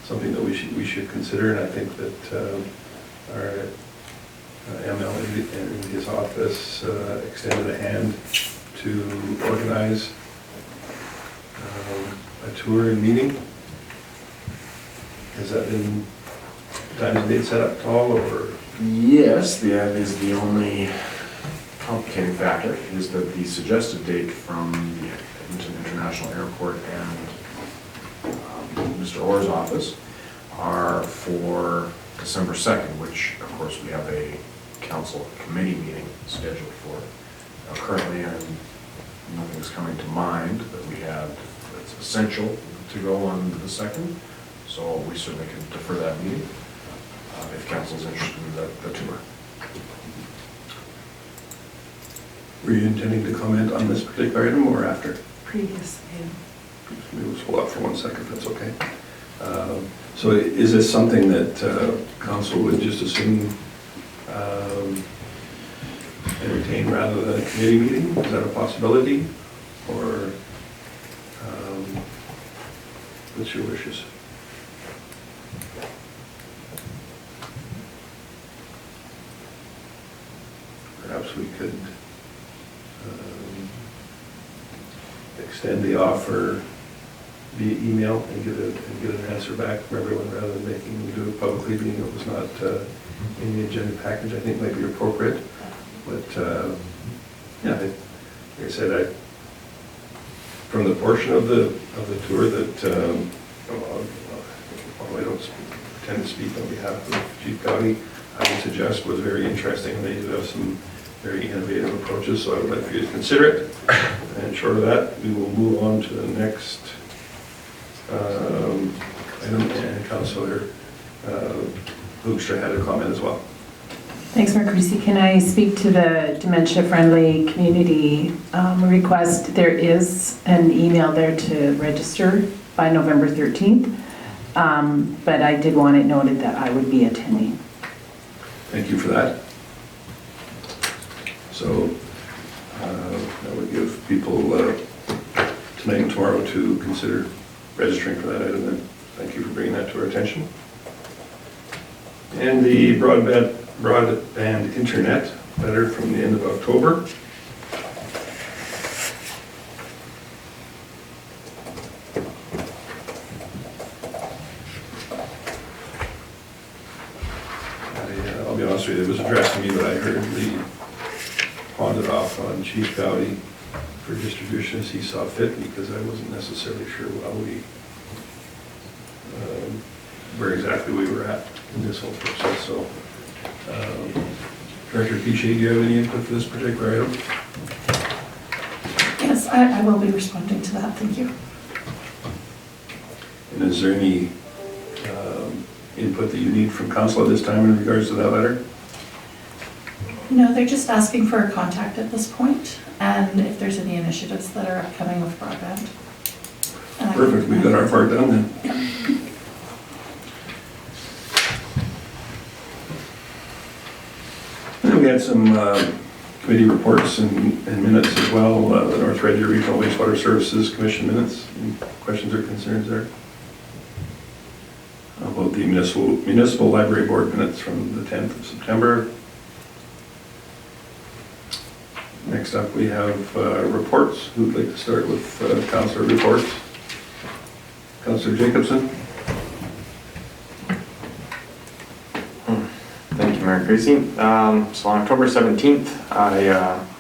something that we should consider, and I think that our ML in his office extended a hand to organize a tour and meeting. Has that been times and dates set up at all, or? Yes, that is the only complicating factor, is that the suggested date from the Edmonton International Airport and Mr. Orr's office are for December 2nd, which of course we have a council committee meeting scheduled for. Now, currently, nothing's coming to mind that we have that's essential to go on the 2nd, so we certainly can defer that meeting if council's interested in the tour. Were you intending to comment on this particular item or after? Previous item. Maybe we'll hold up for 1 second, if that's okay. So is this something that council would just assume entertain rather than a committee meeting? Is that a possibility? Or what's your wishes? Perhaps we could extend the offer via email and get an answer back from everyone rather than do it publicly, being it was not in the agenda package. I think might be appropriate. But yeah, like I said, from the portion of the tour that although I don't tend to speak on behalf of Chief Gowdy, I would suggest was very interesting. They do have some very innovative approaches, so I would like for you to consider it. And short of that, we will move on to the next item, and Councillor Hoekstra had a comment as well. Thanks, Mayor Creasy. Can I speak to the dementia-friendly community request? There is an email there to register by November 13th, but I did want it noted that I would be attending. Thank you for that. So that would give people tonight and tomorrow to consider registering for that item then. Thank you for bringing that to our attention. And the broadband internet letter from the end of October. I'll be honest with you, it was addressed to me, but I heard Lee pawned it off on Chief Gowdy for distribution as he saw fit, because I wasn't necessarily sure where exactly we were at in this whole process. So, Director Piche, do you have any input for this particular item? Yes, I will be responding to that, thank you. And is there any input that you need from council at this time in regards to that letter? No, they're just asking for a contact at this point, and if there's any initiatives that are upcoming with broadband. Perfect, we've got our part done then. Yeah. And we had some committee reports and minutes as well, the North Red Deer Regional Wastewater Services Commission minutes. Any questions or concerns there? How about the municipal library board minutes from the 10th of September. Next up, we have reports. Who'd like to start with councillor reports? Councillor Jacobson. Thank you, Mayor Creasy. So on October 17th, I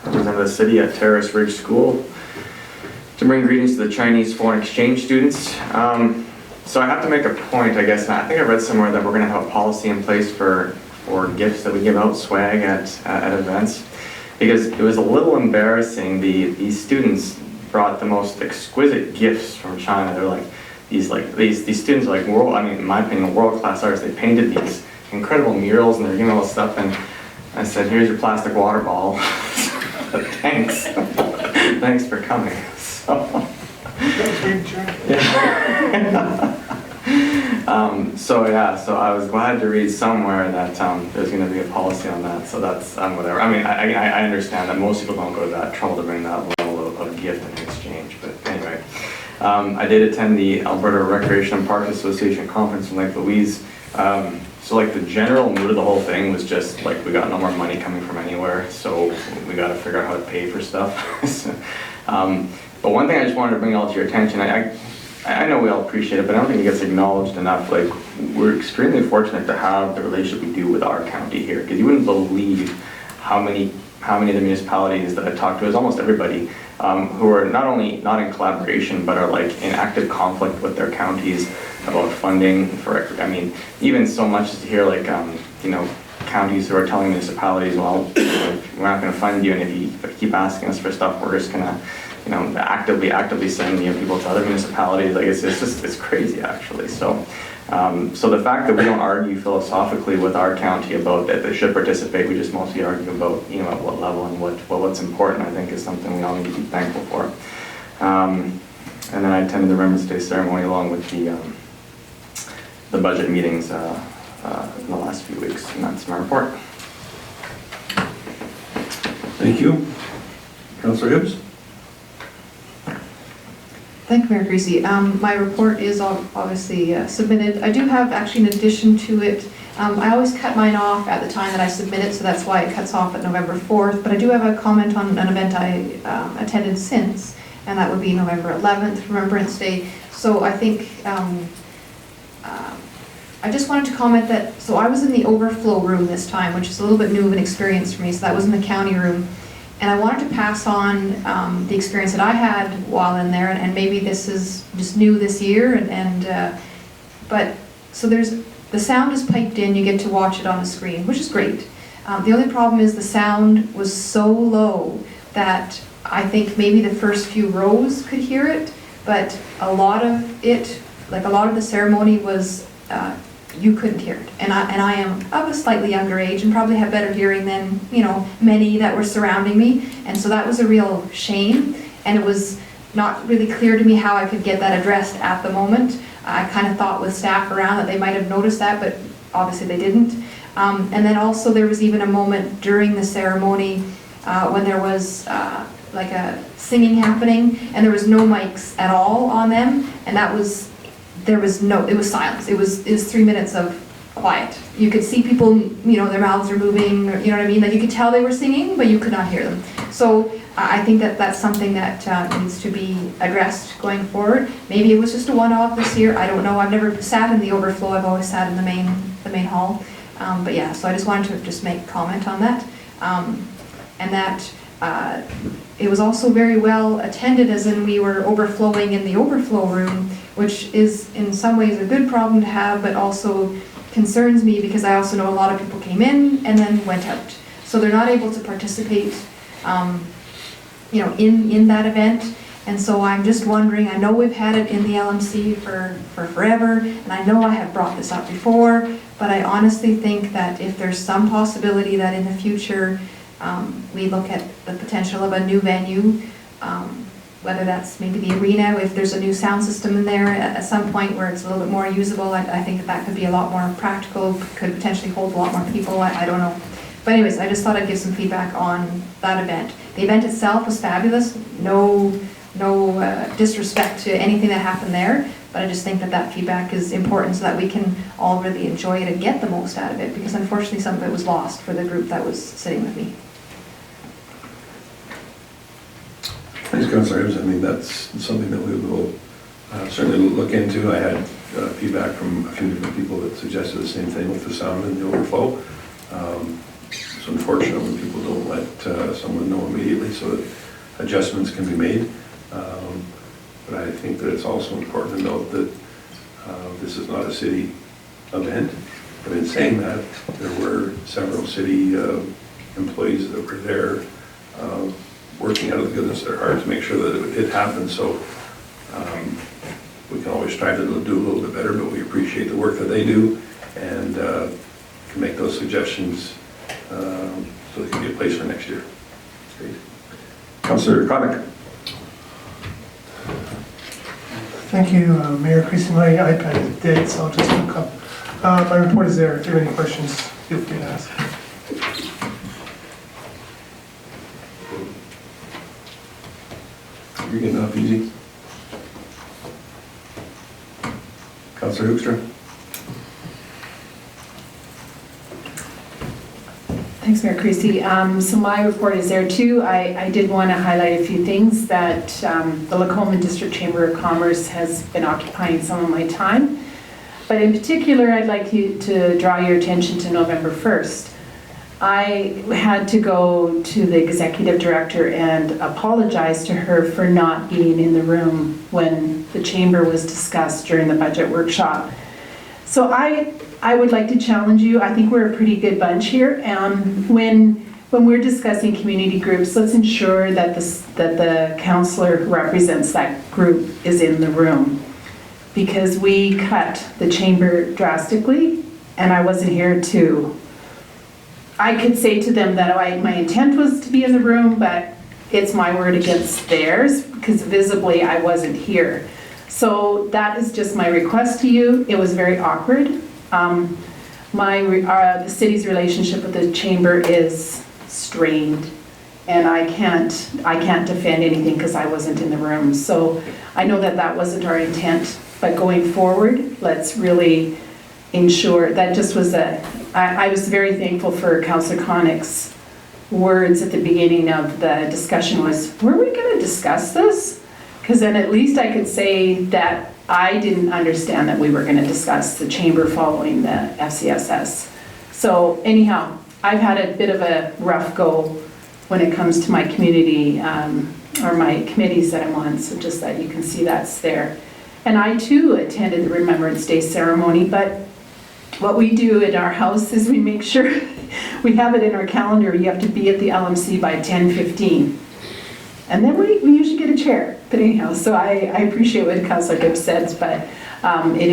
represented the city at Terrace Ridge School to bring greetings to the Chinese foreign exchange students. So I have to make a point, I guess, and I think I read somewhere that we're going to have a policy in place for gifts that we give out, swag at events, because it was a little embarrassing. These students brought the most exquisite gifts from China. They're like these students are like in my opinion, world-class artists. They painted these incredible murals and they're giving all this stuff, and I said, here's your plastic water bottle. Thanks. Thanks for coming. So I was glad to read somewhere that there's going to be a policy on that. So that's whatever. I mean, I understand that most people don't go to that trouble to bring that level of gift and exchange. But anyway, I did attend the Alberta Recreation and Parks Association conference in Lake Louise. So like the general mood of the whole thing was just like we got no more money coming from anywhere, so we got to figure out how to pay for stuff. But one thing I just wanted to bring all to your attention, I know we all appreciate it, but I don't think it gets acknowledged enough. Like, we're extremely fortunate to have the relationship we do with our county here, because you wouldn't believe how many of the municipalities that I've talked to, is almost everybody, who are not only not in collaboration, but are like in active conflict with their counties about funding for, I mean, even so much as to hear like, counties who are telling municipalities, well, we're not going to fund you, and if you keep asking us for stuff, we're just going to, actively send people to other municipalities. Like it's crazy actually. So the fact that we don't argue philosophically with our county about that they should participate, we just mostly argue about at what level and what's important, I think is something we all need to be thankful for. And then I attended the Remembrance Day ceremony along with the budget meetings in the last few weeks, and that's my report. Thank you. Councillor Hibbs. Thank you, Mayor Creasy. My report is obviously submitted. I do have actually an addition to it. I always cut mine off at the time that I submit it, so that's why it cuts off at November 4th. But I do have a comment on an event I attended since, and that would be November 11th, Remembrance Day. So I think I just wanted to comment that, so I was in the overflow room this time, which is a little bit new of an experience for me. So that was in the county room. And I wanted to pass on the experience that I had while in there, and maybe this is just new this year, but so the sound is piped in, you get to watch it on the screen, which is great. The only problem is the sound was so low that I think maybe the first few rows could hear it, but a lot of it, like a lot of the ceremony was, you couldn't hear it. And I am of a slightly younger age and probably have better hearing than, many that were surrounding me. And so that was a real shame. And it was not really clear to me how I could get that addressed at the moment. I kind of thought with staff around that they might have noticed that, but obviously they didn't. And then also there was even a moment during the ceremony when there was like a singing happening, and there was no mics at all on them. And it was silence. It was 3 minutes of quiet. You could see people, their mouths are moving, you know what I mean? Like you could tell they were singing, but you could not hear them. So I think that that's something that needs to be addressed going forward. Maybe it was just a one-off this year. I don't know. I've never sat in the overflow. I've always sat in the main hall. But yeah, so I just wanted to just make a comment on that. And that it was also very well attended, as in we were overflowing in the overflow room, which is in some ways a good problem to have, but also concerns me because I also know a lot of people came in and then went out. So they're not able to participate, in that event. And so I'm just wondering, I know we've had it in the LMC for forever, and I know I have brought this up before, but I honestly think that if there's some possibility that in the future we look at the potential of a new venue, whether that's maybe the arena, if there's a new sound system in there at some point where it's a little bit more usable, I think that could be a lot more practical, could potentially hold a lot more people, I don't know. But anyways, I just thought I'd give some feedback on that event. The event itself was fabulous, no disrespect to anything that happened there, But I just think that that feedback is important so that we can all really enjoy it and get the most out of it, because unfortunately some of it was lost for the group that was sitting with me. Thanks, Councillor Hibbs. I mean, that's something that we will certainly look into. I had feedback from a few different people that suggested the same thing with the sound and the overflow. It's unfortunate when people don't let someone know immediately so that adjustments can be made. But I think that it's also important to note that this is not a city event. But in saying that, there were several city employees that were there working out of the goodness of their heart to make sure that it happened. So we can always try to do a little bit better, but we appreciate the work that they do and can make those suggestions so they can be in place for next year. Great. Councillor Connick. Thank you, Mayor Creasy. My iPad is dead, so I'll just look up. My report is there. If you have any questions, feel free to ask. You're getting up easy. Councillor Hoekstra. Thanks, Mayor Creasy. So my report is there too. I did want to highlight a few things that the Lacombe District Chamber of Commerce has been occupying some of my time. But in particular, I'd like you to draw your attention to November 1st. I had to go to the executive director and apologize to her for not being in the room when the chamber was discussed during the budget workshop. So I would like to challenge you. I think we're a pretty good bunch here. When we're discussing community groups, let's ensure that the councillor who represents that group is in the room, because we cut the chamber drastically, and I wasn't here to. I could say to them that my intent was to be in the room, but it's my word against theirs, because visibly I wasn't here. So that is just my request to you. It was very awkward. The city's relationship with the chamber is strained, and I can't defend anything because I wasn't in the room. So I know that that wasn't our intent, but going forward, let's really ensure that just was I was very thankful for Councillor Connick's words at the beginning of the discussion was, were we going to discuss this? Because then at least I could say that I didn't understand that we were going to discuss the chamber following the FCSS. So anyhow, I've had a bit of a rough go when it comes to my community or my committees that I'm on, so just that you can see that's there. And I too attended the Remembrance Day ceremony, but what we do in our house is we make sure we have it in our calendar. You have to be at the LMC by 10:15. And then we usually get a chair. But anyhow, so I appreciate what Councillor Gibbs says, but it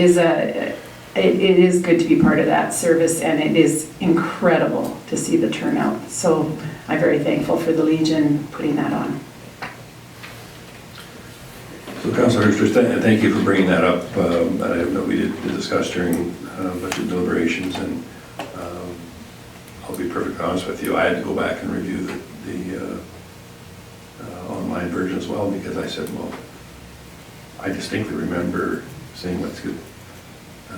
is good to be part of that service, and it is incredible to see the turnout. So I'm very thankful for the Legion putting that on. So Councillor Hoekstra, thank you for bringing that up. I have no, we did discuss during budget deliberations, and I'll be perfectly honest with you, I had to go back and review the online version as well, because I said, well, I distinctly remember saying, let's get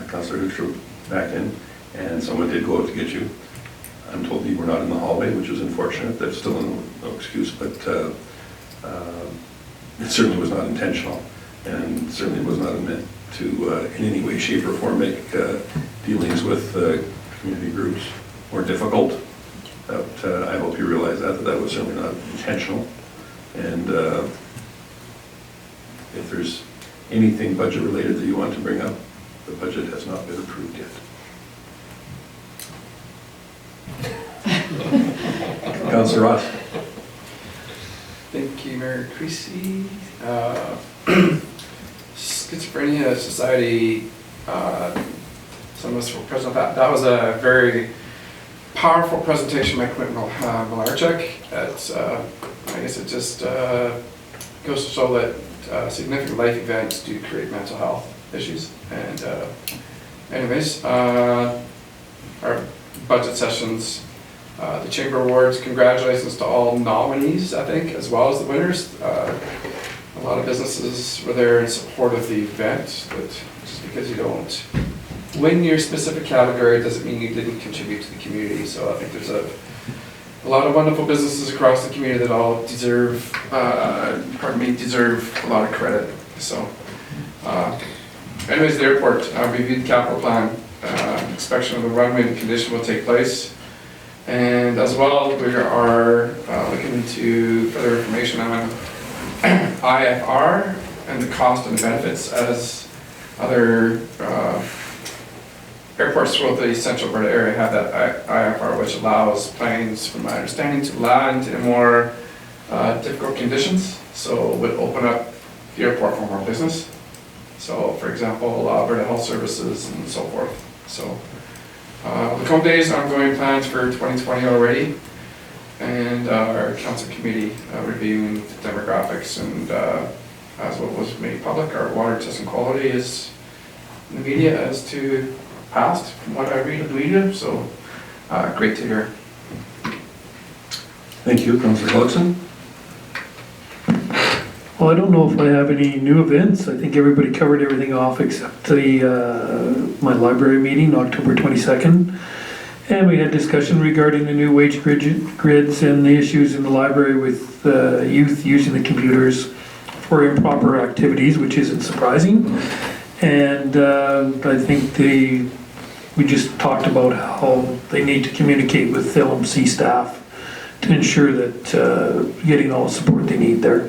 Councillor Hoekstra back in, and someone did go out to get you. I'm told you were not in the hallway, which was unfortunate. That's still no excuse, but it certainly was not intentional, and certainly was not meant to in any way, shape, or form make dealings with community groups more difficult. But I hope you realize that that was certainly not intentional. And if there's anything budget related that you want to bring up, the budget has not been approved yet. Councillor Ross. Thank you, Mayor Creasy. Schizophrenia Society, some of us were present. That was a very powerful presentation by Quentin Malarchuk. I guess it just goes to show that significant life events do create mental health issues. And anyways, our budget sessions, the Chamber Awards, congratulations to all nominees, I think, as well as the winners. lot of businesses were there in support of the event, but just because you don't win your specific category doesn't mean you didn't contribute to the community. So I think there's a lot of wonderful businesses across the community that all deserve a lot of credit. So anyways, the airport, reviewed the capital plan, inspection of the runway and condition will take place. And as well, we are looking into further information on IFR and the cost and benefits as other airports throughout the central Alberta area have that IFR, which allows planes, from my understanding, to land in more difficult conditions. So it would open up the airport for more business. So for example, Alberta Health Services and so forth. So Lacombe Days, ongoing plans for 2020 already. And our council committee reviewing the demographics, and as what was made public, our water testing quality is in the media as to past, from what I read of the media, so great to hear. Thank you, Councillor Gullekson. Well, I don't know if I have any new events. I think everybody covered everything off except the my library meeting, October 22nd. And we had discussion regarding the new wage grids and the issues in the library with youth using the computers for improper activities, which isn't surprising. And I think we just talked about how they need to communicate with LMC staff to ensure that getting all the support they need there.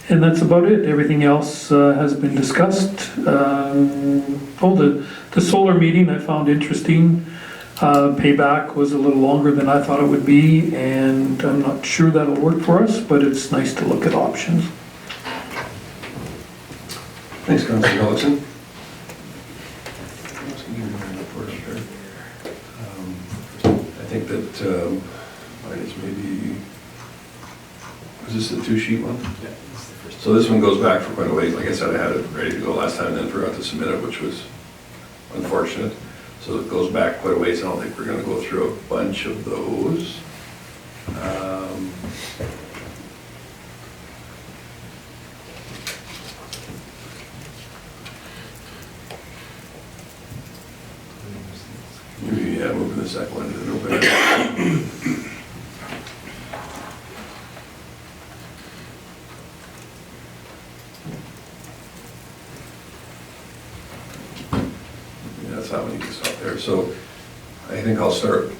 And that's about it. Everything else has been discussed. The solar meeting I found interesting. Payback was a little longer than I thought it would be, and I'm not sure that'll work for us, but it's nice to look at options. Thanks, Councillor Gullekson. I think that, I guess maybe, is this the two-sheet one? Yeah. So this one goes back for quite a ways. Like I said, I had it ready to go last time and then forgot to submit it, which was unfortunate. So it goes back quite a ways. I don't think we're going to go through a bunch of those. Yeah, moving the second one to the open. That's how we need to stop there. So I think I'll start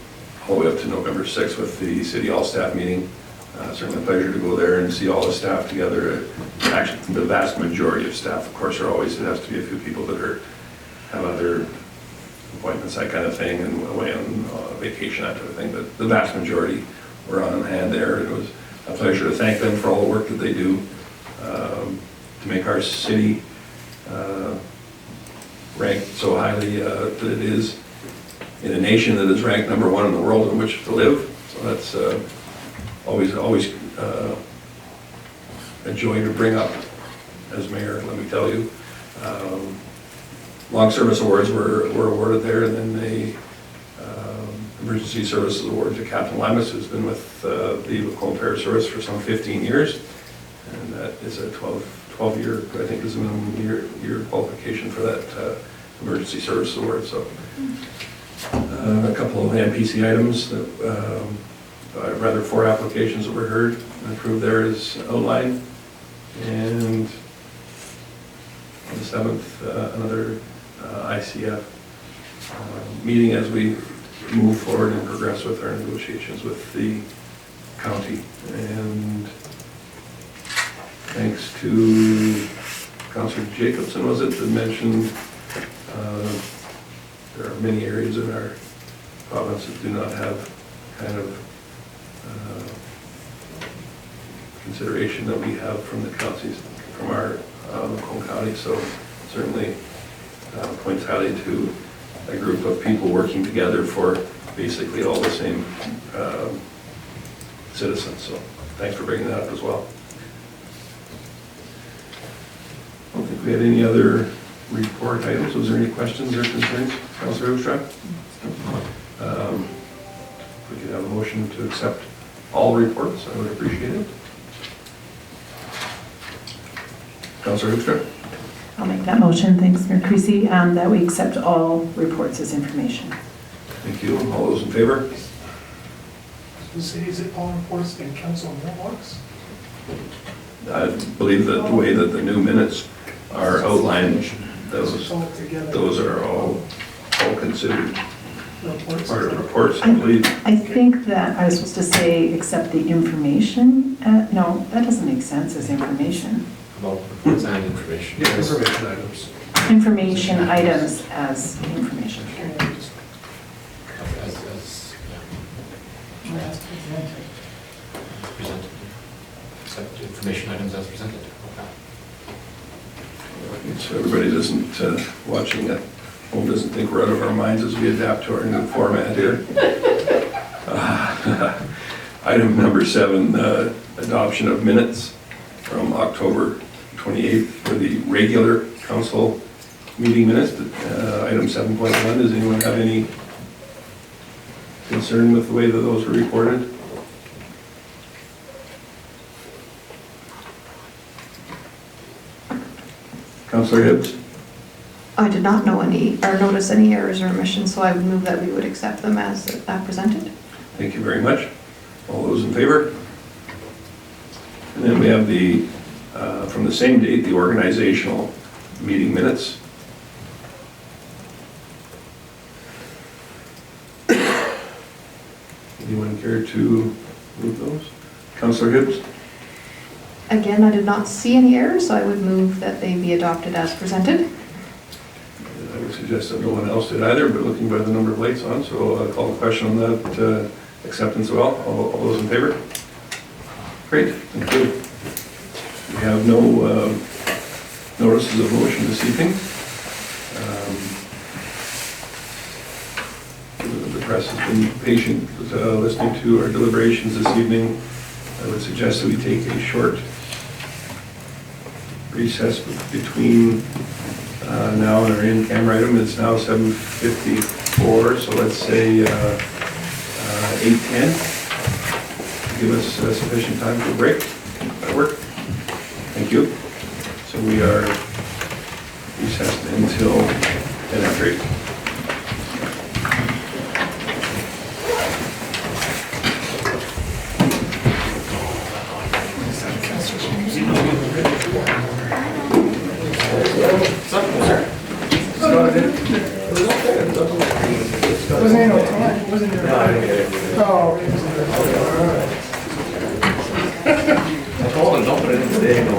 all the way up to November 6th with the City Hall staff meeting. Certainly a pleasure to go there and see all the staff together. Actually, the vast majority of staff, of course, are always, it has to be a few people that have other appointments, that kind of thing, and away on vacation, that type of thing. But the vast majority were on hand there. It was a pleasure to thank them for all the work that they do to make our city ranked so highly that it is in a nation that is ranked #1 in the world in which to live. So that's always a joy to bring up as mayor, let me tell you. Long service awards were awarded there, and then the emergency services award to Captain Lamas, who's been with the Lacombe Fire Service for some 15 years. And that is a 12-year, I think is the minimum year qualification for that emergency service award. So a couple of MPC items that, rather 4 applications that were heard and approved there is outlined. And on the 7th, another ICF meeting as we move forward and progress with our negotiations with the county. And thanks to Councillor Jacobson, was it, that mentioned there are many areas in our province that do not have kind of consideration that we have from the counties, from our Lacombe County. So certainly points highly to a group of people working together for basically all the same citizens. So thanks for bringing that up as well. I don't think we had any other report items. Was there any questions or concerns, Councillor Oostrak? If we could have a motion to accept all reports, I would appreciate it. Councillor Hoekstra? I'll make that motion, thanks Mayor Creasy, that we accept all reports as information. Thank you. All those in favor? Is it all reports in council mailbox? I believe that the way that the new minutes are outlined, those are all considered part of the reports, I believe. I think that I was supposed to say accept the information, no, that doesn't make sense as information. About reports and information. Yeah, information items. Information items as information. Presented. Accept information items as presented. Okay. So everybody doesn't, watching at home doesn't think we're out of our minds as we adapt to our new format here. Item number 7, adoption of minutes from October 28th for the regular council meeting minutes. Item 7.1, does anyone have any concern with the way that those were recorded? Councillor Hibbs? I did not know any, or notice any errors or omissions, so I would move that we would accept them as presented. Thank you very much. All those in favor? And then we have the, from the same date, the organizational meeting minutes. Anyone care to move those? Councillor Hibbs? Again, I did not see any errors, so I would move that they be adopted as presented. I would suggest that no one else did either, but looking by the number of lights on, so I'll call a question on that acceptance as well. All those in favor? Great, thank you. We have no notices of motion this evening. The press has been patient listening to our deliberations this evening. I would suggest that we take a short recess between now and our in-camera item. It's now 7:54, so let's say 8:10. Give us sufficient time for a break. That work? Thank you. So we are recessed until 10 after 8. Wasn't no time, wasn't there? Oh. I told him, don't put it in today, no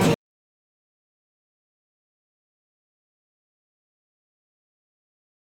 one.